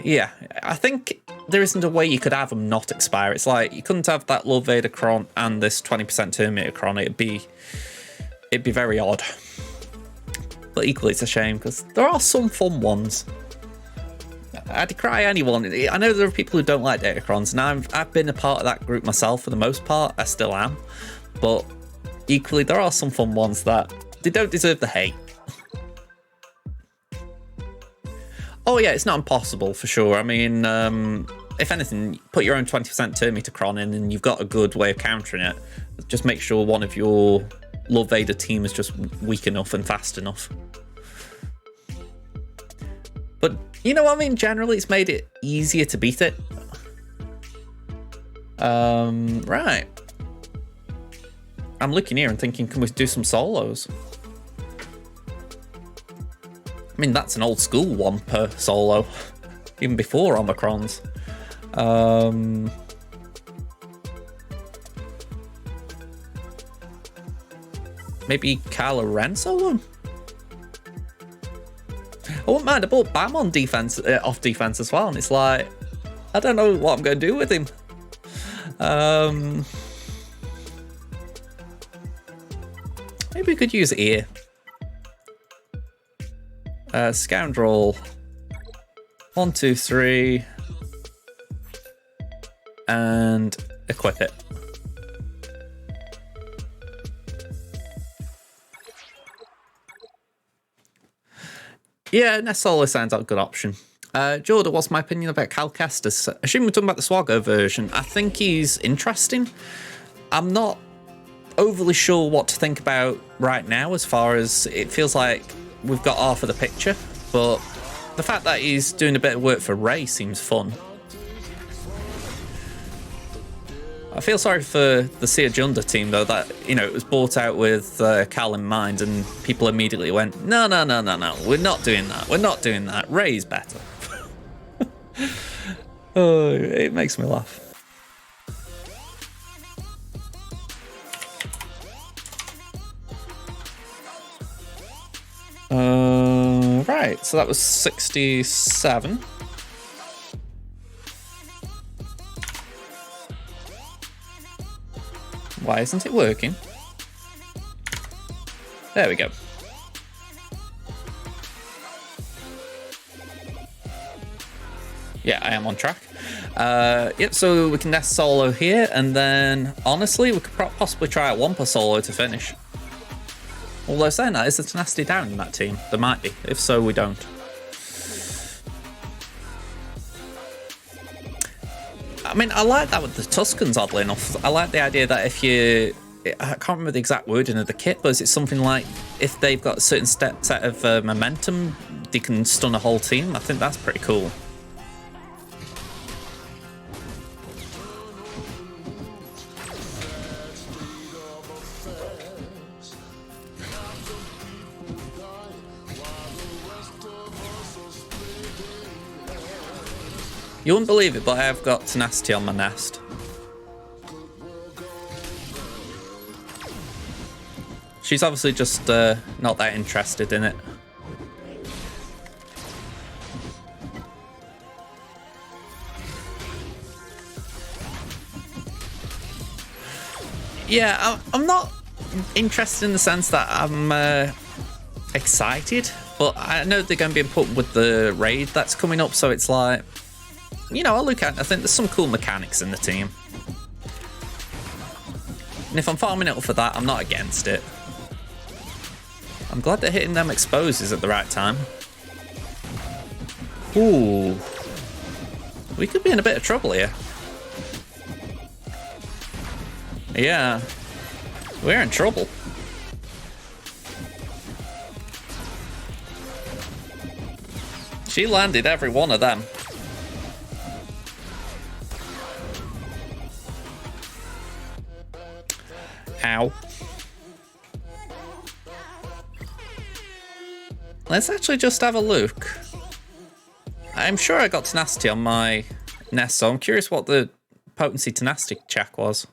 yeah, I think there isn't a way you could have them not expire. It's like you couldn't have that Lord Vader cron and this 20% turn meter cron. It'd be very odd. But equally, it's a shame because there are some fun ones. I decry anyone. I know there are people who don't like Datacrons, and I've been a part of that group myself for the most part. I still am. But equally, there are some fun ones that they don't deserve the hate. Oh yeah, it's not impossible for sure. I mean, if anything, put your own 20% turn meter cron in and you've got a good way of countering it. Just make sure one of your Lord Vader team is just weak enough and fast enough. But you know what I mean? Generally, it's made it easier to beat it. Right. I'm looking here and thinking, can we do some solos? I mean, that's an old school one per solo, even before Omicrons. Maybe Kylo Ren solo? I wouldn't mind. I bought Bam on defense, off defense as well, and it's like, I don't know what I'm going to do with him. Maybe we could use ear. Scoundrel. 1, 2, 3. And equip it. Yeah, Nest Solo sounds like a good option. Jordan, what's my opinion about Cal Kestis? I assume we're talking about the SWGOH version. I think he's interesting. I'm not overly sure what to think about right now, as far as it feels like we've got half of the picture, but the fact that he's doing a bit of work for Ray seems fun. I feel sorry for the Sia Junda team, though, that, you know, it was bought out with Cal in mind, and people immediately went, no, we're not doing that. Ray's better. Oh, it makes me laugh. Right, so that was 67. Why isn't it working? There we go. Yeah, I am on track. Yep, so we can nest solo here, and then honestly, we could possibly try a Wampa solo to finish. Although saying that, is there tenacity down in that team? There might be. If so, we don't. I mean, I like that with the Tuscans, oddly enough. I like the idea that if you... I can't remember the exact wording of the kit, but is it something like if they've got a certain set of momentum, they can stun a whole team? I think that's pretty cool. You wouldn't believe it, but I have got tenacity on my nest. She's obviously just not that interested in it. Yeah, I'm not interested in the sense that I'm excited, but I know they're going to be important with the raid that's coming up, so it's like, you know, I think there's some cool mechanics in the team. And if I'm farming it up for that, I'm not against it. I'm glad they're hitting them exposes at the right time. Ooh. We could be in a bit of trouble here. Yeah. We're in trouble. She landed every one of them. Ow. Let's actually just have a look. I'm sure I got tenacity on my nest, so I'm curious what the potency tenacity check was.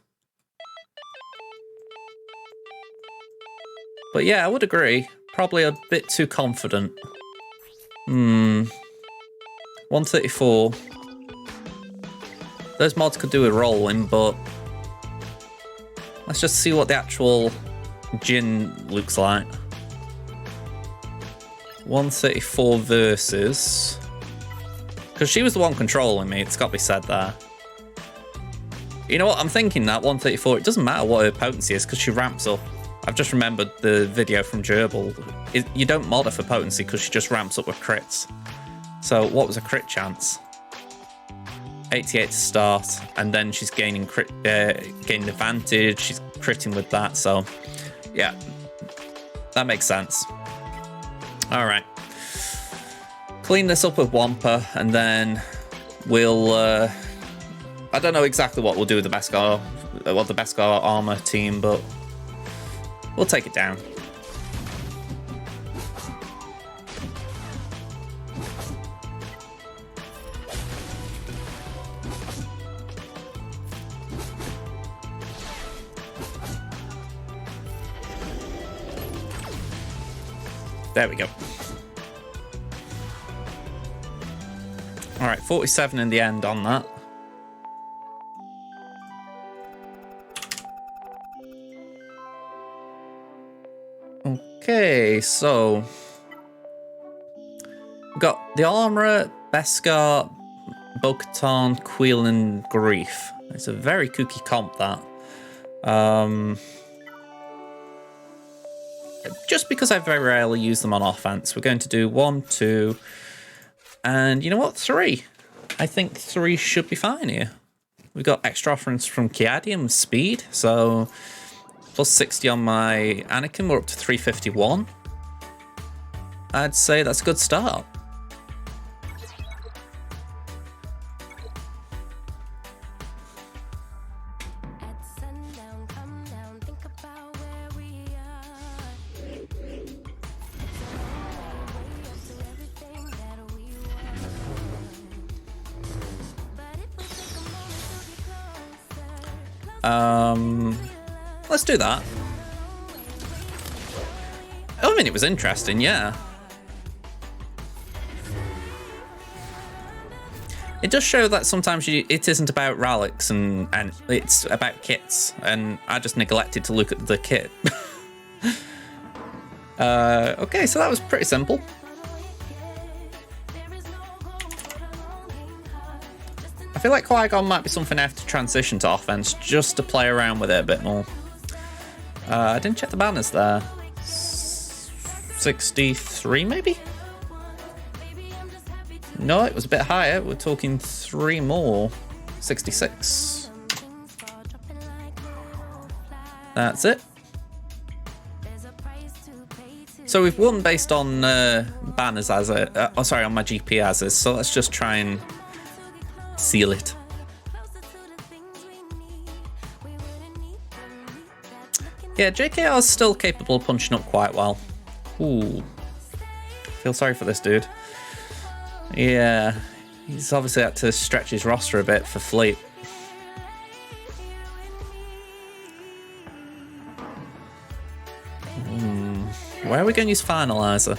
But yeah, I would agree. Probably a bit too confident. 134. Those mods could do a rolling, but let's just see what the actual Jin looks like. 134 versus... Because she was the one controlling me, it's got to be said there. You know what, I'm thinking that 134, it doesn't matter what her potency is because she ramps up. I've just remembered the video from Gerbil. You don't mod her for potency because she just ramps up with crits. So what was a crit chance? 88 to start, and then she's gaining gaining advantage. She's critting with that, so yeah, that makes sense. All right, clean this up with Wampa, and then we'll... I don't know exactly what we'll do with the Beskar, the Beskar armor team, but we'll take it down. There we go. All right, 47 in the end on that. Okay, so we've got the Armourer, Beskar, Bo-Katan, Queel, and Grief. It's a very kooky comp, that. Just because I very rarely use them on offense, we're going to do 1, 2, and you know what? 3. I think 3 should be fine here. We've got extra offerings from Kiadium with speed, so plus 60 on my Anakin, we're up to 351. I'd say that's a good start. Let's do that. I mean, it was interesting, yeah. It does show that sometimes it isn't about relics and it's about kits, and I just neglected to look at the kit. Okay, so that was pretty simple. I feel like Qui-Gon might be something I have to transition to offense just to play around with it a bit more. I didn't check the banners there. 63 maybe? No, it was a bit higher. We're talking 3 more. 66. That's it. So we've won based on banners as a... sorry, on my GP as is. So let's just try and seal it. Yeah, JKR is still capable of punching up quite well. Ooh. Feel sorry for this dude. Yeah, he's obviously had to stretch his roster a bit for Fleet. Where are we going to use Finalizer?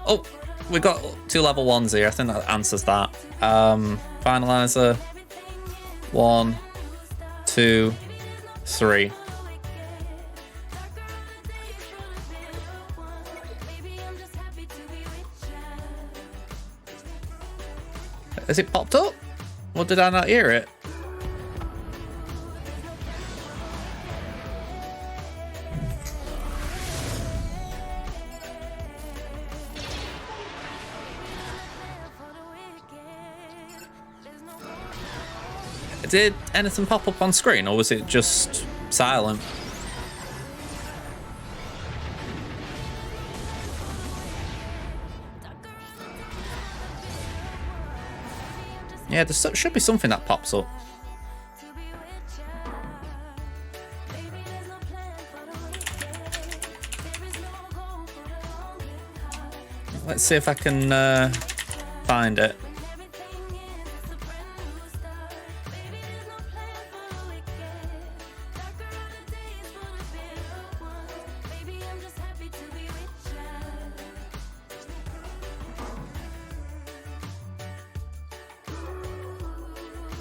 Oh, we've got 2 level 1s here. I think that answers that. Finalizer. 1, 2, 3. Has it popped up? Or did I not hear it? Did anything pop up on screen, or was it just silent? Yeah, there should be something that pops up. Let's see if I can find it.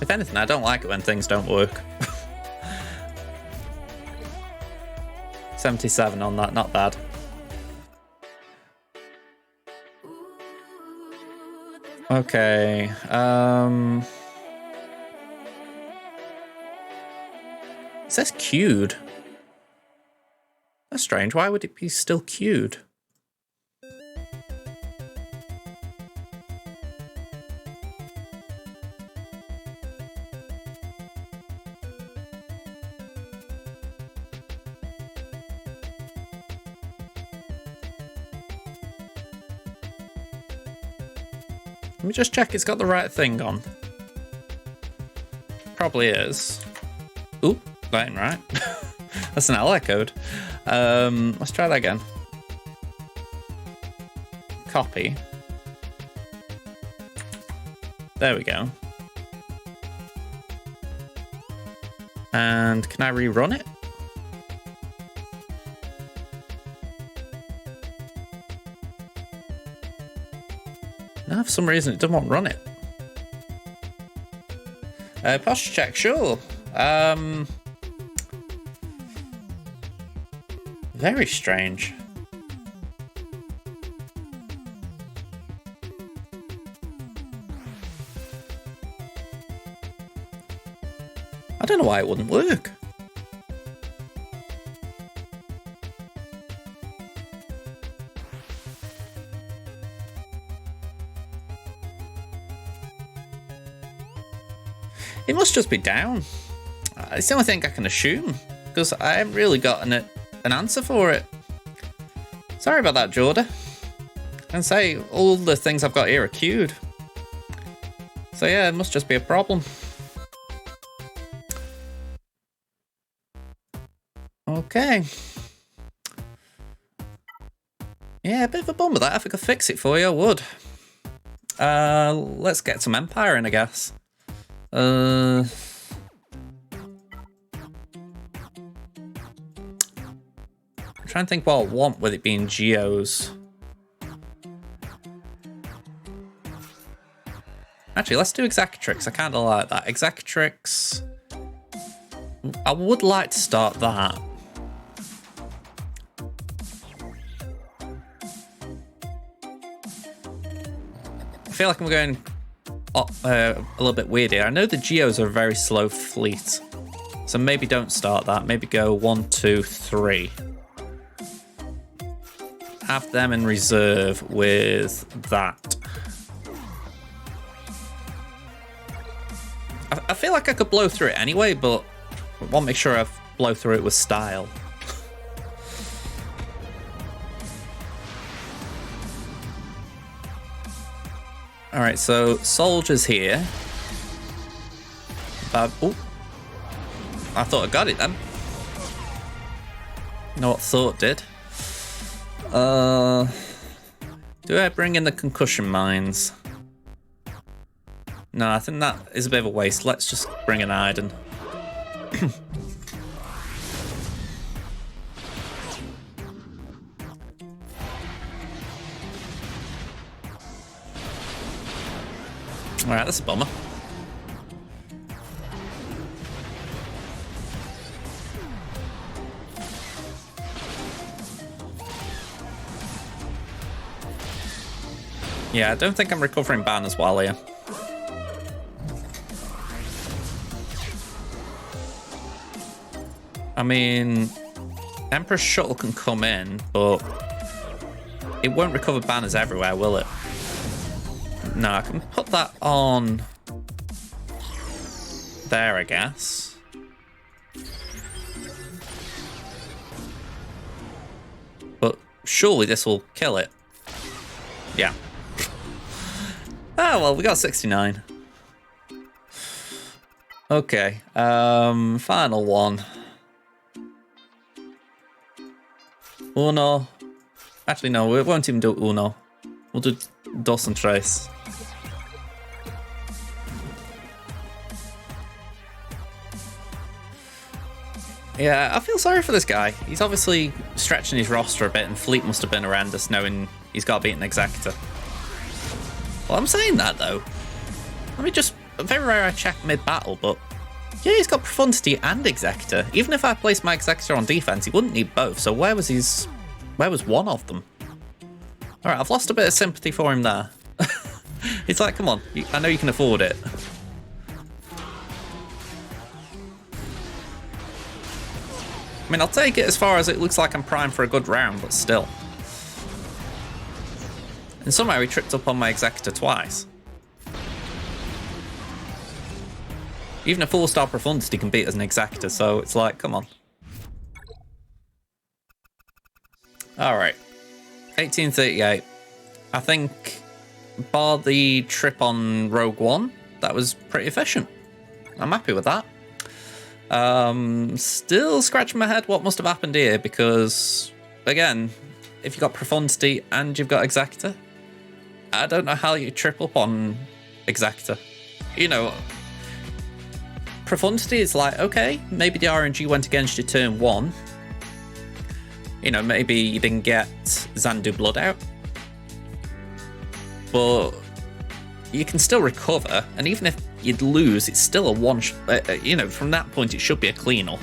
If anything, I don't like it when things don't work. 77 on that, not bad. Okay, it says queued. That's strange, why would it be still queued? Let me just check it's got the right thing on. Probably is. Ooh, that ain't right. That's an ally code. Let's try that again. Copy. There we go. And can I rerun it? No, for some reason it doesn't want to run it. Posture check, sure. Very strange. I don't know why it wouldn't work. It must just be down. It's the only thing I can assume, because I haven't really gotten an answer for it. Sorry about that, Jordan. And say, all the things I've got here are queued. So yeah, it must just be a problem. Okay. Yeah, a bit of a bummer that. If I could fix it for you, I would. Let's get some Empire in, I guess. I'm trying to think what I want with it being Geos. Actually, let's do Executrix. I kind of like that. Executrix. I would like to start that. I feel like I'm going a little bit weird here. I know the Geos are a very slow fleet, so maybe don't start that. Maybe go 1, 2, 3. Have them in reserve with that. I feel like I could blow through it anyway, but I want to make sure I blow through it with style. Alright, so soldiers here. Oh, I thought I got it then. You know what thought did? Do I bring in the concussion mines? No, I think that is a bit of a waste. Let's just bring in Iden. Alright, that's a bummer. Yeah, I don't think I'm recovering banners while here. I mean, Emperor's Shuttle can come in, but it won't recover banners everywhere, will it? No, I can put that on there, I guess. But surely this will kill it. Yeah. Oh, well, we got 69. Okay, final one. Uno. Actually, no, we won't even do uno. We'll do dos and tres. Yeah, I feel sorry for this guy. He's obviously stretching his roster a bit, and Fleet must have been horrendous knowing he's got to beat an Executor. Well, I'm saying that, though. Let me just... Very rare I check mid-battle, but... Yeah, he's got Profundity and Executor. Even if I placed my Executor on defense, he wouldn't need both. So where was his... Where was one of them? Alright, I've lost a bit of sympathy for him there. It's like, come on, I know you can afford it. I mean, I'll take it as far as it looks like I'm primed for a good round, but still. And somehow he tripped up on my Executor twice. Even a 4-star Profundity can beat as an Executor, so it's like, come on. Alright. 1838. I think bar the trip on Rogue One, that was pretty efficient. I'm happy with that. Still scratching my head what must have happened here, because, again, if you've got Profundity and you've got Executor, I don't know how you trip up on Executor. You know, Profundity is like, okay, maybe the RNG went against you turn 1. You know, maybe you didn't get Xanadu Blood out. But you can still recover, and even if you'd lose, it's still a one. You know, from that point, it should be a clean-up.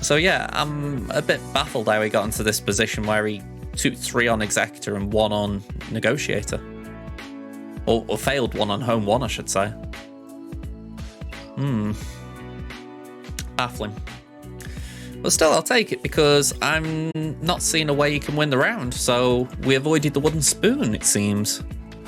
So yeah, I'm a bit baffled how he got into this position where he took 3 on Executor and 1 on Negotiator. Or failed 1 on Home 1, I should say. Baffling. But still, I'll take it, because I'm not seeing a way you can win the round, so we avoided the wooden spoon, it seems.